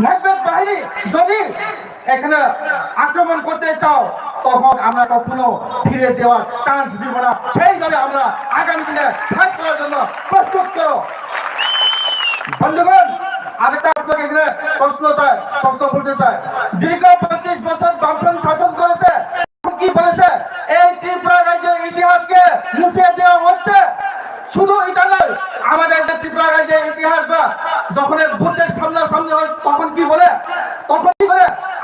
নেকবেদ বাহিনী যদি এখানে আক্রমণ করতে চাও তখন আমরা কখনো ফিরে দেওয়ার চান্স দিব না সেইভাবে আমরা আগামী দিনে ফাইট করার জন্য প্রস্তুত করো বন্ধুগণ আরেকটা আপনাকে এখানে প্রশ্ন বলতে চাই দীর্ঘ 25 বছর বামফ্রন্ট শাসন করেছে কি বলেছে এই ত্রিপুরা রাজ্যের ইতিহাসকে মুছে দেওয়া হচ্ছে শুধু এটা নয় আমাদের যে ত্রিপুরা রাজ্যের ইতিহাস বা যখন ভোটের সামনাসামনি হয় তখন কি বলে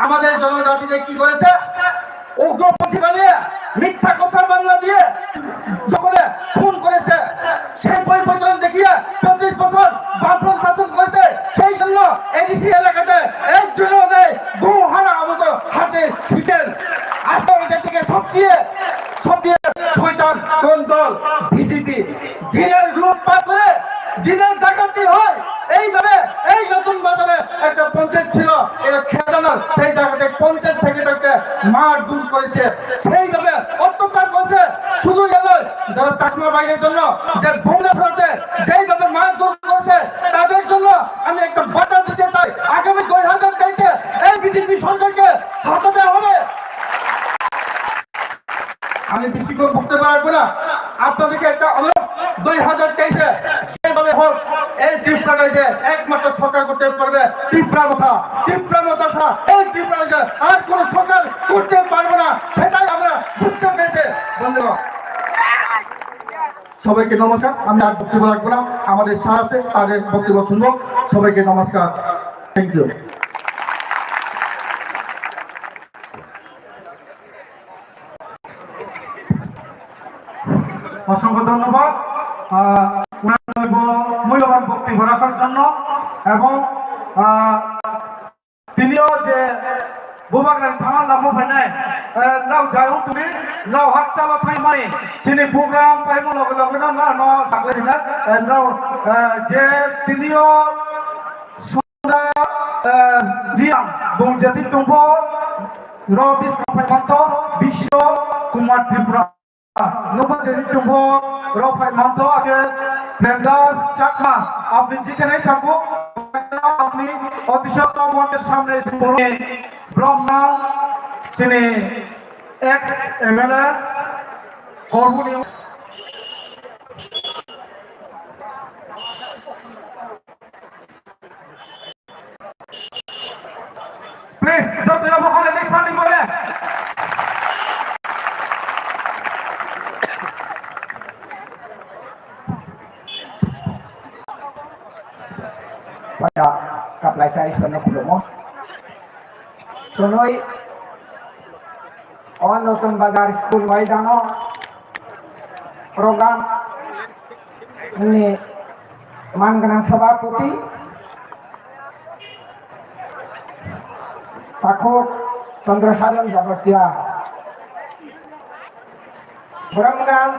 আমাদের জনজাতিদের কি করেছে উগ্রপন্থী বানিয়ে মিথ্যা কথা বাংলা দিয়ে যখন খুন করেছে সেই পরিবর্তন দেখিয়ে 25 বছর বামফ্রন্ট শাসন করেছে সেই জন্য এডিসি এলাকাতে এই জন্য গো হারা বিজেপি দিনের লুটপাট করে দিনের ডাকাতি হয়। এইভাবে এই নতুন বাজারে একটা পঞ্চায়েত ছিল এটা খেলানোর, সেই জায়গাতে পঞ্চায়েত সেক্রেটারিকে মার দূর করেছে, সেইভাবে অত্যাচার করেছে। শুধু এলো যারা চাকমা বাইরের জন্য যে ভুবনেশ্বরতে যেইভাবে মার দূর করেছে তাদের জন্য আমি একটা বার্তা দিতে চাই, আগামী 2023 এই বিজেপি সরকারকে হটাতে হবে। আমি বেশি করে বলতে পারবো না, আপনাদেরকে একটা অনুরোধ, 2023 সেভাবে হোক এই ত্রিপুরা যে একমাত্র সরকার করতে পারবে ত্রিপুরা মাথা ছাড়া এই ত্রিপুরা যে আর কোন সরকার করতে পারবে না, সেটাই আমরা বুঝতে পেরেছি। ধন্যবাদ সবাইকে, নমস্কার। আমি আর বক্তব্য রাখবো না, আমাদের সার আছে তাদের বক্তব্য শুনবো। সবাইকে নমস্কার, থ্যাংক ইউ। অসংখ্য ধন্যবাদ মূল্যবান বক্তব্য রাখার জন্য। এবং তিনিও যে বুবাগ্রাম থানা লামো ভাই নাও যাও তুমি নাও হাত চালা থাই মাই চিনি প্রোগ্রাম পাইম লগে লগে না ন সাগরি না নাও যে তিনিও সুন্দর রিয়াম বংজাতি তুম্ব রবিস কম্পাইমান্ত বিশ্ব কুমার ত্রিপুরা নবজাতি তুম্ব রফাইমান্ত আগে প্রেমদাস চাকমা। আপনি যেখানে থাকুক আপনি অতিশত মঞ্চের সামনে ব্রহ্মা তিনি এক্স এমএলএ কর্মনীয় প্লিজ যত বলে নিশানি করে pada kaplai saya sana kulomo tonoi on notun bazar school maidano program ini manganang sabapati Pakok Chandrasalan Jabatia Buramgram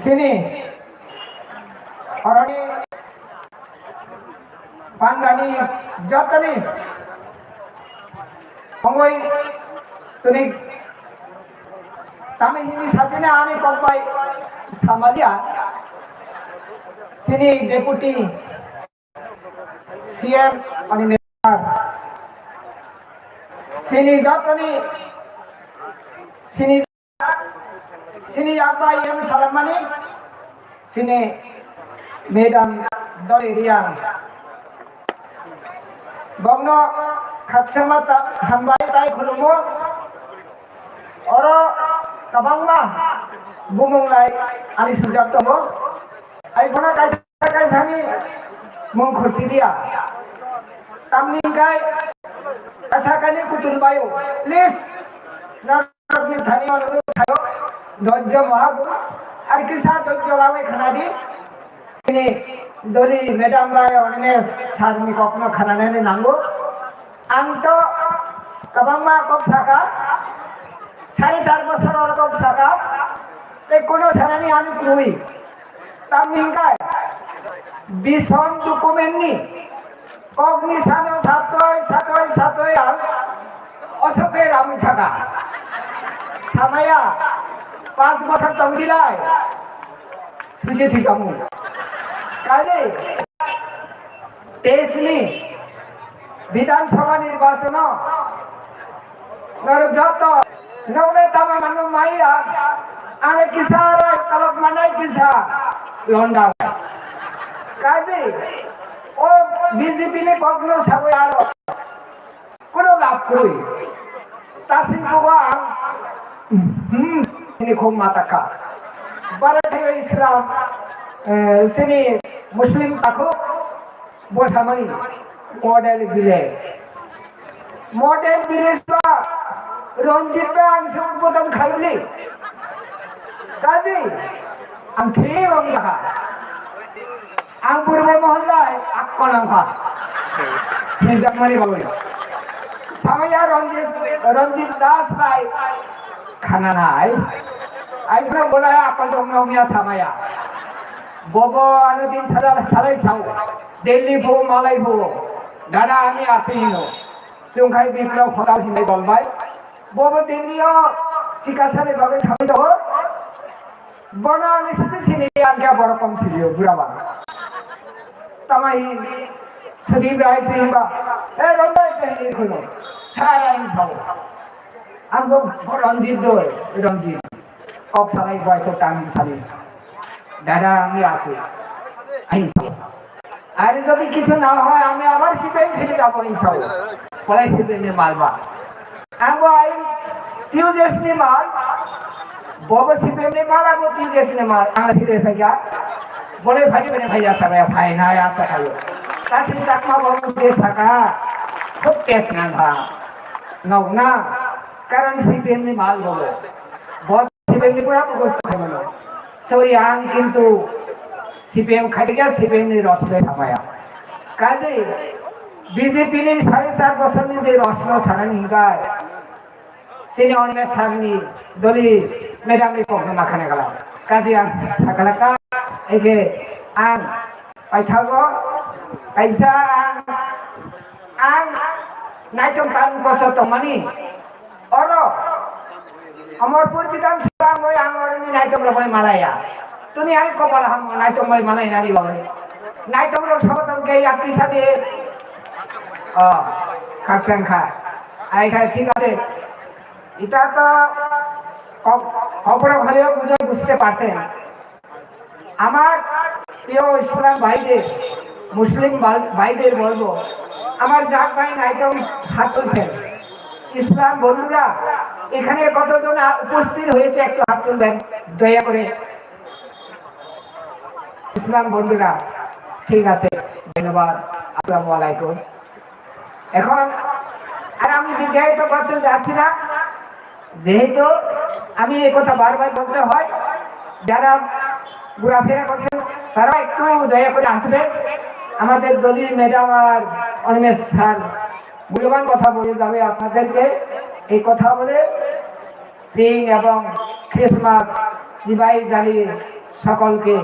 sini orani Pandani Jatani Hongoi Tunik Kami ini sajinya ani kompai Samalia Sini Deputy CM ani Nepal Sini Jatani Sini Abba M Salamani Sini Madam Dori Riang Bangno Katsama Hambai Tai Khulumo Oro Kabangma Bumung Lai Ani Sujak Tomo Ai Bona Kaisa Ni Mung Khursidia Tamni Kai Kasakani Kutul Bayu Please Narabni Thani Onu Thayo Dojja Mahagu Arkisa Dojja Lawe Khanadi Sini Doli Madam Lai Onne Sarmi Kokno Khanane Nango Angto Kabangma Kok Saka Sari Sarbosar Ora Kok Saka Te Kono Sarani Ani Krui Tamni Kai Bison Dokumenti Kognisano Satoi Ang Osoke Rami Thaka Samaya 5 বছর তমদিলাই তুই ঠিক আমু কাজে 23নি বিধানসভা নির্বাচন নরজত নৌলে তামা মানু মাইয়া আনে কিসার কলক মানাই কিসা লন্ডা কাজে ও বিজেপি নে কখনো সাবই আর কোনো লাভ কই তাসিম বুয়া ini khum mataka barathe Islam sini Muslim takho bosamani model village ba Ranjit bang sebodam khaili kazi ang thegom jaha ang purbe mohalla akkolang ha jamani babu samaya Ranjit Das Rai খানা নাই Aibra bola akal dong ngomnya sama ya. Bobo anu din salai sau. Delhi bo malai bo. Dada ami asino. Sungkai biplao khotau himai bolbai. Bobo Delhi o sikasane bagai kami to. Bona ani sate sini angka borokom silio burawa. Tamai Sadib Rai Simba. Rondai pehli kuno. Sara insau. Anggo Ranjit doi Ranjit. Kok salai boy ko tamin sali. Dada ami ase. Insau. আর যদি কিছু না হয় আমি আবার CPM ফিরে যাবো ইনশাআল্লাহ পলাই সিপিএম মালবা আমগো আই টিউজেস নি মাল বব সিপিএম নি মাল আমগো টিউজেস নি মাল আং ফিরে ফাইয়া বলে ভাই বেনে ভাইয়া সবাই ভাই না আসা খায় তাসিন সাকমা বব দে সাকা খুব কেস না ভা নও না কারণ সিপিএম নি মাল বলে বব সিপিএম নি পুরা মুখস্থ হয় বলো সরি আং কিন্তু CPM খাইয়া CPM নি রসলে থামায়া কাজে বিজেপি নি 4.5 বছর নি যে রসল সারানি গায় সিনে অনমে সামনি দলি ম্যাডাম নি পকনে মাখানে গলা কাজে আং সাকালাকা একে আং পাইথাগো কাইসা আং নাইতম কান কসো তমানি অর অমরপুর বিধানসভা মই আংরনি নাইতম রবাই মালায়া তুমি আর কপাল হাম নাই তো মই মানাই নারি বাবা নাই তো লোক সব তো গই একই সাথে খাচ্ছেন খা আই খাই ঠিক আছে এটা তো খবর হলেও বুঝতে পারছেন আমার প্রিয় ইসলাম ভাইদের মুসলিম ভাইদের বলবো আমার জাক ভাই নাই তো হাত তুলছেন ইসলাম বন্ধুরা এখানে কতজন উপস্থিত হয়েছে একটু হাত তুলবেন দয়া করে ইসলাম বন্ধুরা ঠিক আছে ধন্যবাদ আসসালামু আলাইকুম এখন আর আমি দীর্ঘায়িত করতে যাচ্ছি না যেহেতু আমি এই কথা বারবার বলতে হয় যারা ঘোরাফেরা করছেন তারা একটু দয়া করে আসবে আমাদের দলীয় ম্যাডাম আর অনিমেষ স্যার মূল্যবান কথা বলে যাবে আপনাদেরকে এই কথা বলে স্প্রিং এবং ক্রিসমাস সিবাই জ্বালিয়ে সকলকে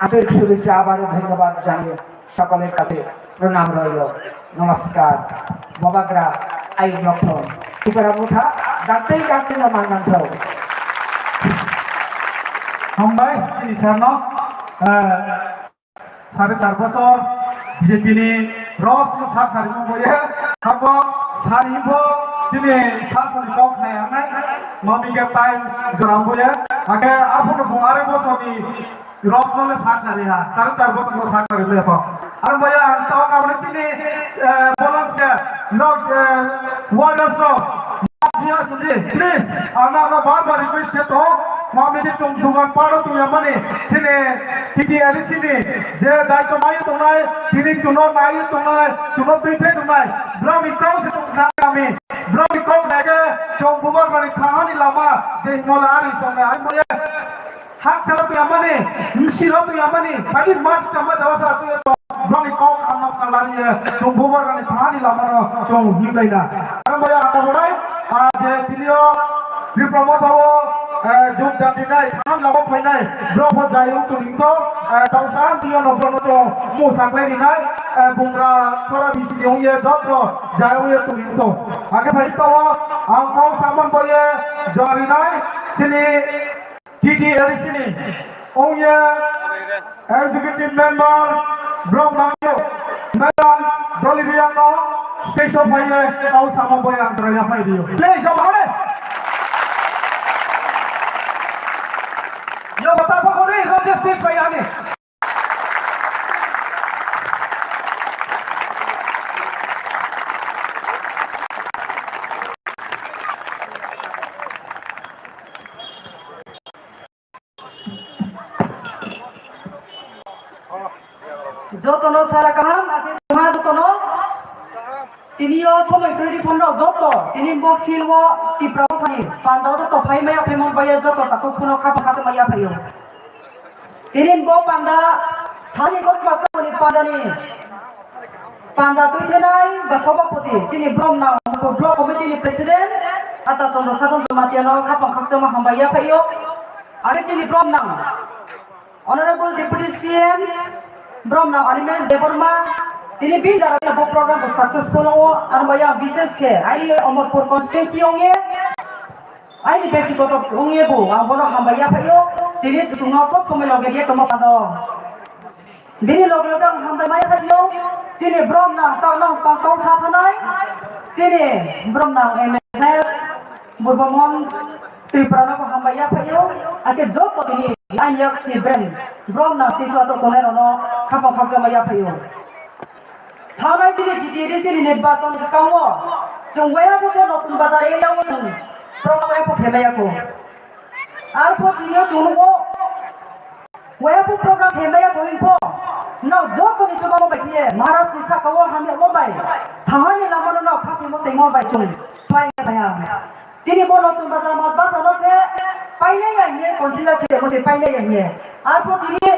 আন্তরিক শুভেচ্ছা আবারও ধন্যবাদ জানিয়ে সকলের কাছে প্রণাম রইল নমস্কার বাবাগ্রা আই লক্ষ্য টিপারা মুঠা ডাকতেই ডাকতে না মাননান থাও হামবাই ইসানো 4.5 বছর বিজেপি নি রস সাকারি ময়ে খাবো সারিবো দিনে শাসন কক নাই আনাই মামিকে টাইম জরাম বয়ে আগে আপন বহারে বসনি রসলে সাকারি হা 4.5 বছর সাকারি লেপো আর ময়া তাও কাবলে চিনি বলছে নট ওয়ার্ডসো প্লিজ আমরা বারবার রিকোয়েস্ট করতে মামিনি তুম দুগান পাড়ো তুমি মানে ছেলে ঠিকই আলিসিনি যে দায়িত্ব মাই তোমার তিনি চুনো নাই তোমার চুনো পিঠে তোমার ব্রাহ্মী কও সে তুমি আমি ব্রাহ্মী কও লাগে চৌবুবার মানে খাহানি লামা যে মোলা আরি সঙ্গে আই ময়ে হাত ছাড়া তুই মানে মিশিরো তুই মানে খালি মাঠ চামা দেওয়া তুই ব্রাহ্মী কও খানা কালারিয়ে চৌবুবার মানে খাহানি লামা চৌ হিলাই না আর ময়ে আটা বড়াই যে তিনিও বিপ্রমোদ হবো যোগদান দিনাই খান লাভ ফাইনাই ব্রহ্ম যাই তুলিংতো দাউসান দিও নব্রনতো মুসাকলাই দিনাই বুমরা ছড়া বিসি হইয়ে যত্র যাই হইয়ে তুলিংতো আগে ভাইতো আংকো সামন বয়ে জরিনাই চিনি টিটি এরিসিনি ওয়ে এক্সিকিউটিভ মেম্বার ব্রহ্মাঙ্গ ম্যাডাম ডলিভিয়ানো সেই সব ভাইয়ে আও সামন বয়ে আন্তরা ফাই দিও প্লিজ জমারে Yo betapa kau ni Raja Stage bayar ni. যতনো সারা কাহাম আগে মা যতনো তিনিও সময় তৈরি পণ্য যত তিনি মো ফিল্ম তীব্র ফানি পান্দাও তো ফাই মায়া ফেমন বাইয়া যত তাকো কোনো খাপা খাতে মায়া ফাইও তিনি মো পান্দা থানি গত বাচ্চা বলি পান্দানি পান্দা তুই নাই বা সভাপতি যিনি ব্রহ্মা ব্লক কমিটিনি প্রেসিডেন্ট আতা চন্দ্র সাধন জমাতিয়ানো খাপা খাতে মা হামবাইয়া ফাইও Ada cini Bromnang, Honorable Deputy CM Bromnang Animes Deborma, ini bidara bu program successful o, armaya bisnes ke, ini Amarpur constituency onge, ini bagi kotor onge bu, angkono hambaya payo, ini sungai sok kami lagi dia kemana pada, ini lagi hambaya payo, cini Bromnang tang satanai, cini Bromnang MSF, Burbamon Tripura ko hambaya payo, ake job ko ini, ayak si Ben, Bromnang si suatu tonero no, kapag hambaya payo. थानाय दिनै डिडिसिनि निर्वाचन सिगाङाव जों बयहाबो नतुन बाजार एरियायाव जों प्रग्रामखौ फेमायाखौ आरो दिनै जोंनो बयहाबो प्रग्राम फेमायाखौ इनफो नाव जतनि जबाव बायदिये महाराष्ट्र साखाव हामि मबाइ थाहानि लामानो नाव खाफि मते मबाइ जों पाइया जिनि नतुन बाजार मात बाजारनो पाइले यानि कनसिलार के मोसे पाइले यानि आरो दिनै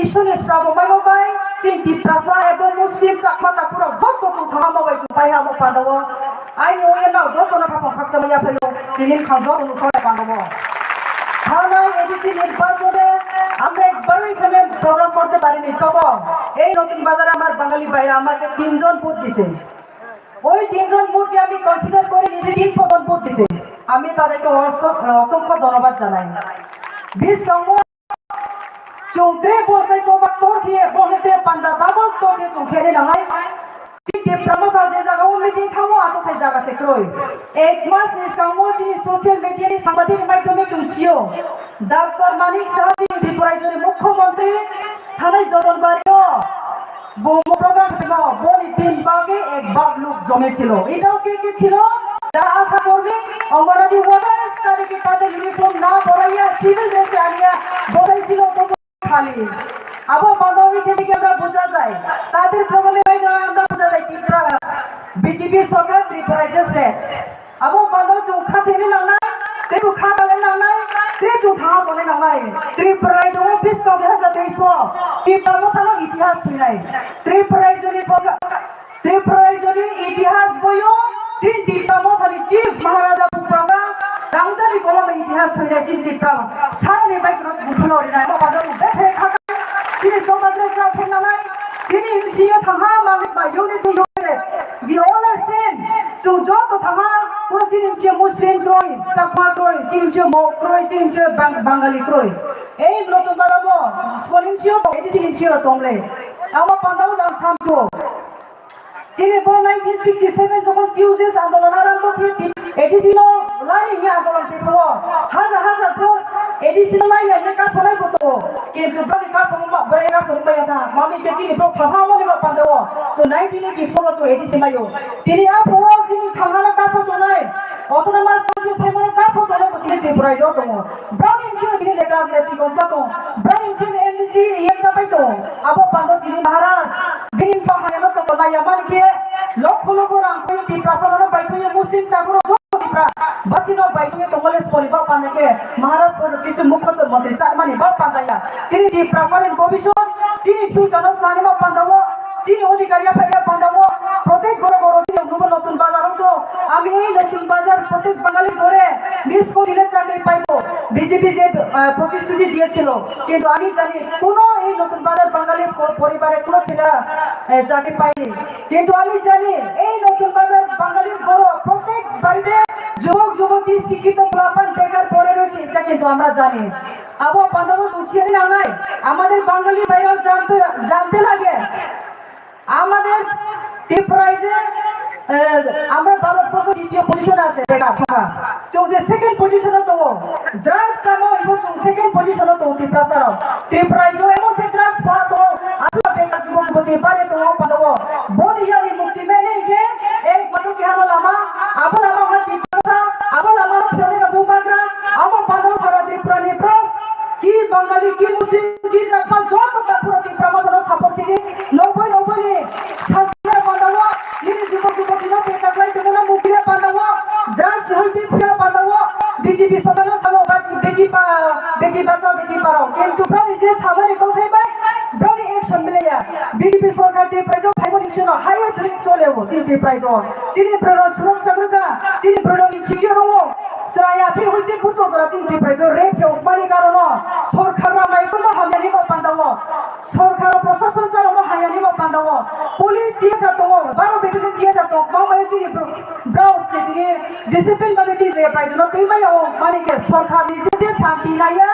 इसुनि स्राबो माइ मबाइ Sing di prasa ebo muslim sakma takura joto tu thama bai tu pai ha mo pandawo ai no ye na joto na phapong phak chama ya phelo tinin khajo nu khole pandawo thana edisi nirbachone আমরা একবারই এখানে programme করতে পারিনি তবে এই নতুন বাজারে আমার বাঙালি ভাইরা আমাকে 3 জন ভোট দিয়েছে ওই 3 জন ভোটকে আমি কনসিডার করে নিয়েছি 3 জন ভোট দিয়েছে আমি তাদেরকে অসংখ্য ধন্যবাদ জানাই 20 নম্বর Jungde bosai coba torki bonete panda double torki jungkere langai Jingde pramuka je jaga meeting thamu ato thai jaga se kroi ek mas ni sammo jini social media ni samadhik মাধ্যমে চুসিও doctor মানিক সাহাজি বিপরাইজরি মুখ্যমন্ত্রী থানাই জলনবাড়িও bomb programme পেলো বলি 3 ভাগে এক ভাগ লোক জমেছিল এটাও কে ছিল যারা আশা করবে অঙ্গনওয়াড়ি ওয়ার্কার্স তাদেরকে তাদের ইউনিফর্ম না পরাইয়া সিভিল ড্রেসে আনিয়া বসাইছিল খালি আবো বান্ধবী থেকে আমরা বোঝা যায় তাদের প্রবলেম আমরা বোঝা যায় ত্রিপুরা বিজেপি সরকার ত্রিপুরা যে শেষ আবো বান্ধব চৌখা থেকে নাংনাই তেকু খাটালে নাংনাই তে চৌখা বলে নাংনাই ত্রিপুরায় দো 2023 ত্রিপুরা মতানো ইতিহাস শুনাই ত্রিপুরায় যদি সরকার ত্রিপুরায় যদি ইতিহাস বইও তিন ত্রিপুরা মতানি চিফ মহারাজা পুপ্রাগা রামজানি কলমে ইতিহাস শুনে চিন্তি প্রাণ সারনে বাইকনো গুঠলো রিনা বাবা দেখে খাকা তিনি সমাজে ক্রাউ ফেনালাই তিনি সিও থাহা মালিক বা unity unit we all are same so যত থাহা পুরো জিনিসে মুসলিম ত্রয় চাকমা ত্রয় জিনিসে মো ত্রয় জিনিসে বাঙালি ত্রয় এই নতুন বাড়াবো স্পলিনসিও এটি জিনিসে তোমলে আমার পান্দাও জান সামছো যিনি 1967 যখন কিউজেস আন্দোলন আরম্ভ হয়েছিল এডিসিনো লারি ই আন্দোলন থেকে হাজার হাজার লোক এডিসিনো লাই এনে কাজ সবাই করতো কিন্তু ব্রনি কাজ সমবা ব্রে কাজ সমবা না মামি কে যিনি ব্রক ফাহামনি বা পান্দাও সো 1984 তো এডিসি মাইও তিনি আপো যিনি খানার কাজ হতো নাই অটোনমাস সেমন কাজ হতো না তিনি ত্রিপুরায় যত ব্রনি সিনো তিনি লেখা নেতি গঞ্জাতো ব্রনি সিনো এমসি ইয়ে চাপাই তো আবো পান্দাও তিনি মহারাজ বিন সহায়না তো বলাইয়া মানকে লক্ষ লক্ষ রাম কই ত্রিপুরা সরনো বাইকয়ে মুসলিম তাগুলো ত্রিপুরা বাসিনো বাইকয়ে তোমলে স্পলিবা পানেকে মহারাষ্ট্র কিছু মুখ্যমন্ত্রী চারমানি বা পান্দায়া যিনি ত্রিপুরা সরেন ভবিষ্যৎ যিনি ফিউচার সানিমা পান্দাও যিনি অধিকারিয়া ফাইয়া পান্দাও প্রত্যেক ঘরে ঘরে নতুন বাজার তো আমি এই নতুন বাজার প্রত্যেক বাঙালি ঘরে মিস করিলে চাকরি পাইবো বিজেপি যে প্রতিশ্রুতি দিয়েছিল কিন্তু আমি জানি কোন এই নতুন বাজার বাঙালির পরিবারে কোন ছেলেরা চাকরি পায়নি কিন্তু আমি জানি এই নতুন বাজার বাঙালির ঘর প্রত্যেক বাড়িতে যুবক যুবতী শিক্ষিত প্লাপান বেকার পড়ে রয়েছে এটা কিন্তু আমরা জানি আবো পান্ডব তুষিয়ারি না নাই আমাদের বাঙালি ভাইরাও জানতে লাগে আমাদের ত্রিপুরায় যে আমরা ভারতবর্ষ দ্বিতীয় পজিশনে আছে বেকার থাকা চৌষে সেকেন্ড পজিশনে তো ড্রাগস নামও এবং সেকেন্ড পজিশনে তো ত্রিপুরায় যে এমন ড্রাগস পাওয়া তো আসলে বেকার যুবক যুবতী পারে তো পাবো বনিয়ারি মুক্তি মেনে কে এক মাত্র কি হাল লামা আবল আমার ত্রিপুরা আবল আমার ফেলে না বুবাগ্রা আমার পাবো সারা ত্রিপুরা নিপ্র কি বাঙালি কি মুসলিম কি চাকমা যত পুরো ত্রিপুরা মতো সাপোর্ট করে 90 সাতরা পাবো ini যুবক যুবতীরা বেকার তোমরা মুক্তিরা পাবো ড্রাগস হইতে ফিরে পাবো বিজেপি সদন সভা বেটি বাঁচাও বেটি পারাও কিন্তু ব্রনি যে সামনে কোথায় ভাই ব্রনি অ্যাকশন মিলেয়া বিজেপি সরকার দিয়ে প্রাইজ ফাইনান্সিয়াল হাইয়েস্ট রেট চলেও তিনটি প্রাইজ চিনি প্রোডাক্ট সুরক্ষা গ্রুকা চিনি প্রোডাক্ট সিকিউর হবো Seraya pi huiti puto kora cinti prejo repio mani karono sorkar ramai pun hamyani ba pandawo sorkar prosasan jalo ma hayani ba pandawo police dia satu baru betul dia satu mau mai ji bro ke dire discipline ba beti re pai jono tui mai o mani ke sorkar nije je shanti laya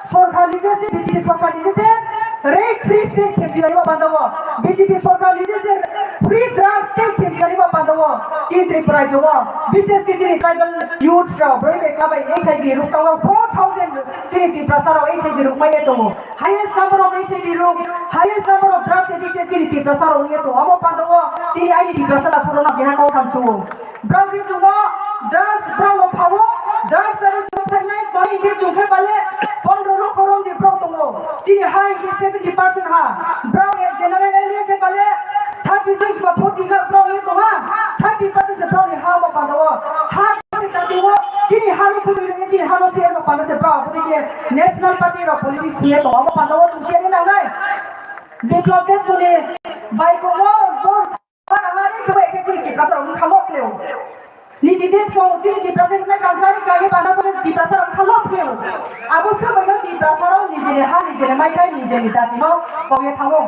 sorkar nije se BJP sorkar nije se rate free से खेची गई बांधवो BJP सरकार लीजिए से free drugs के खेची गई बांधवो चीन त्रिपुरा जो विशेष के चीनी ट्राइबल यूथ्स रो ब्रेव का भाई HIV रुक तो 4000 चीनी त्रिपुरा सारो HIV रुक में ये तो हाईएस्ट नंबर ऑफ HIV रुक highest number of drugs addicted चीनी त्रिपुरा सारो ये तो अब बांधवो तीन आई त्रिपुरा सारा पुराना बिहार को समझो ब्राउ की जो ड्रग्स ब्राउ पावो ड्रग्स सारे जो नहीं कोई के चुके वाले 15 करोड़ दी ब्राउ तो चीनी हाई की 70% हा ब्राउ ये जनरल एरिया के वाले 36 का 40 का ब्राउ ये तो हा 30% ब्राउ ये हा वो पादो हा ताती वो चीनी हालो को भी चीनी हालो से वो पादो से ब्राउ बोले के नेशनल पार्टी रो पॉलिटिक्स ये तो वो पादो तुम से ना नहीं डेवलपमेंट सुने बाई को वो हमारे के एक चीज के कसर उन खलोक ले ni di depso chini di present me kansari kage bana kore di prasar khalop leo abo सब बनो di prasar ni jene ha ni jene mai kai ni jene dati mo koye thawo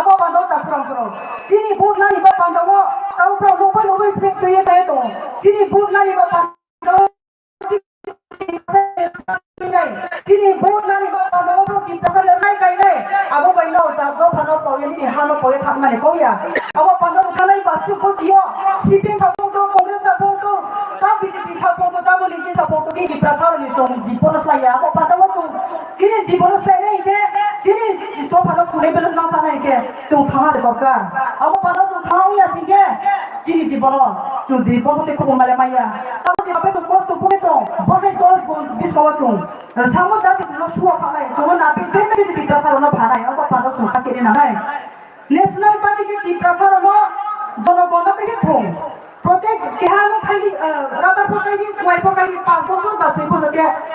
abo bando ta from kro chini bud la ni ba bando wo tau pro lo ba plek to ye tae to chini bud la ni ba bando chini bud la ni ba bando wo pro di prasar nai kai nai abo bai no ta do phano ko ye ni ha no ko ye thak mane ko ya abo bando khalai ba su ko sio sipin sa to congress sa to BJP support to double engine support to di prasar ni to Jibon saya abo padawo to chini Jibon saya ke chini to phano khule bel na ta nai ke to tha de kokar abo padawo to thau ya singe chini Jibon to Jibon te ko male maya abo di ape to ko so to bobe dos bon bis ko to samo da se no shuo phalai to na pe pe me di prasar no phalai abo padawo to khasire na nai national party ke di prasar no জনগণ পেকে থং প্রত্যেক কেহানো খালি rubber পকাইনি কুয়াই পকাইনি 5 বছর বা 6 বছর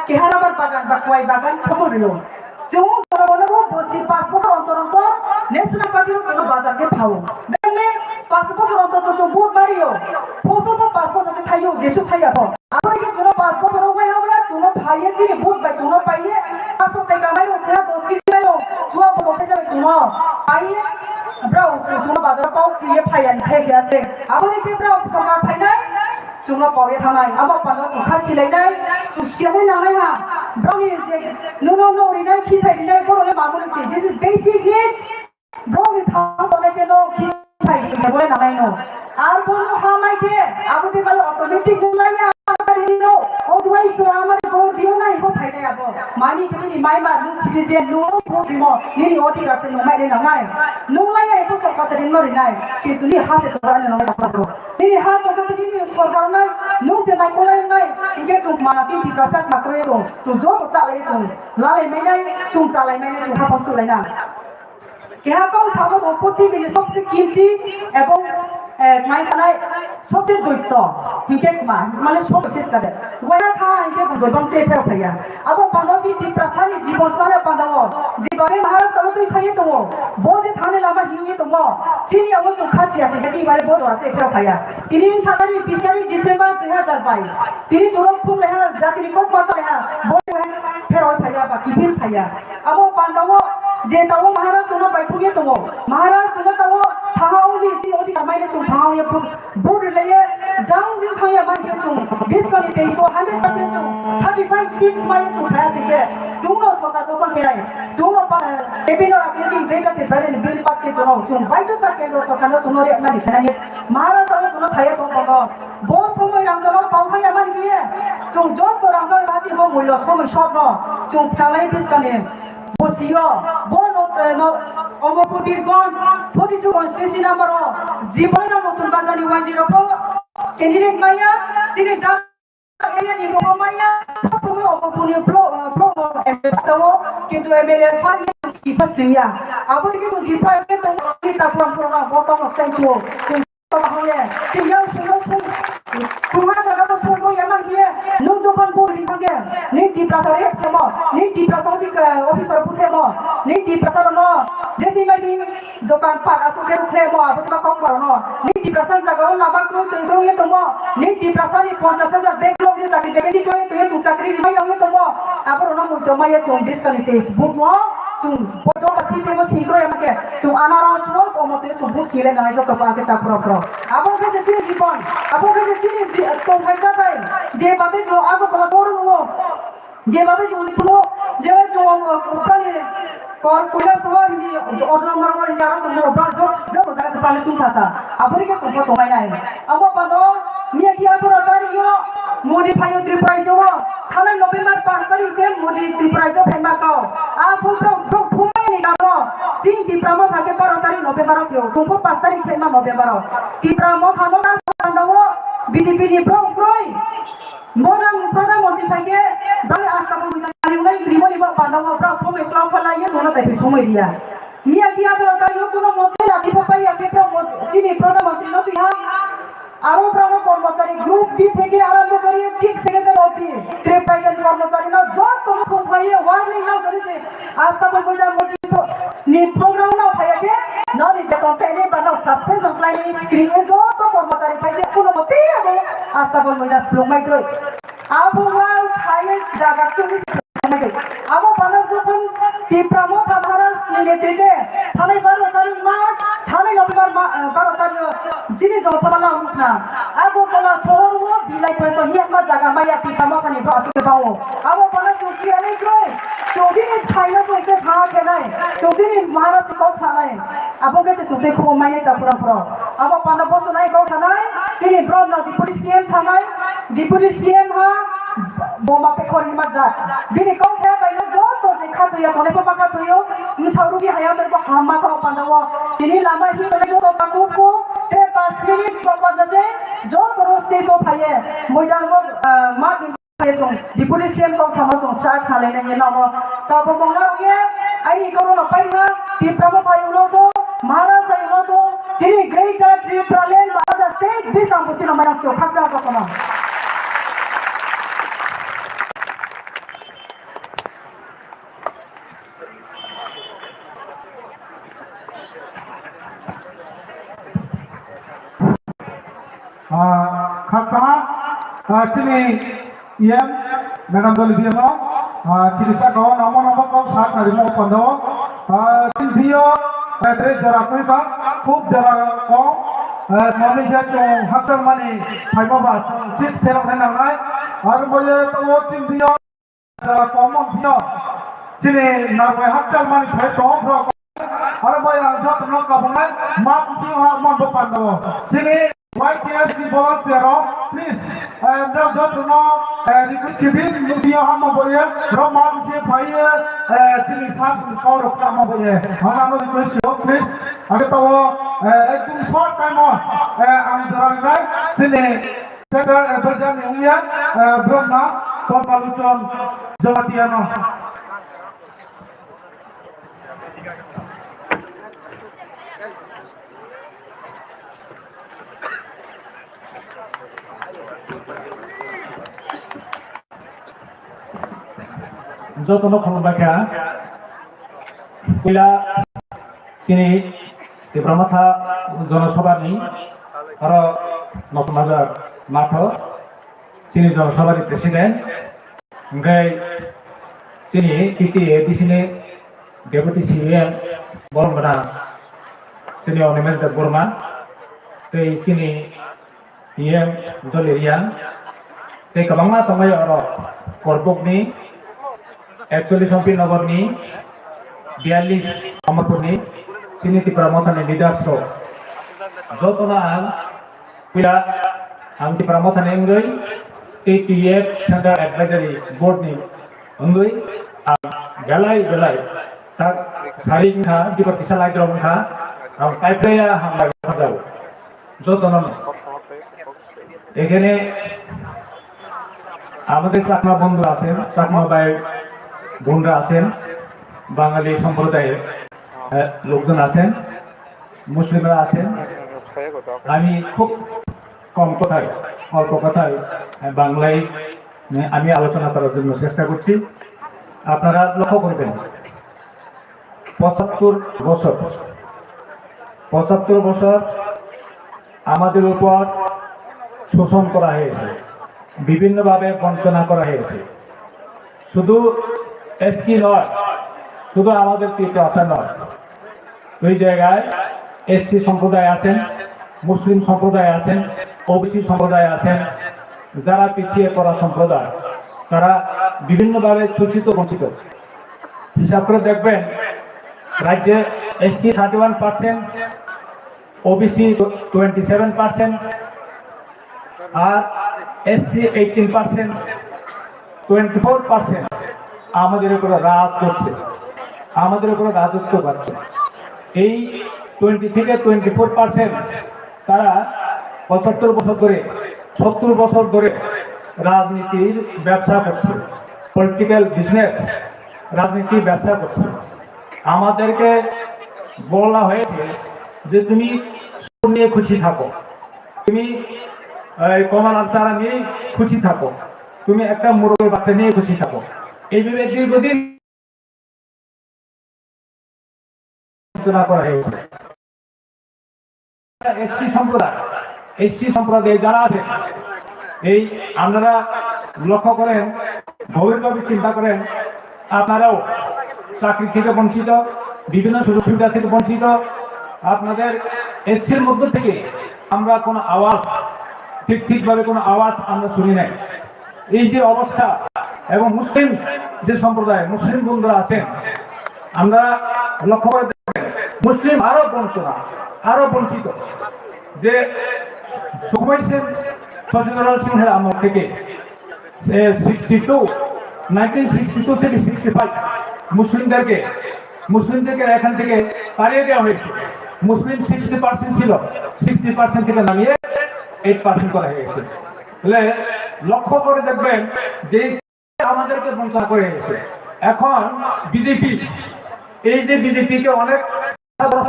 কেহা rubber বাগান বা কুয়াই বাগান ফসল দিল যে জনগণের বসি 5 বছর অন্তর অন্তর ন্যাশনাল পার্টির জন্য বাজারকে ফাও মানে 5 বছর অন্তর তো বুট মারিও ফসল 5 বছর খাইও যেসু খাইয়াবো আমার কি জন্য 5 বছর ওই আমরা জন্য ভাইয়ে যে বুট বা জন্য পাইয়ে 500 টাকা মাইও সেটা 10 মাইও জুয়া বলতে যাবে জন্য পাইয়ে ব্রাউ জন্য বাজার পাও ক্রিয়ে ফাইয়ান ফাইয়া আছে আবরি কে ব্রাউ সরকার ফাইনাই জন্য পাওয়ে থানাই আবা পানো জুখা সিলাইনাই জুসিয়ালে লানাই হা ব্রাউনি যে নো রিনাই কি ফাইনাই বলে মামুলি সি দিস ইজ বেসিক নিডস ব্রাউনি থাম বলে কে নো কি ফাই বলে লানাই নো আর বলো হামাই কে আবুতে বলে অটোমেটিক লাইয়া नो ओ दुआई सो हमारे बोर दियो ना इबो फाइदे आबो मानी के नि माइ मा नु सिजे नु को बिमो नि ओटी रासे नु माइ रे नाय नु लाय इबो सरकार से नो रि नाय कि तुनि हा से तोरा न नाय पातो नि हा तो के नि सरकार नाय नु से नाय कोलाय नाय इगे जु मा जि दि प्रसाद मात्रे दो जु जो चालाय जु लाय मे नाय जु चालाय मे जु हा पम चलाय ना কেহা কও সাবত অপতি মিলে সবচেয়ে কিমতি এবং মাই সানাই সবচেয়ে দৈত্য হিকেক মা মানে সব শেষ করে ওয়া খা ইকে বুঝবন তে ফের ফাইয়া আবো পানতি দি প্রাসানি জীবন সারে পাদাও জীবনে মহারাষ্ট্র তুই সাইয়ে তো বোজে থানে লামা হিয়ে তো চিনি অব তো খাসি আছে কি বারে বড় রাতে ফের ফাইয়া তিনি সাদারি 20 ডিসেম্বর 2022 তিনি জোরক ফুল লেহা জাতি রিপোর্ট করতে লেহা বড় ফের ওই ফাইয়া বা কি বিল ফাইয়া আবো পান্দাও যে তাও মহারাজ সোনা বাইঠুগে তো মহারাজ সোনা তাও থাহাউলি জি ওদি মাইলে তো থাহাউয়ে বুড লয়ে জাং জি থায়া মাইকে তো বিসকানি তে সো 100% তো 35 সিটস মাইলে তো পাসে কে জুনো সরকার তো কোন কেলাই জুনো এবিনো রাখি বেকাতে বারে বিল পাস কে জুনো জুন বাইটো তা কেন্দ্র সরকার তো জুনো রে না দিখানি মহারাজ আর জুনো ছায়া তো বলো বো সময় রামজল পাউহাই আমার গিয়ে জুন জত তো রামজল বাজি বো মূল্য সময় স্বপ্ন জুন ফ্যামিলি বিসকানি বসিও বড় অমরপুর বীরগঞ্জ 42 কনস্টিটিউশন নাম্বার জীবন নতুন বাজানি 104 ক্যান্ডিডেট মাইয়া যিনি দাম এরিয়া নিব মাইয়া তুমি অমরপুর ব্লক এমএলএ কিন্তু এমএলএ ফারি কি পাসিয়া আবার কিন্তু ডিপার্টমেন্ট তো তারপর পুরো বটম সেন্ট্রো হয়ে সিনিয়র তোমার জায়গা তো সরবো এমন গিয়ে নুন জোপান বলি ভাগে নি দি প্রাসারে থেমো নি দি প্রাসাদি অফিসার পুথেমো নি দি প্রাসার ন যেদি মাইনি দোকান পাট আচকে রুখেমো আবতমা কম করো ন নি দি প্রাসার জায়গা লামা ক্রু তেন্দ্রয়ে তোমো নি দি প্রাসারি 50000 ব্যাংক লোক যে চাকরি বেকেন্সি তুই তুই চাকরি মাই আমি তো আবার ওনা মুই তো মাই চুম ডিসকালিটিস বুক মো চুম বড় বাসি তে মো সিক্রো আমাকে চুম আনারস মো ওমতে চুম বুক সিলে না যত পাকে তা পুরো আবার কাছে চিনি জীবন আবার কাছে চিনি তো ফাইদা তাই যেভাবে যে আগো কলা করুন যেভাবে যে উনিপুনো যেভাবে যে উপালি কর কইলা সবার নি অর্ডার মারবার নি আর চুম অর্ডার জক জক জায়গা পালে চুম সাসা আবরিকে চুম তো মাই নাই আমো পাদো মিয়া কি আর অর্ডার ইও মডিফাই ত্রিপুরাই জো থানা নভেম্বর 5 তারিখ সে মডি ত্রিপুরাই জো ফেমা কাও আ ফুল ফুমাই নি গানো সিং ত্রিপুরা থাকে 12 তারিখ নভেম্বর কেও তুমো 5 তারিখ ফেমা নভেম্বর ত্রিপুরা মো থানো না সান্দাও বিজেপি নি প্রই मोरंग प्रधान मंत्री फाइके दले आस्था को बिना उनाई रिमोनी बा बांधावा प्रा समय क्लाव फलाइए सोना ताई समय दिया मिया किया तो तारियो कोनो मते लाती पाई आके प्रा चीनी प्रधान मंत्री न तुई आरो प्राण कर्मचारी ग्रुप डी থেকে আরম্ভ করে চিফ সেক্রেটারি অবধি ট্রেড কর্মচারী না যত কোন ভাইয়ে ওয়ার্নিং না করেছে আস্থা বলবো মোদি নি প্রোগ্রাম না ভাইয়াকে না নি বেতন বানা সাসপেন্স অনলাইন স্ক্রিনে যত কর্মচারী পাইছে কোনো মতে এবং আস্থা বলবো স্লোক মাইক্রো আবহাওয়া খাইয়ে জায়গা চুরি আবো বানা যখন তীব্রমো থামারাস নেতৃত্বে থানায় 12 তারিখ মার্চ থানায় নভেম্বর 12 তারিখ যিনি জনসভা উঠনা আবো বলা শহর ও বিলাই পয়তো হিয়ামা জায়গা মাইয়া তীব্রমো খানি আসতে পাও আবো বানা চুরি আলে গ্রয় চৌধুরী খাইলো কইতে ভাগ নাই চৌধুরী মহারাজ কও থানায় আবো গেছে চুতে খো মাইনে তা পুরা আবো পানা বসো নাই কও থানায় যিনি ব্রহ্ম ডিপুটি সিএম থানায় ডিপুটি সিএম হা बोमा पे खोल मत जा बिने कौन है भाई लोग जो तो देखा तो या तोने पापा का तो यो मिसाउरू की हया तेरे को हामा का पंडावा तिनी लामा ही तोने जो बाकू को ते 5 मिनट बाबा दसे जो करो से सो भाई मोजान वो मा दिन भाई जो डिपुटी सीएम को समझ तो साथ खाले नहीं ना वो का बोंगा ये आई करो ना पाई ना ती प्रभु भाई लोग तो महाराज भाई लोग तो सिरी ग्रेटर ट्रिप्रालेन बाद स्टेट भी संबुसी ना मना सो खचा को ना खासा चीनी यम मैडम दलिया चिकित्सा को नमो नमो को साथ नरिमो पंदो चिंथियो तेरे जरा कोई का खूब जरा को मम्मी जे चो हक्कल मानी फाइबो बा चित तेरो ना नाय और मुझे तो वो चिंथियो जरा कॉमन थियो चिनी नरवे हक्कल मानी फाइ तो ब्रो और भाई जत न का बने मा सी हा मन बो पंदो चिनी YPFC volunteer, please. Don't know. Request him. Lucia Hama boye. Roma Lucia Paye. Chili Sap Kaur Kama boye. Hana request you, please. Agar to ekdum short time on. Am jalan lagi. Chili center berjalan India. Brahma Pembalucan Jawa Tiano. যতন খলবাকা কইলা তিনি তীব্রমাথা জনসভানি আর নতুন হাজার মাঠ তিনি জনসভার president গাই তিনি TTA দিছিলে ডেপুটি সিএম বরমনা তিনি অনিমেশ দেব বর্মা তৈ তিনি ইএম দলেরিয়া তৈ কবাংমা তমাই আর করবকনি 41 সম্পি নগরনি 42 সমর্পণি সিনিতি প্রমোথনে লিডারশিপ যতনা পিলা আমতি প্রমোথনে এঙ্গই টিটিএফ সেন্ট্রাল অ্যাডভাইজারি বোর্ড নি এঙ্গই গলাই তা সারিংখা দিবর কিসা লাগরমখা আর কাইপ্রেয়া হামলা যাও যতনা এখানে আমাদের চাকমা বন্ধু আছেন চাকমা ভাই বোনরা আছেন বাঙালি সম্প্রদায়ের লোকজন আছেন মুসলিমরা আছেন আমি খুব কম কথায় অল্প কথায় বাংলায় আমি আলোচনা করার জন্য চেষ্টা করছি আপনারা লক্ষ্য করবেন 75 বছর আমাদের উপর শোষণ করা হয়েছে বিভিন্নভাবে বঞ্চনা করা হয়েছে। শুধু এসকি নয়, শুধু আমাদের ত্রিপুরা নয়, ওই জায়গায় এসসি সম্প্রদায় আছেন, মুসলিম সম্প্রদায় আছেন, ওবিসি সম্প্রদায় আছেন, যারা পিছিয়ে পড়া সম্প্রদায়, তারা বিভিন্নভাবে শোষিত বঞ্চিত। হিসাব করে দেখবেন রাজ্যে এসটি 31%, ওবিসি 27%, আর এসসি 18%, 24% আমাদের উপরে রাজ করছে, আমাদের উপরে রাজত্ব করছে। এই 20 থেকে 24% তারা 75 বছর ধরে, 70 বছর ধরে রাজনীতির ব্যবসা করছে, পলিটিক্যাল বিজনেস, রাজনীতি ব্যবসা করছে। আমাদেরকে বলা হয়েছে যে তুমি সুর নিয়ে খুশি থাকো, তুমি কমলার চারা নিয়ে খুশি থাকো, তুমি একটা মুরগের বাচ্চা নিয়ে খুশি থাকো। এইভাবে দীর্ঘদিন আলোচনা করা হয়েছে। এসসি সম্প্রদায় যারা আছে, এই আপনারা লক্ষ্য করেন, গভীরভাবে চিন্তা করেন, আপনারাও চাকরি থেকে বঞ্চিত, বিভিন্ন সুযোগ সুবিধা থেকে বঞ্চিত। আপনাদের এসসির মধ্য থেকে আমরা কোনো আওয়াজ, ঠিকভাবে কোনো আওয়াজ আমরা শুনি নাই। এই যে অবস্থা, এবং মুসলিম যে সম্প্রদায়, মুসলিম বন্ধুরা আছেন, আমরা লক্ষ্য করে দেখবেন মুসলিম আরো বঞ্চনা, আরো বঞ্চিত। যে সুকুমার সেন, শশীধর সিংহের আমল থেকে 1962 থেকে 65 মুসলিমদেরকে এখান থেকে তাড়িয়ে দেওয়া হয়েছে। মুসলিম 60% ছিল, 60% থেকে নামিয়ে 8% করা হয়েছে। তাহলে লক্ষ্য করে দেখবেন যে আমাদেরকে বঞ্চনা করে গেছে। এখন বিজেপি, এই যে বিজেপিকে অনেক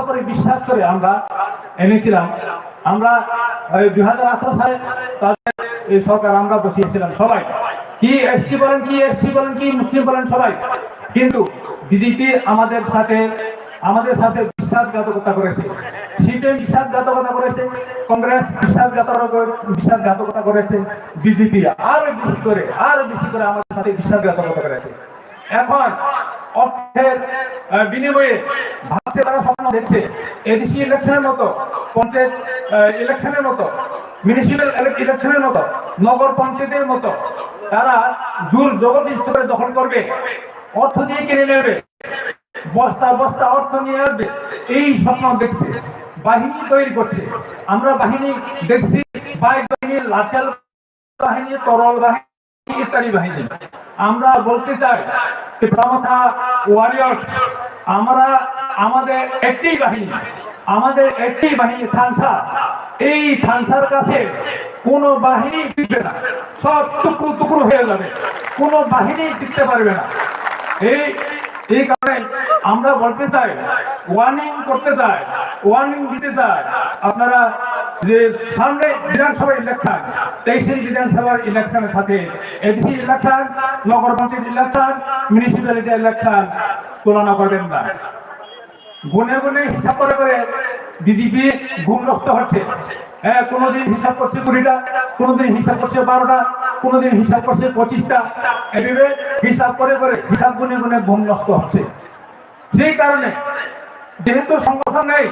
করে বিশ্বাস করে আমরা এনেছিলাম, আমরা 2018 সালে তাদের এই সরকার আমরা বসিয়েছিলাম, সবাই কি এসটি বলেন, কি এসসি বলেন, কি মুসলিম বলেন, সবাই। কিন্তু বিজেপি আমাদের সাথে বিশ্বাসঘাতকতা করেছে, সিপিএম বিশ্বাসঘাতকতা করেছে, কংগ্রেস বিশ্বাসঘাতকতা করেছে, বিজেপি আরো বেশি করে আমাদের সাথে বিশ্বাসঘাতকতা করেছে। এখন অর্থের বিনিময়ে ভাবছে, তারা স্বপ্ন দেখছে এডিসি ইলেকশনের মতো, পঞ্চায়েত ইলেকশনের মতো, মিউনিসিপ্যাল ইলেকশনের মতো, নগর পঞ্চায়েতের মতো তারা জোর জবরদস্তি করে দখল করবে, অর্থ দিয়ে কিনে নেবে, বস্তা বস্তা অর্থ নিয়ে আসবে। এই স্বপ্ন দেখছে, বাহিনী তৈরি করছে। আমরা বাহিনী দেখছি, বাইক বাহিনী, লাঠিয়াল বাহিনী, তরল বাহিনী, ইত্যাদি বাহিনী। আমরা বলতে চাই ব্রাহ্মণা ওয়ারিয়র্স, আমাদের একটি বাহিনী, থানসা। এই থানসার কাছে কোনো বাহিনী টিকবে না, সব টুকরো টুকরো হয়ে যাবে, কোনো বাহিনী টিকতে পারবে না। এই কারণে আমরা বলতে চাই, ওয়ার্নিং দিতে চাই, আপনারা যে সামনে বিধানসভা ইলেকশন, 23 বিধানসভার ইলেকশনের সাথে এডিসি ইলেকশন, নগর পঞ্চায়েত ইলেকশন, মিউনিসিপ্যালিটি ইলেকশন তুলনা করবেন না। গুনে গুনে হিসাব করে বিজেপি ঘুমগ্রস্ত হচ্ছে। হ্যাঁ, কোনোদিন হিসাব করছে 20টা, কোনোদিন হিসাব করছে 12টা, কোনোদিন হিসাব করছে 25টা। এভাবে হিসাব করে হিসাব গুনে গুনে ঘুমগ্রস্ত হচ্ছে। সেই কারণে যেহেতু সংগঠন নেই,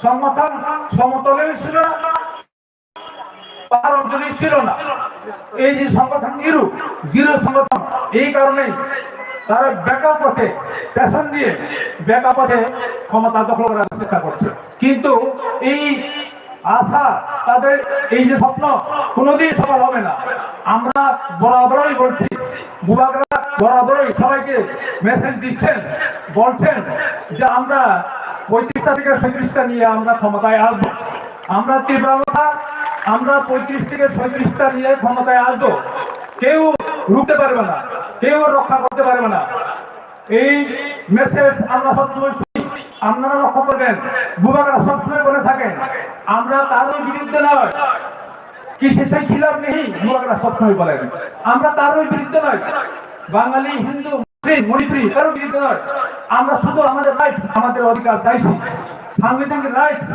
সংগঠন সমতলেও ছিল না, পারঞ্জলি ছিল না। এই যে সংগঠন জিরো সংগঠন, এই কারণে তারা ব্যাকআপ পথে, পেছন দিয়ে ব্যাকআপ পথে ক্ষমতা দখল করার চেষ্টা করছে। কিন্তু এই আশা, তাদের এই যে স্বপ্ন কোনোদিন সফল হবে না। আমরা বরাবরই বলছি, বুবাকরা বরাবরই সবাইকে মেসেজ দিচ্ছেন, বলছেন যে আমরা 35টা থেকে 37টা নিয়ে আমরা ক্ষমতায় আসবো। আমরা তীব্রতা, আমরা 35 থেকে 37টা নিয়ে ক্ষমতায় আসবো। কেউ রুখতে পারবে না, কেউ রক্ষা করতে পারবে না। এই মেসেজ আমরা সবসময় শুনি। আপনারা লক্ষ্য করবেন, বুবাকরা সবসময় বলে থাকেন আমরা তারই বিরুদ্ধে নয়, কিসে সেই খিলাফ নেই, বুবাকরা সবসময় বলেন আমরা তারই বিরুদ্ধে নয়, বাঙালি, হিন্দু, মুসলিম, মণিপুরি কারো বিরুদ্ধে নয়। আমরা শুধু আমাদের রাইটস, আমাদের অধিকার চাইছি, সাংবিধানিক রাইটস,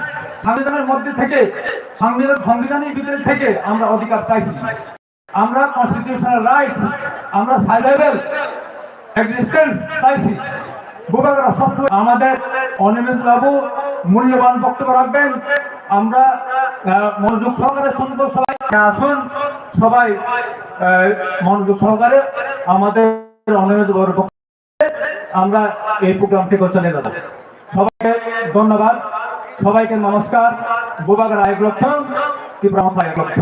সংবিধানের মধ্যে থেকে সংবিধানের ভিতরে থেকে আমরা অধিকার চাইছি, আমরা কনস্টিটিউশনাল রাইটস, আমরা সার্ভাইভাল এক্সিস্টেন্স চাইছি। বুবাকরা সবসময় আমাদের অনিমেষ বাবু মূল্যবান বক্তব্য রাখবেন, আমরা মনোযোগ সহকারে শুনবো। সবাই আসুন, সবাই মনোযোগ সহকারে আমাদের অনিমেষ বাবুর বক্তব্য আমরা এই প্রোগ্রাম থেকে চলে যাব। সবাইকে ধন্যবাদ, সবাইকে নমস্কার। বুবাকরা এক লক্ষ, ত্রিপুরা মাথা এক লক্ষ।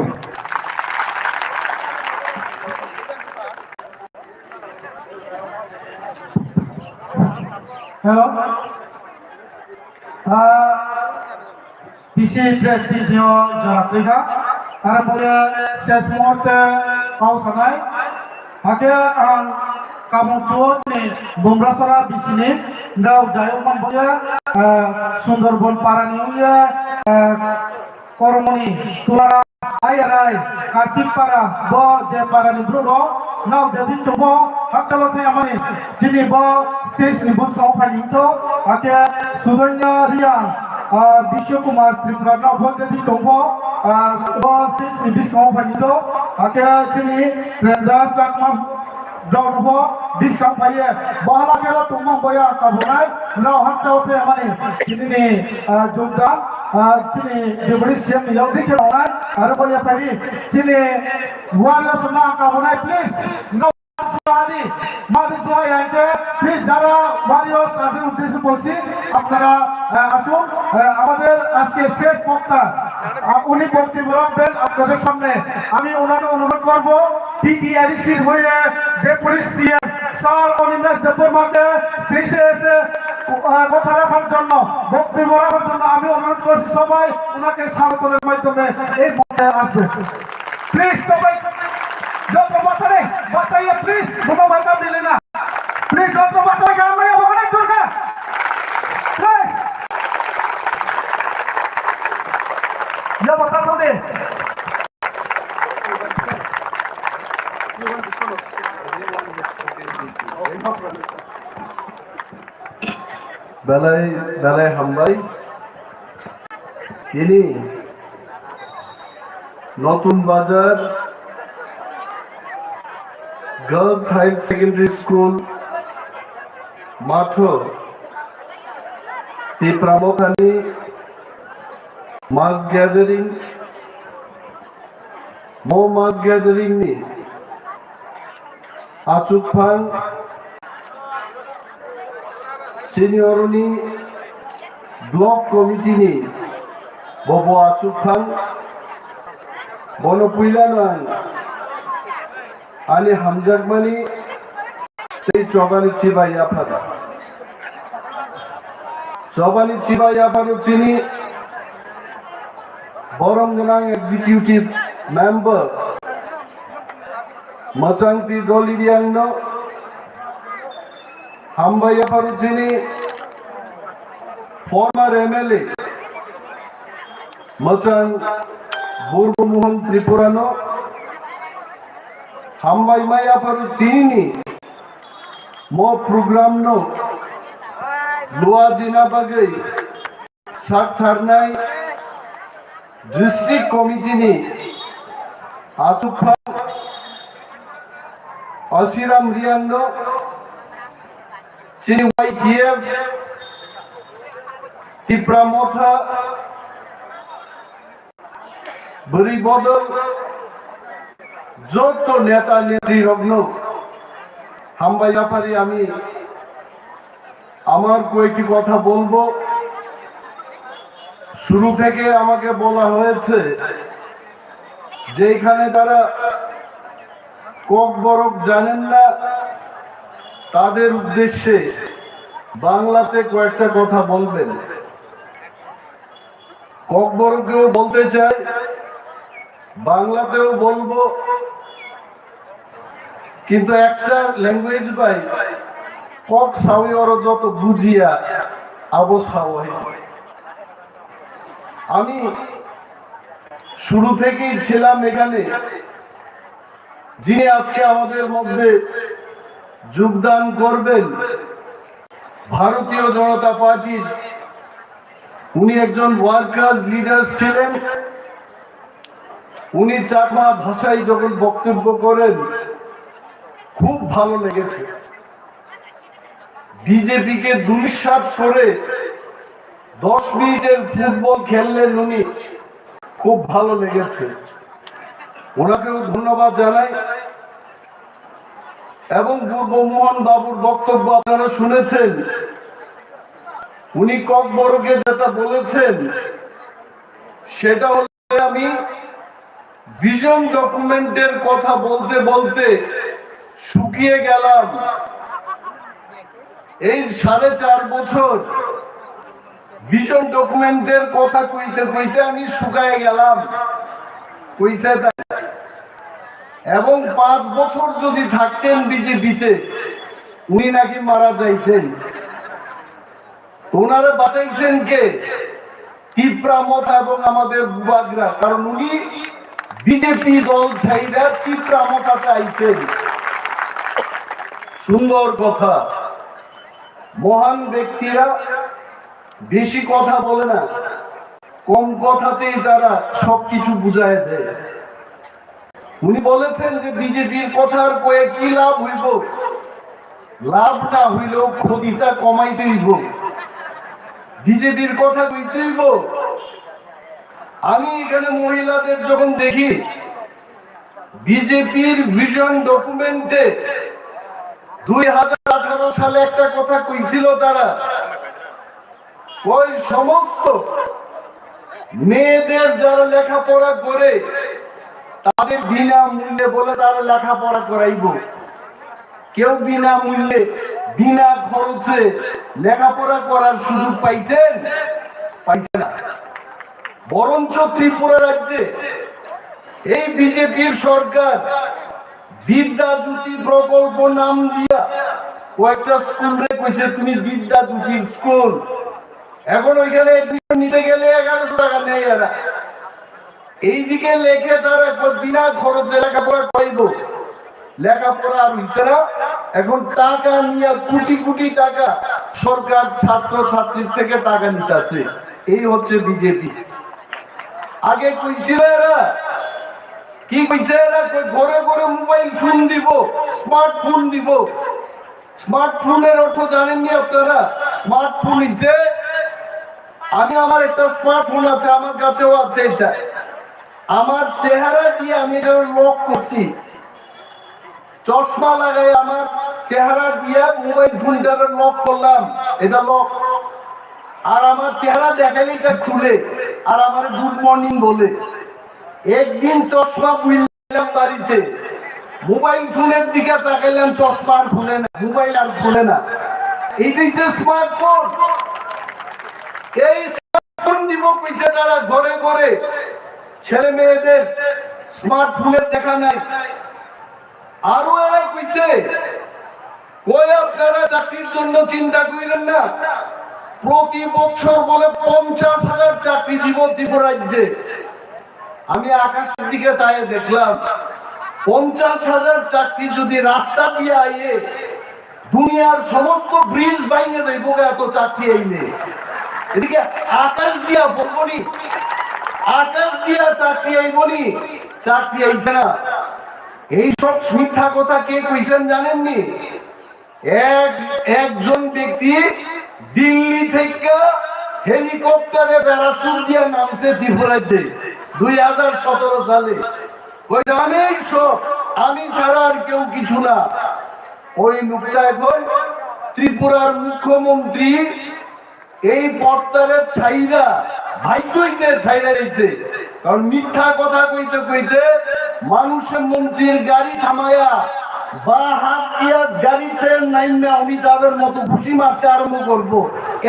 হ্যালো, পিসি প্রেসিডিও জনাত্রিকা তারপরে শেষ মুহূর্তে পাওসানায় আগে কামচুনি বুমরাসরা বিসিনি দাও জায়মান বয়া সুন্দরবন পারানি উয়া করমনি তুলারা আইরাই কার্তিক পারা ব যে পারানি ব্রুডো নাও যদি তুমো হাকালতে আমানি চিনি ব স্টেজ নিবুসাও ফাইনিতো আকে সুদন্য রিয়া বিশ্বকুমার ত্রিপুরা নাও ব যদি তুমো ব স্টেজ নিবুসাও ফাইনিতো আকে চিনি প্রেন্দাস রাকমা Dono discount paye bahala kelo tumma boya kabunai na hancha ope amani kini jogdan kini deputy CM yodi ke onai ar boya pari kini warriors na kabunai please no Madi please যারা Warriors তাদের উদ্দেশ্যে বলছি আপনারা আসুন। আমাদের আজকে শেষ বক্তা উনি বক্তব্য রাখবেন আপনাদের সামনে। আমি ওনাকে অনুরোধ করব টিটিআরসির হয়ে ডেপুটি সিএম স্যার অনিমেষ দেববর্মাকে শেষে এসে কথা রাখার জন্য, বক্তব্য রাখার জন্য আমি অনুরোধ করছি। সবাই ওনাকে স্বাগতের মাধ্যমে এই মঞ্চে আসবে। প্লিজ সবাই যত বাতারে বাতাইয়ে প্লিজ কোনো বাধা দিলে না, প্লিজ যত বাতারে আমরা অনেক দরকার প্লিজ যা বাতা দে বেলায় হামবাই তিনি নতুন বাজার গার্লস হায়ার সেকেন্ডারি স্কুল মাঠ ত্রিপুরামখানি মাছ গ্যাদারিং মাছ গ্যাদারিং নি আচুকফাং সিনিয়রনি ব্লক কমিটি নি Bob আচুকফাং বনপুইলানাং Ali Hamjagmani tei Chobani Chibai Apada Chobani Chibai Apado chini Borongganang Executive Member Machangti Doliriangno Hambai Apado chini former MLA Machang Burgomohan Tripurano Hambai Maya Paru Tini Mo program no Lua Jina Bagai Saktarnai District Committee ni Achupa Asiram Riano Chini YTF Tipramotha Buri Bodol যত নেতা নেত্রী রগ্ন হামবাইয়া পারি আমি আমার কয়েকটি কথা বলবো। শুরু থেকে আমাকে বলা হয়েছে যে এখানে তারা কক বরক জানেন না, তাদের উদ্দেশ্যে বাংলাতে কয়েকটা কথা বলবেন। কক বরকেও বলতে চাই, বাংলাতেও বলবো, কিন্তু একটা ল্যাঙ্গুয়েজ বাই কক সাউই ওর যত বুঝিয়া অবস্থা হয়েছে। আমি শুরু থেকেই ছিলাম এখানে, যিনি আজকে আমাদের মধ্যে যোগদান করবেন ভারতীয় জনতা পার্টির উনি একজন ওয়ার্কার্স লিডার ছিলেন। উনি চাকমা ভাষায় যখন বক্তব্য করেন খুব ভালো লেগেছে। বিজেপিকে দুঃসাৎ করে 10 মিনিটের ফুটবল খেললেন উনি, খুব ভালো লেগেছে। ওনাকেও ধন্যবাদ জানাই। এবং পূর্বমোহন বাবুর বক্তব্য আপনারা শুনেছেন। উনি ককবরকে যেটা বলেছেন সেটা হল, আমি ভিশন ডকুমেন্টের কথা বলতে বলতে শুকিয়ে গেলাম। এই 4.5 বছর ভিশন ডকুমেন্টের কথা কইতে কইতে আমি শুকায় গেলাম কইছে তাই। এবং 5 বছর যদি থাকতেন বিজেপিতে উনি নাকি মারা যাইতেন। ওনারা বাঁচাইছেন কে? তীব্রামত এবং আমাদের বুবাগরা, কারণ উনি বিজেপি দল ছাইরা তীব্রামতা চাইছেন। সুন্দর কথা। মহান ব্যক্তিরা বেশি কথা বলে না, কম কথাতেই তারা সবকিছু বুঝায় দেয়। উনি বলেছেন যে বিজেপির কথার কয়ে কি লাভ হইব? লাভ না হইলেও ক্ষতিটা কমাইতে হইব। বিজেপির কথা কইতে হইব। আমি এখানে মহিলাদের যখন দেখি বিজেপির ভিশন ডকুমেন্টে 2018 সালে একটা কথা কইছিল তারা, ওই সমস্ত মেয়েদের যারা লেখাপড়া করে তাদের বিনামূল্যে বলে তারা লেখাপড়া করাইব। কেউ বিনামূল্যে বিনা খরচে লেখাপড়া করার সুযোগ পাইছেন? পাইছে না। বরঞ্চ ত্রিপুরা রাজ্যে এই বিজেপির সরকার বিদ্যা জ্যোতি প্রকল্প নাম দিয়া কয়েকটা স্কুল রে কইছে তুমি বিদ্যা জ্যোতির স্কুল। এখন ওইখানে এডমিশন নিতে গেলে 1100 টাকা নেয় এরা। এইদিকে লেখে তারা বিনা খরচে লেখাপড়া করাইব। লেখাপড়া আর হইছে না। এখন টাকা নিয়ে কোটি কোটি টাকা সরকার ছাত্র ছাত্রীর থেকে টাকা নিতেছে। এই হচ্ছে বিজেপি। আগে কইছিল এরা কি কইছে? এরা ঘরে ঘরে মোবাইল ফোন দিব, স্মার্টফোন দিব। স্মার্টফোনের অর্থ জানেননি আপনারা? স্মার্টফোন হচ্ছে, আমি আমার একটা স্মার্টফোন আছে, আমার কাছেও আছে। এটা আমার চেহারা দিয়ে আমি এটা লক করছি। চশমা লাগাই আমার চেহারা দিয়ে মোবাইল ফোনটা লক করলাম, এটা লক। আর আমার চেহারা দেখালে এটা খুলে আর আমার গুড মর্নিং বলে। একদিন চশমা বুঝলাম বাড়িতে, মোবাইল ফোনের দিকে তাকাইলাম, চশমা আর খুলে না, মোবাইল আর খুলে না। এইটাই যে স্মার্টফোন। এই স্মার্টফোন দিব কইছে তারা ঘরে ঘরে। ছেলে মেয়েদের স্মার্টফোনের দেখা নাই। আরো এরা কইছে কই আপনারা চাকরির জন্য চিন্তা করেন না, প্রতি বছর বলে 50,000 চাকরি দিব ত্রিপুরা রাজ্যে। আমি আকাশের দিকে তাই দেখলাম 50,000 চাকরি যদি রাস্তা দিয়ে আইয়ে দুনিয়ার সমস্ত ব্রিজ ভাঙে দেব এত চাকরি আইলে। এদিকে আকাশ দিয়া বলবনি, আকাশ দিয়া চাকরি আইবনি, চাকরি আইছে না। এইসব মিথ্যা কথা কে কইছেন জানেননি? একজন ব্যক্তি দিল্লি থেকে হেলিকপ্টারে প্যারাশুট দিয়ে নামছে ত্রিপুরাতে 2017 সালে। ওই অনেক সব, আমি ছাড়া আর কেউ কিছু না। ওই লোকটা এখন ত্রিপুরার মুখ্যমন্ত্রী। এই পর্দারে ছাইরা ভাইতে ছাইরা দিতে, কারণ মিথ্যা কথা কইতে কইতে মানুষের মন্ত্রীর গাড়ি থামায়া বা হাত দিয়া গাড়িতে নাইমা অমিতাভের মতো ঘুষি মারতে আরম্ভ করবো।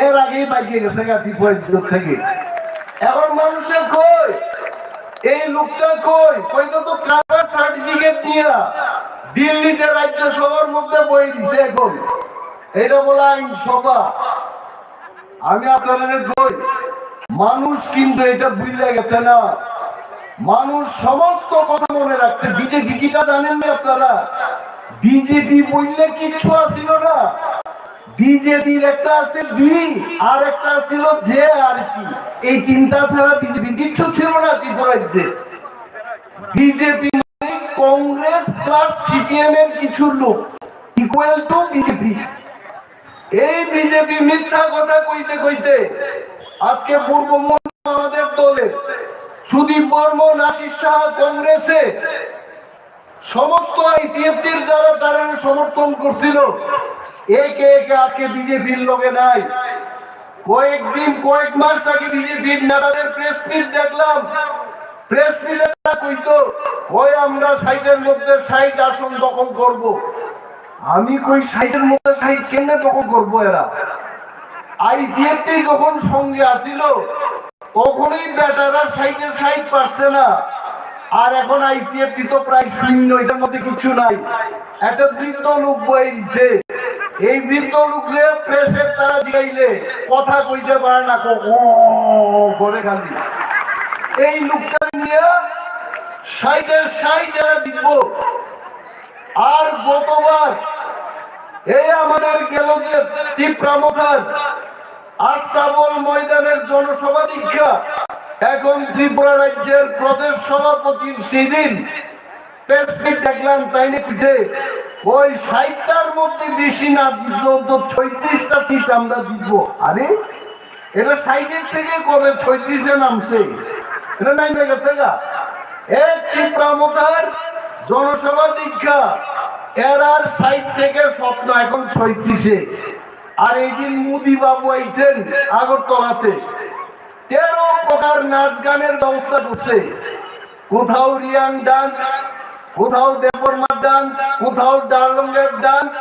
এর আগেই বাইকে গেছে ত্রিপুরা থেকে। এখন মানুষের কই এই লোকটা কই? কইতো তো ট্রান্সফার সার্টিফিকেট নিয়ে দিল্লিতে রাজ্য সভার মধ্যে বই দিচ্ছে। এখন এটা বলা আইনসভা। আমি আপনাদের কই মানুষ কিন্তু এটা ভুলে গেছে না। মানুষ সমস্ত কথা মনে রাখছে। বিজেপি কিটা জানেন না আপনারা? বিজেপি বললে কিচ্ছু আসিল না। বিজেপির একটা আছে বি, আর একটা ছিল জে আর কি। এই তিনটা ছাড়া বিজেপি কিচ্ছু ছিল না ত্রিপুরা রাজ্যে। বিজেপি মানে কংগ্রেস প্লাস সিপিএম এর কিছু লোক ইকুয়াল টু বিজেপি। এই বিজেপি মিথ্যা কথা কইতে কইতে আজকে পূর্বমন্ত্রী আমাদের দলে, সুদীপ বর্মন, আশিস শাহ কংগ্রেসে, সমস্ত আইপিএফটির যারা তারা সমর্থন করছিল, একে একে আজকে বিজেপির লোকে নাই। কয়েক মাস আগে বিজেপির নেতাদের প্রেস মিট দেখলাম। প্রেস মিটে তারা কইতো ওই আমরা 60-এর মধ্যে 60 আসন দখল করব। আমি কই 60-এর মধ্যে 60 কেমনে দখল করবো? এরা আইপিএফটি যখন সঙ্গে আসিল তখনই বেটারা 60-এর 60 পারছে না, আর এখন আইপিএফটি তো প্রায় শূন্য, এটার মধ্যে কিছু নাই। একটা বৃদ্ধ লোক বইছে, এই বৃদ্ধ লোকরে প্রেসের তারা দিলে কথা কইতে পারে না, করে খালি। এই লোকটা নিয়ে 60-এর 60 যারা দিব। আর গতবার এই আমাদের গেল যে তীব্রামথার আশরাফুল ময়দানের জনসভা দীক্ষা, এখন ত্রিপুরা রাজ্যের প্রদেশ সভাপতির সেদিন দেখলাম তাই পিঠে ওই 60টার মধ্যে বেশি না দিলেও তো 36টা সিট আমরা দিব। আরে এটা 60-এর থেকে কবে 36-এ নামছে? এটা নাইমে গেছে গা। এক তীব্রামথার জনসভা দীক্ষা, এরার 60 থেকে স্বপ্ন এখন 36-এ। আর এই দিন মোদি বাবু আইছেন আগরতলাতে, 13 প্রকার নাচ গানের ব্যবস্থা করছে। কোথাও রিয়াং ডান্স, কোথাও দেবরমা ডান্স, কোথাও ডার্লংয়ের ডান্স।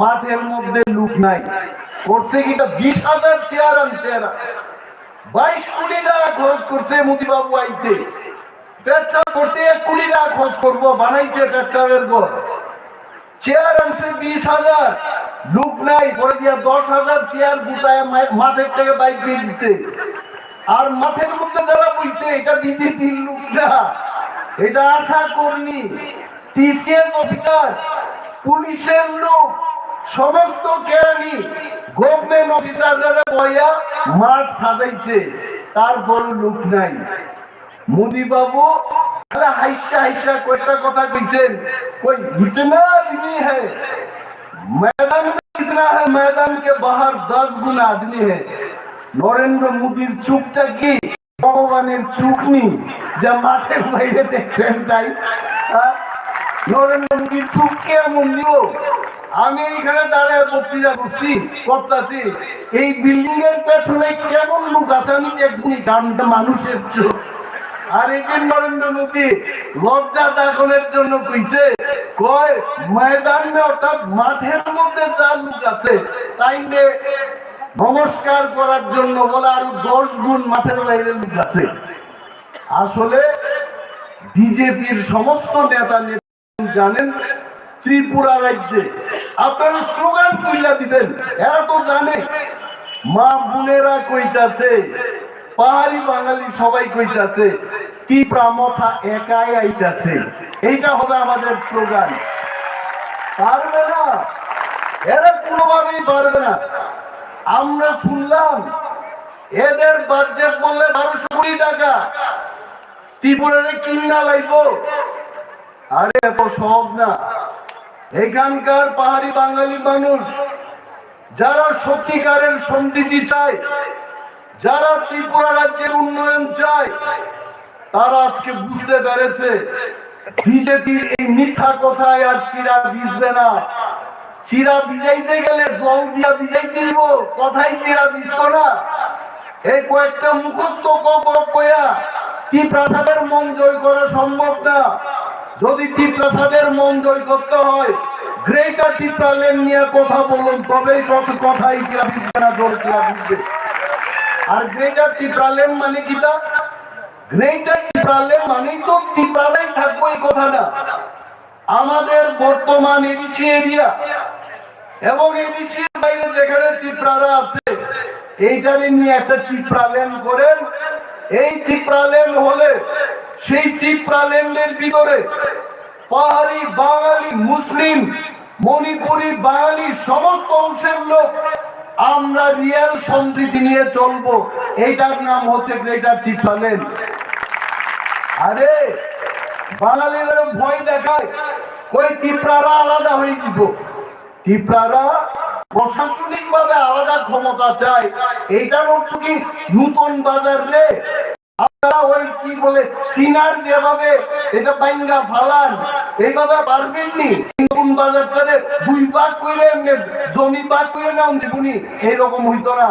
মাঠের মধ্যে লুক নাই। করছে কি 20,000 চেয়ার আনছে এরা। 22 কোটি টাকা খরচ করছে মোদি বাবু আইতে। পেচ্ছা করতে 1 কোটি টাকা খরচ করবো, বানাইছে পেচ্ছাবের ঘর। চেয়ার আনছে 20,000, লুক নাই। পরে দিয়া 10,000 চেয়ার গুটায় মাঠের থেকে বাইক দিয়ে দিচ্ছে। আর মাঠের মধ্যে যারা বলছে এটা বিজেপির লোক না, এটা আশা কর্মী, টিসিএস অফিসার, পুলিশের লোক, সমস্ত কেরানি, গভর্নমেন্ট অফিসাররা বইয়া মাঠ সাজাইছে, তারপরও লোক নাই। মোদি বাবু হাইসা হাইসা কয়েকটা কথা কইছেন, কই ইতনা আদমি হ্যায় मैदान में, इतना है मैदान के बाहर 10 गुना आदमी है। নরেন্দ্র মোদীর চুপটা কি ভগবানের চুপ নি যা মাঠের বাইরে দেখছেন তাই? নরেন্দ্র মোদীর চুপ কেমন নিব? আমি এইখানে দাঁড়ায় বক্তৃতা করতেছি, এই বিল্ডিং এর পেছনে কেমন লোক আছে আমি দেখবি, কারণটা মানুষের চোখ। আর এই যে নরেন্দ্র মোদী লজ্জা দাখনের জন্য কইছে, কয় ময়দানে অর্থাৎ মাঠের মধ্যে যা লোক আছে তাই নমস্কার করার জন্য বলে আরো 10 গুণ মাঠের বাইরে লোক আছে। আসলে বিজেপির সমস্ত নেতা জানেন ত্রিপুরা রাজ্যে আপনারা স্লোগান তুলে দিবেন, এরা তো জানে। মা বোনেরা কইতাছে, পাহাড়ি বাঙালি সবাই কইতাছে তীব্রামথা একাই আইতাছে। এইটা হবে আমাদের স্লোগান। পারবে না, এরা কোনোভাবেই পারবে না। আমরা শুনলাম এদের বাজেট বললে 1200 কোটি টাকা ত্রিপুরারে কিনা লাগব। আরে এত সহজ না। এখানকার পাহাড়ি বাঙালি মানুষ যারা সত্যিকারের সমৃদ্ধি চায়, যারা ত্রিপুরা রাজ্যের উন্নয়ন চায়, তারা আজকে বুঝতে পেরেছে বিজেপির এই মিথ্যা কথায় আর চিরা ভিজবে না। চিরা ভিজাইতে গেলে জল দিয়া ভিজাইতে দিব, কথাই চিরা ভিজত না। এই কয়েকটা মুখস্থ কয়া ত্রিপ্রাসাদের মন জয় করা সম্ভব না। যদি ত্রিপ্রাসাদের মন জয় করতে হয়, গ্রেটার ত্রিপ্রালেন নিয়ে কথা বলুন, তবেই কথাই চিরা ভিজবে না, জল চিরা ভিজবে। আর গ্রেটার ত্রিপ্রালেন মানে কি? তা গ্রেটার ত্রিপ্রালেন মানেই তো ত্রিপ্রালাই থাকবো এই কথা না। আমাদের বর্তমান এডিসি এরিয়া এবং এডিসির বাইরে যেখানে ত্রিপুরা আছে, এইটারে নিয়ে একটা ত্রিপ্রালেন করেন। এই ত্রিপ্রালেন হলে সেই ত্রিপ্রালেনের ভিতরে পাহাড়ি বাঙালি মুসলিম মণিপুরি, বাঙালি সমস্ত অংশের লোক আমরা রিয়েল সম্প্রীতি নিয়ে চলবো। এইটার নাম হচ্ছে গ্রেটার ত্রিপুরাল্যান্ড। আরে বাঙালিরা ভয় দেখায়, কই ত্রিপুরারা আলাদা হয়ে দিব। ত্রিপুরারা প্রশাসনিক ভাবে আলাদা ক্ষমতা চায়। এইটার অর্থ কি নতুন বাজার রে? আপনারা ওই কি বলে সিনার যেভাবে এটা বাইঙ্গা ফালান, এইভাবে পারবেননি। নতুন বাজার করে 2 ভাগ করে এমনি জমি ভাগ করে নাম দিবনি, এইরকম হইতো না।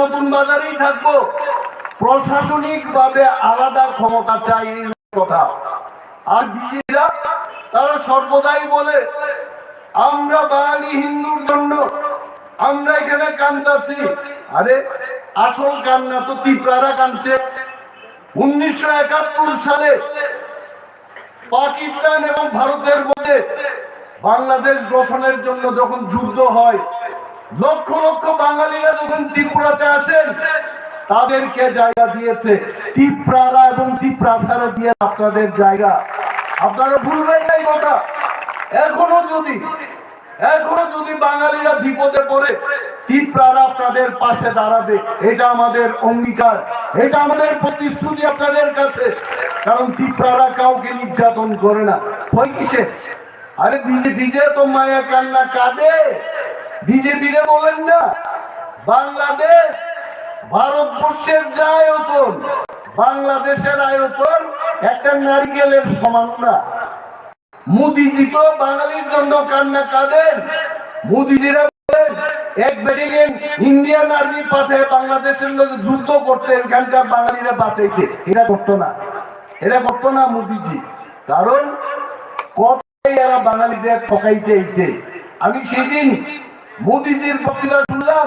নতুন বাজারেই থাকবো। প্রশাসনিক ভাবে আলাদা ক্ষমতা চাই, এই কথা। আর বিজেপিরা তারা সর্বদাই বলে আমরা বাঙালি হিন্দুর জন্য আমরা এখানে কান্দাছি। আরে আসল কান্না তো ত্রিপুরারা কাঁদছে। 1971 সালে পাকিস্তান এবং ভারতের মধ্যে বাংলাদেশ গঠনের জন্য যখন যুদ্ধ হয়, লক্ষ লক্ষ বাঙালিরা যখন ত্রিপুরাতে আসেন, তাদেরকে জায়গা দিয়েছে ত্রিপুরারা এবং ত্রিপুরাসারা দিয়ে আপনাদের জায়গা। আপনারা ভুলবেন না এই কথা। এখনো যদি বাঙালিরা বিপদে পড়ে, ত্রিপুরারা আপনাদের পাশে দাঁড়াবে। এটা আমাদের অঙ্গীকার, এটা আমাদের প্রতিশ্রুতি আপনাদের কাছে। কারণ ত্রিপুরারা কাউকে নির্যাতন করে না। ভয় কিসে? আরে বিজে তো মায়া কান্না কাঁদে। বিজেপিরে বলেন না বাংলাদেশ ভারতবর্ষের যা আয়তন, বাংলাদেশের আয়তন একটা নারকেলের সমান না। মোদিজি তো বাঙালির জন্য কান্না কাঁদেন। মোদিজিরা বলেন 1 ব্যাটালিয়ন ইন্ডিয়ান আর্মি পাঠায় বাংলাদেশের লোক যুদ্ধ করতে, এখানকার বাঙালিরা বাঁচাইতে। এটা করতো না মোদিজি। কারণ কতই এরা বাঙালিদের ঠকাইতে এইছে। আমি সেদিন মোদিজির বক্তৃতা শুনলাম,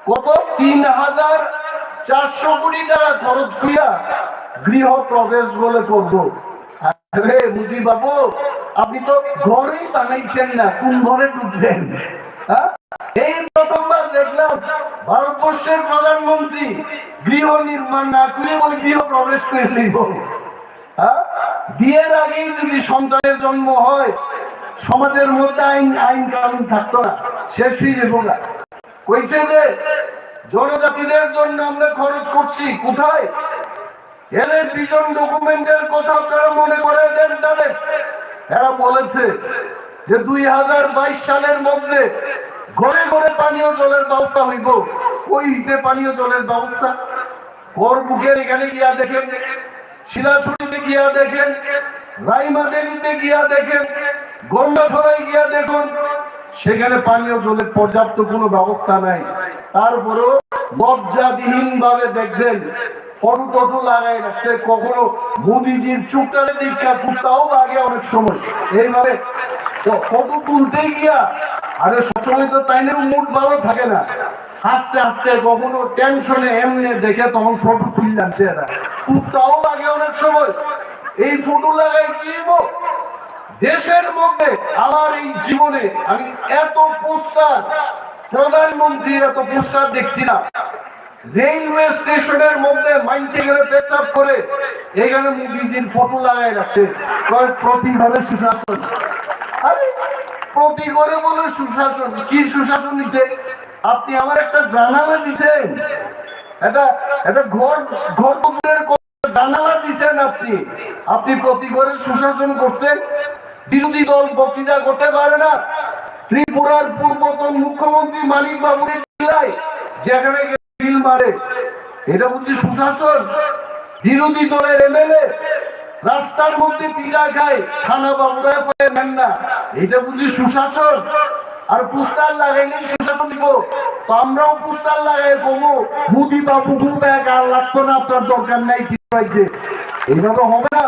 কত 3,400 কোটি টাকা খরচ হইয়া গৃহ প্রবেশ বলে করবো। আরে মোদি বাবু, আপনি তো ঘরেই বানাইছেন না, কোন ঘরে ঢুকবেন? এই প্রথমবার দেখলাম ভারতবর্ষের প্রধানমন্ত্রী গৃহ নির্মাণ না করে বলে গৃহ প্রবেশ করে নিব। বিয়ের আগেই যদি সন্তানের জন্ম হয়, সমাজের মধ্যে আইন কানুন থাকতো না, শেষ হয়ে যাবো না। কইছে যে জনজাতিদের জন্য আমরা খরচ করছি, কোথায়? এদের ভিশন ডকুমেন্টের কথা আপনারা মনে করে দেন তাদের। এরা বলেছে যে 2022 সালের মধ্যে ঘরে ঘরে পানীয় জলের ব্যবস্থা হইব। ওই যে পানীয় জলের ব্যবস্থা করবুকের এখানে গিয়া দেখেন, শিলাছড়িতে গিয়া দেখেন, রাইমাদেরিতে গিয়া দেখেন, গন্ডাছড়াই গিয়া দেখুন, সেখানে পানীয় জলের পর্যাপ্ত কোনো ব্যবস্থা নাই। তারপরেও লজ্জাবিহীন ভাবে দেখবেন ফটো লাগাই রাখছে। কখনো মোদিজির চুপটারে দীক্ষা কুত্তাও লাগে অনেক সময় এইভাবে ফটো তুলতে গিয়া। আরে সবসময় তো তাইনের মুড ভালো থাকে না, হাসতে হাসতে কখনো টেনশনে এমনি দেখে তখন ফটো তুলে যাচ্ছে। এরা কুত্তাও লাগে অনেক সময়। এই ফটো লাগাই কি দেশের মধ্যে আমার এই জীবনে আমি এত পোস্টার, প্রধানমন্ত্রীর এত পোস্টার দেখছি না। রেলওয়ে স্টেশনের মধ্যে মাইনছে গেলে পেচাপ করে এখানে মোদিজির ফটো লাগাই রাখছে, প্রতি ঘরে সুশাসন। আরে প্রতি ঘরে বলে সুশাসন, কি সুশাসন নিতে? আপনি আমার একটা জানালা দিচ্ছেন, এটা ঘর জানালা দিচ্ছেন আপনি প্রতি ঘরে সুশাসন করছেন। বিরোধী দল বক্তৃতা করতে পারে না। ত্রিপুরার পূর্বতন মুখ্যমন্ত্রী মানিক বাবুর জেলায় যেখানে বিল মারে, এটা বুঝছি সুশাসন? বিরোধী দলের এমএলএ রাস্তার মধ্যে পিঠা খায়, থানা বাবুরা নেন না, এটা বুঝছি সুশাসন? আর পোস্টার লাগাইলে সুশাসন দিব তো আমরাও পোস্টার লাগাই কমো মোদি বাবু খুব এক আর লাগতো না, আপনার দরকার নাই। কি হয়েছে? এইভাবে হবে না,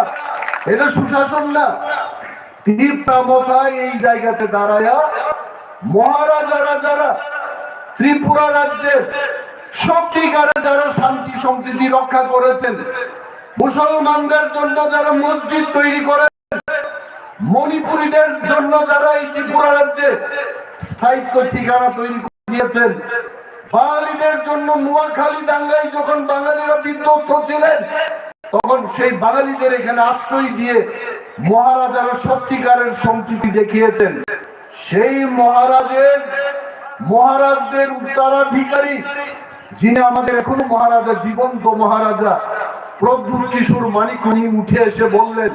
এটা সুশাসন না। এই জায়গাতে দাঁড়ায়া মহারাজারা যারা ত্রিপুরা রাজ্যের সত্যিকারে যারা শান্তি সম্প্রীতি রক্ষা করেছেন, মুসলমানদের জন্য যারা মসজিদ তৈরি করেন, মণিপুরীদের জন্য যারা এই ত্রিপুরা রাজ্যে স্থায়িত্ব ঠিকানা তৈরি করে দিয়েছেন, বাঙালিদের জন্য নোয়াখালী দাঙ্গায় যখন বাঙালিরা বিধ্বস্ত ছিলেন, তখন সেই বাঙালিদের এখানে আশ্রয় দিয়ে মহারাজারা সত্যিকারের সম্প্রীতি দেখিয়েছেন। সেই মহারাজদের উত্তরাধিকারী যিনি আমাদের এখনো মহারাজা, জীবন্ত মহারাজা প্রদ্যুৎ কিশোর মানিক, উনি উঠে এসে বললেন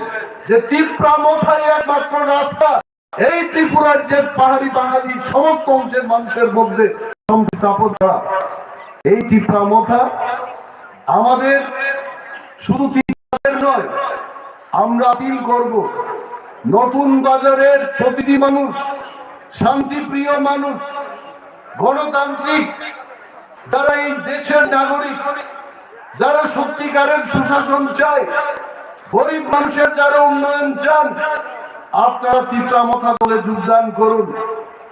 যে তীব্রামথাই একমাত্র রাস্তা এই ত্রিপুরার যে পাহাড়ি বাঙালি সমস্ত অংশের মানুষের মধ্যে সম্প্রীতি স্থাপন করা। এই তীব্রামথা আমাদের শুধু ত্রিপুরার নয়, আমরা আপিল করব নতুন বাজারের প্রতিটি মানুষ, শান্তিপ্রিয় মানুষ, গণতান্ত্রিক, যারা এই দেশের নাগরিক, যারা সত্যিকারের সুশাসন চায়, গরিব মানুষের যারা উন্নয়ন চান, আপনারা তীব্রামথা দলে যোগদান করুন।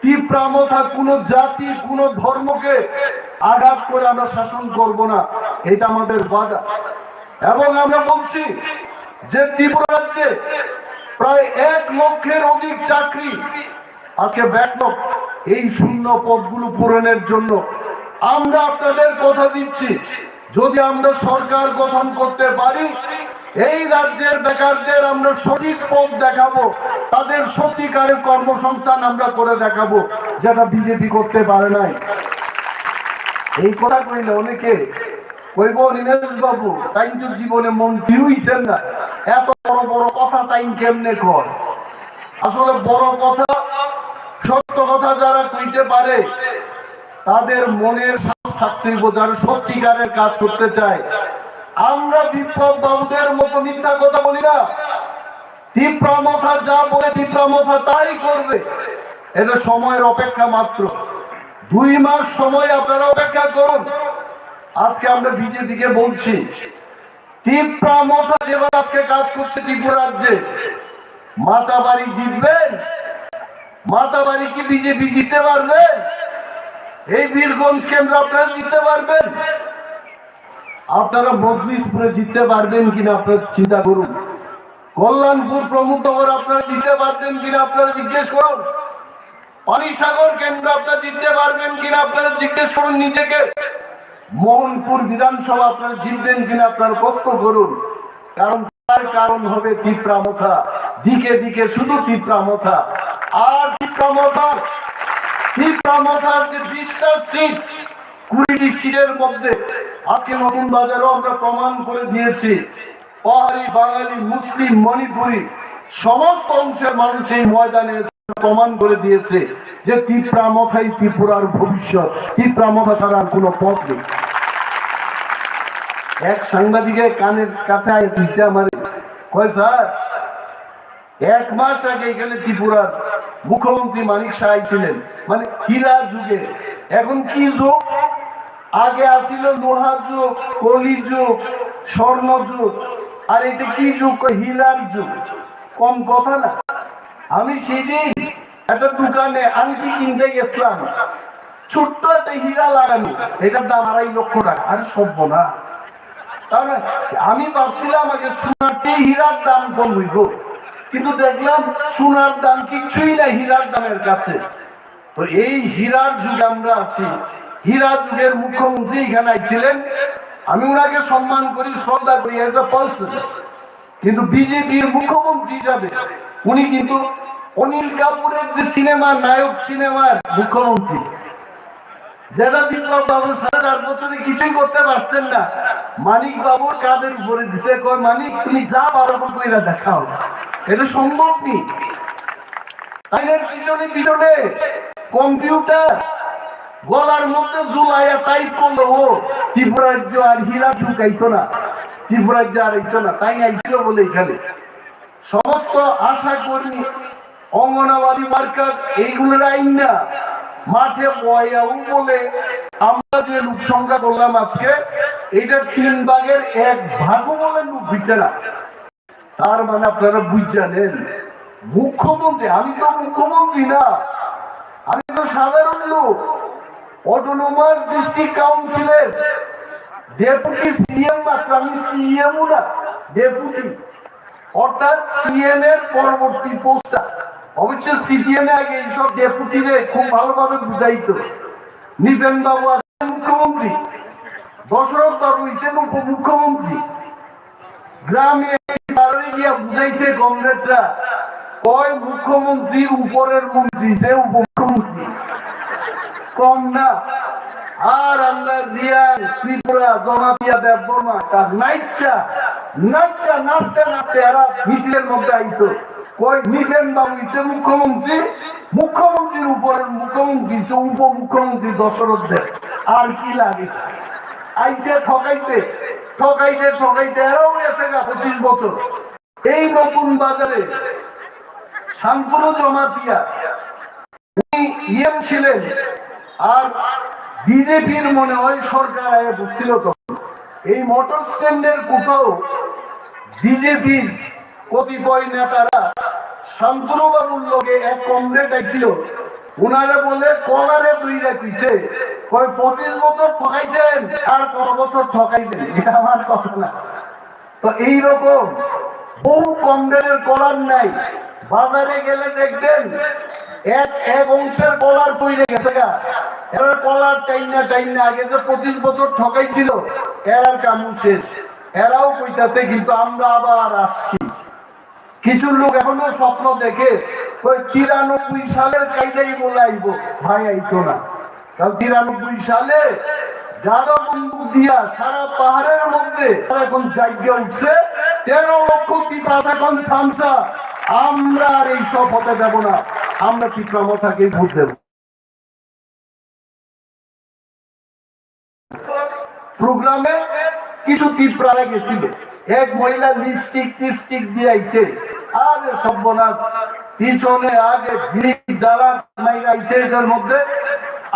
তীব্রামথা কোনো জাতি, কোনো ধর্মকে আঘাত করে আমরা শাসন করব না, এটা আমাদের বাধা। এবং আমরা বলছি যে ত্রিপুরা রাজ্যে প্রায় 1 লক্ষের অধিক চাকরি আজকে ব্যাকলগ, এই শূন্য পদগুলো পূরণের জন্য আমরা আপনাদের কথা দিচ্ছি, যদি আমরা সরকার গঠন করতে পারি, এই রাজ্যের বেকারদের আমরা সঠিক পথ দেখাবো, তাদের সত্যিকারের কর্মসংস্থান আমরা করে দেখাবো, যেটা বিজেপি করতে পারে নাই। এই কথা কইলে অনেকে কইব, নীলেশ বাবু তাই তো জীবনে মন্ত্রী হইছেন না, এত বড় বড় কথা তাই কেমনে কর। আসলে বড় কথা, সত্য কথা যারা কইতে পারে তাদের মনের সাহস থাকতে হইব, যারা সত্যিকারের কাজ করতে চায়। আমরা বিপ্লব বাবুদের মতো মিথ্যা কথা বলি না। তীব্রামথা যা বলে তীব্রামথা তাই করবে। এটা সময়ের অপেক্ষা মাত্র, 2 মাস সময় আপনারা অপেক্ষা করুন। আজকে আমরা বিজেপিকে বলছি, তীব্রামথা যেভাবে আজকে কাজ করছে ত্রিপুরা রাজ্যে, মাতাবাড়ি জিতবেন? মাতাবাড়ি কি বিজেপি জিততে পারবেন? এই বীরগঞ্জ কেন্দ্র আপনারা জিততে পারবেন? আপনারা বদলিশপুরে জিততে পারবেন কিনা আপনারা চিন্তা করুন। কল্যাণপুর প্রমুখ আপনারা জিততে পারবেন কিনা আপনারা জিজ্ঞেস করুন। পানিসাগর কেন্দ্র আপনারা জিততে পারবেন কিনা আপনারা জিজ্ঞেস করুন নিজেকে। মোহনপুর বিধানসভা আপনারা জিতবেন কিনা আপনারা প্রশ্ন করুন। তার কারণ হবে তীব্রামথা, দিকে দিকে শুধু তীব্রামথা। আর তীব্রামথার যে 20টা সিট, 20টি সিটের মধ্যে আজকে নতুন বাজারও আমরা প্রমাণ করে দিয়েছি, পাহাড়ি, বাঙালি, মুসলিম, মণিপুরি সমস্ত অংশের মানুষ এই ময়দানে প্রমাণ করে দিয়েছে যে তীব্রামথাই ত্রিপুরার ভবিষ্যৎ। তীব্রামথা ছাড়া আর কোনো পথ নেই। এক সাংবাদিকের কানের কাছে আমার কয়, স্যার 1 মাস আগে এখানে ত্রিপুরার মুখ্যমন্ত্রী মানিক সাহাই ছিলেন, মানে হীরা যুগে। এখন কি যুগ? আগে আসিল লোহা যুগ, কলি যুগ, স্বর্ণ যুগ, আর এটা কি যুগ? হীরার যুগ। কম কথা না। আমি সেদিন একটা দোকানে আংটি কিনতে গেছিলাম, ছোট্ট একটা হীরা লাগানো, এটার দাম 2.5 লক্ষ টাকা। আরে সভ্য না। তাহলে আমি ভাবছিলাম আগে সোনার চেয়ে হীরার দাম কম হইব, কিন্তু দেখলাম সোনার দাম কিছুই না হীরার দামের কাছে। তো এই হীরার যুগে আমরা আছি। হীরা যুগের মুখ্যমন্ত্রী এখানে ছিলেন, আমি ওনাকে সম্মান করি, শ্রদ্ধা করি এজ এ পার্সন। কিন্তু বিজেপির মুখ্যমন্ত্রী হিসাবে উনি কিন্তু অনিল কাপুরের যে সিনেমা, নায়ক সিনেমার মুখ্যমন্ত্রী, যেটা বিপ্লব বাবু 4.5 বছরে কিছুই করতে পারছেন না, মানিক বাবুর কাদের উপরে দিছে, কয় মানিক তুমি যা পারো কইরা দেখাও। এটা সম্ভব নেই। আইনের পিছনে পিছনে কম্পিউটার গলার মধ্যে ঝুলাইয়া টাইপ করলো, ও ত্রিপুরা রাজ্য আর হীরা ঢুকাইতো না, ত্রিপুরা রাজ্য আর আইতো না, তাই আইছিল বলে এখানে সমস্ত আশা কর্মী, অঙ্গনবাদী ওয়ার্কার এইগুলোর আইন না মাঠে বয়াও বলে আমরা যে লোক সংখ্যা করলাম আজকে, এইটার 3 ভাগের 1 ভাগও বলে লোক দিচ্ছে না। তার মানে আপনারা বুঝছেন মুখ্যমন্ত্রী, আমি তো মুখ্যমন্ত্রী না, আমি তো সাধারণ লোক। অটোনোমাস ডিস্ট্রিক্ট কাউন্সিলের ডেপুটি সিএম মাত্র, আমি সিএমও না, ডেপুটি, অর্থাৎ সিএম এর পরবর্তী পোস্টটা। অবশ্য সিপিএম এ আগে এইসব ডেপুটিরে খুব ভালোভাবে বুঝাইতো। নিপেন বাবু আছেন মুখ্যমন্ত্রী, দশরথ বাবু হইছেন উপমুখ্যমন্ত্রী, গ্রামে পারে গিয়া বুঝাইছে কংগ্রেসরা, কয় মুখ্যমন্ত্রী উপরের মন্ত্রী, সে উপমুখ্যমন্ত্রী কম না। আর আমরা দিয়া ত্রিপুরা জমাতিয়া দেববর্মা তার নাইচ্ছা নাচতে নাচতে এরা মিছিলের মধ্যে আইতো, কই মিঠেন বাবু ইচ্ছে মুখ্যমন্ত্রী, মুখ্যমন্ত্রীর উপরের মুখ্যমন্ত্রী উপমুখ্যমন্ত্রী দশরথ দেব, আর কি লাগে। আইছে ঠকাইছে ঠকাইতে এরাও গেছে 25 বছর। এই নতুন বাজারে শান্তনু জমাতিয়া উনি ইএম ছিলেন, আর বিজেপির মনে হয় সরকার আয়ে বসছিল তখন। এই মোটর স্ট্যান্ডের কোথাও বিজেপির কতিপয় নেতারা শান্তনু বাবুর লগে এক কমরেড আইছিল, উনারা বলে কলারে দুইটা পিঠে, কয় 25 বছর ঠকাইছেন আর কত বছর ঠকাইবেন, এটা আমার কথা না। তো এইরকম বহু কমরেডের কলার নাই, বাজারে গেলে দেখবেন এক অংশের কলার পইরে গেছে গা, এর কলার টাইনা আগে যে 25 বছর ঠকাইছিল এরার কামু শেষ, এরাও কইতাছে কিন্তু আমরা আবার আসছি। কিছু লোক এখনো স্বপ্ন দেখে 93 সালের কাইদাই বলে আইব, ভাই আইতো না। কারণ 93 সালে গাড়া বন্দুক দিয়া সারা পাহাড়ের মধ্যে এখন জায়গা উঠছে 13 লক্ষ টিপাস এখন থামসা। আমরা আর এই সব হতে দেব না, আমরা টিপ্রামথাকে ভোট দেব। প্রোগ্রামে কিছু টিপ্রারা গেছিল, এক মহিলা লিপস্টিক দিয়ে আইছে, আর সর্বনাশ পিছনে আগে দালাল আইছে, এটার মধ্যে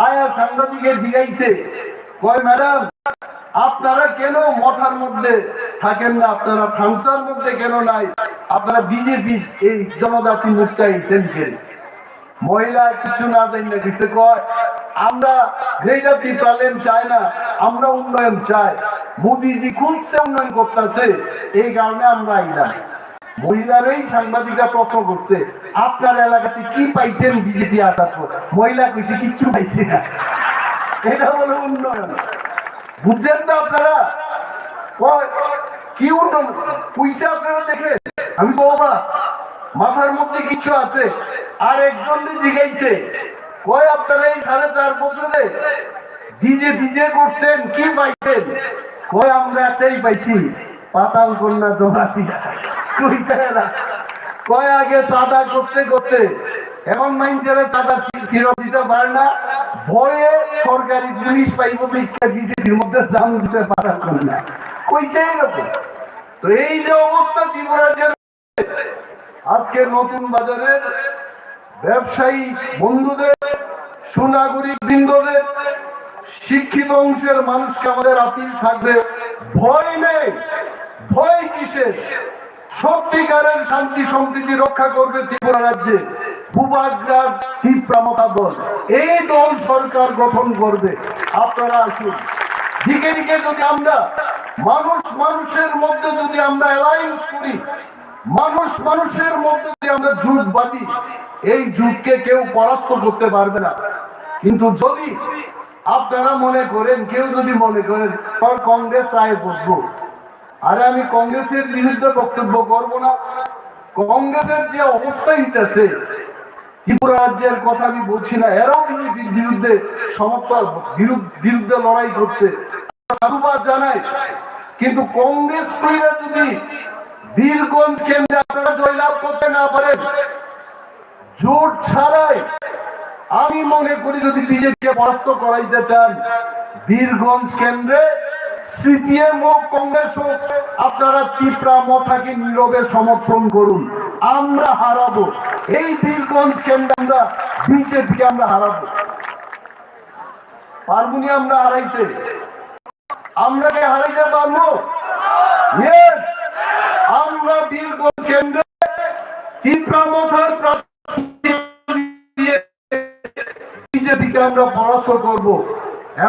আয়া সাংবাদিকে জিগাইছে, কয় ম্যাডাম আপনারা কেন মঠার মধ্যে থাকেন না, আপনারা থামসার মধ্যে কেন নাই, আপনারা বিজেপি এই জনজাতি মোর্চা আইছেন কেন? মহিলা কিছু না জানি কিছু কয়, আমরা গ্রেটার টিপ্রালেন্ড চাই না, আমরা উন্নয়ন চাই, মোদিজি খুবসে উন্নয়ন করতেছে, এই কারণে আমরা আইলাম। মহিলারই সাংবাদিকরা প্রশ্ন করছে, আপনার এলাকাতে কি পাইছেন বিজেপি আসার পর? মহিলা কইছে কিচ্ছু পাইছে না। এটা হলো উন্নয়ন, বুঝছেন তো আপনারা? কি উন্নয়ন পয়সা আপনারা দেখে আমি বাবা মাথার মধ্যে কিছু আছে। আর একজন জিগাইছে, কয় আপনারা এই 4.5 বছরে বিজে করছেন, কি পাইছেন? কয় আমরা একটাই পাইছি, পাতাল কন্যা জমা দিয়া। কয় আগে চাঁদা করতে এখন মাইনচারে চাঁদা ফেরত দিতে পারে না, ভয়ে সরকারি পুলিশ পাইব বিজেপির মধ্যে জাম দিতে পাতাল কন্যা কইছে এরকম। তো এই যে অবস্থা ত্রিপুরার, আজকে নতুন বাজারের ব্যবসায়ী বন্ধুদের, সুনাগরিক বৃন্দদের, শিক্ষিত অংশের মানুষকে আমাদের আপিল থাকবে, ভয় নেই, ভয় কিসের? সত্যিকারের শান্তি সম্প্রীতি রক্ষা করবে ত্রিপুরা রাজ্যে ভূভাগ্রার তীব্রামতা দল, এই দল সরকার গঠন করবে। আপনারা আসুন, দিকে দিকে যদি আমরা মানুষের মধ্যে যদি আমরা অ্যালায়েন্স করি, মানুষের মধ্যে যদি আমরা জোট বাঁধি, এই জোটকে কেউ পরাস্ত করতে পারবে না। কিন্তু যদি আপনারা মনে করেন, কেউ যদি মনে করেন তার কংগ্রেস আয় করবো, আরে আমি কংগ্রেসের বিরুদ্ধে বক্তব্য করব না। কংগ্রেসের যে অবস্থা হইতেছে ত্রিপুরা রাজ্যের কথা আমি বলছি না, এরাও বিজেপির বিরুদ্ধে বিরুদ্ধে লড়াই করছে, সাধুবাদ জানাই। কিন্তু কংগ্রেস যদি বীরগঞ্জ কেন্দ্রে আপনারা জয়লাভ করতে না পারেন, জোট ছাড়াই আমি মনে করি যদি বিজেপিকে পরাস্ত করাইতে চান, বীরগঞ্জ কেন্দ্রে সিপিএম হোক কংগ্রেস হোক, আপনারা ত্রিপুরা মথাকে নীরবে সমর্থন করুন। আমরা হারাবো এই বীরগঞ্জ কেন্দ্রে, আমরা বিজেপিকে আমরা হারাবো। পারবুনি আমরা হারাইতে? আমরা কে হারাইতে পারবো? আমরা বীরগঞ্জ কেন্দ্রে ত্রিপুরা মথার বিজেপিকে আমরা পরাস্ত করব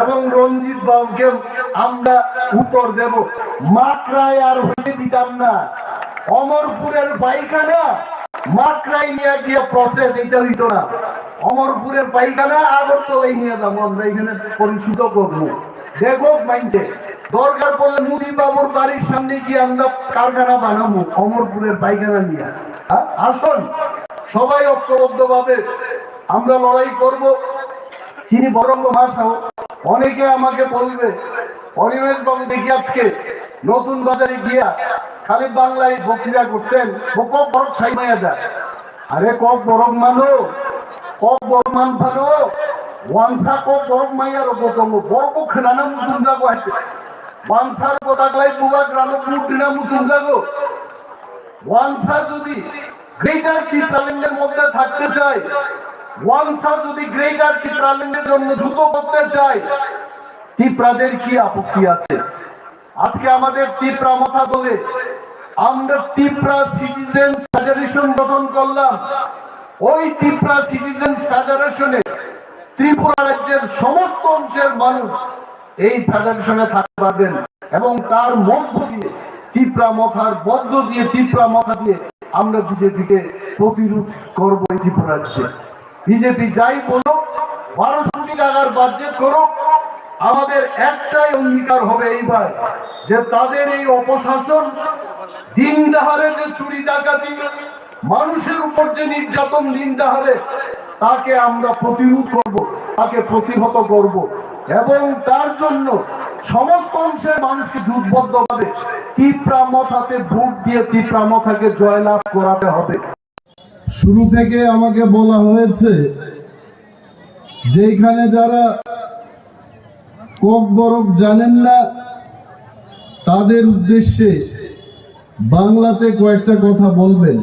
এবং রঞ্জিত বাবুকে আমরা উত্তর দেব। মাত্রায় আর হয়ে দিতাম না, অমরপুরের পায়খানা মাত্রায় নিয়ে গিয়ে প্রসেস এটা হইতো না। অমরপুরের পায়খানা আগরতলায় নিয়ে যাবো, আমরা এখানে পরিশুদ্ধ করবো, দেখো মাইন্ডে দরকার পড়লে মুদি বাবুর বাড়ির সামনে গিয়ে আমরা কারখানা বানাবো অমরপুরের পায়খানা নিয়ে। আসুন সবাই ঐক্যবদ্ধ ভাবে আমরা লড়াই করব। চিনি বরঙ্গ ভাষাও অনেকে আমাকে বলবে অনিমেষ বাবু দেখি আজকে নতুন বাজারে গিয়া খালি বাংলায় বক্তৃতা করছেন ও কব বড় ছাই মায়া দেয়। আরে কব বরং মানো কব বড় মান ভালো ওয়ানসা কব বরং মাইয়ার বতঙ্গ বড় খেলানা মুসুম যাবো হাইতে ওয়ানসার কোদাগলাই বুবা গ্রাম মুটিনা মুসুম যাবো। ওয়ানসা যদি গ্রেটার টিপ্রাল্যান্ডের মধ্যে থাকতে চায়, ওয়ানসা যদি গ্রেটার টিপ্রাল্যান্ডের জন্য যুদ্ধ করতে চায়, টিপ্রাদের কি আপত্তি আছে? আজকে আমাদের টিপ্রা মাথা দলে আমরা টিপ্রা সিটিজেন ফেডারেশন গঠন করলাম। ওই টিপ্রা সিটিজেন ফেডারেশনে ত্রিপুরা রাজ্যের সমস্ত অংশের মানুষ এই ফেডারেশনে থাকতে পারবেন এবং তার মধ্য দিয়ে টিপ্রা মাথার বদ্ধ দিয়ে টিপ্রা মাথা দিয়ে আমরা বিজেপিকে প্রতিরোধ করবো এই ত্রিপুরা রাজ্যে। বিজেপি যাই বলো 1200 কোটি টাকার বাজেট করো, আমাদের একটাই অঙ্গীকার হবে এইবার যে তাদের এই অপশাসন দিন দাহারে যে চুরি ডাকাতি মানুষের উপর যে নির্যাতন দিন দাহারে তাকে আমরা প্রতিরোধ করব, তাকে প্রতিহত করব এবং তার জন্য সমস্ত অংশের মানুষকে জোটবদ্ধভাবে ত্রিপুরা মাথাতে ভোট দিয়ে ত্রিপুরা মাথাকে জয়লাভ করাতে হবে। শুরু থেকে আমাকে বলা হয়েছে যে এখানে যারা কক বরফ জানেন না তাদের উদ্দেশ্যে বাংলাতে কয়েকটা কথা বলবেন।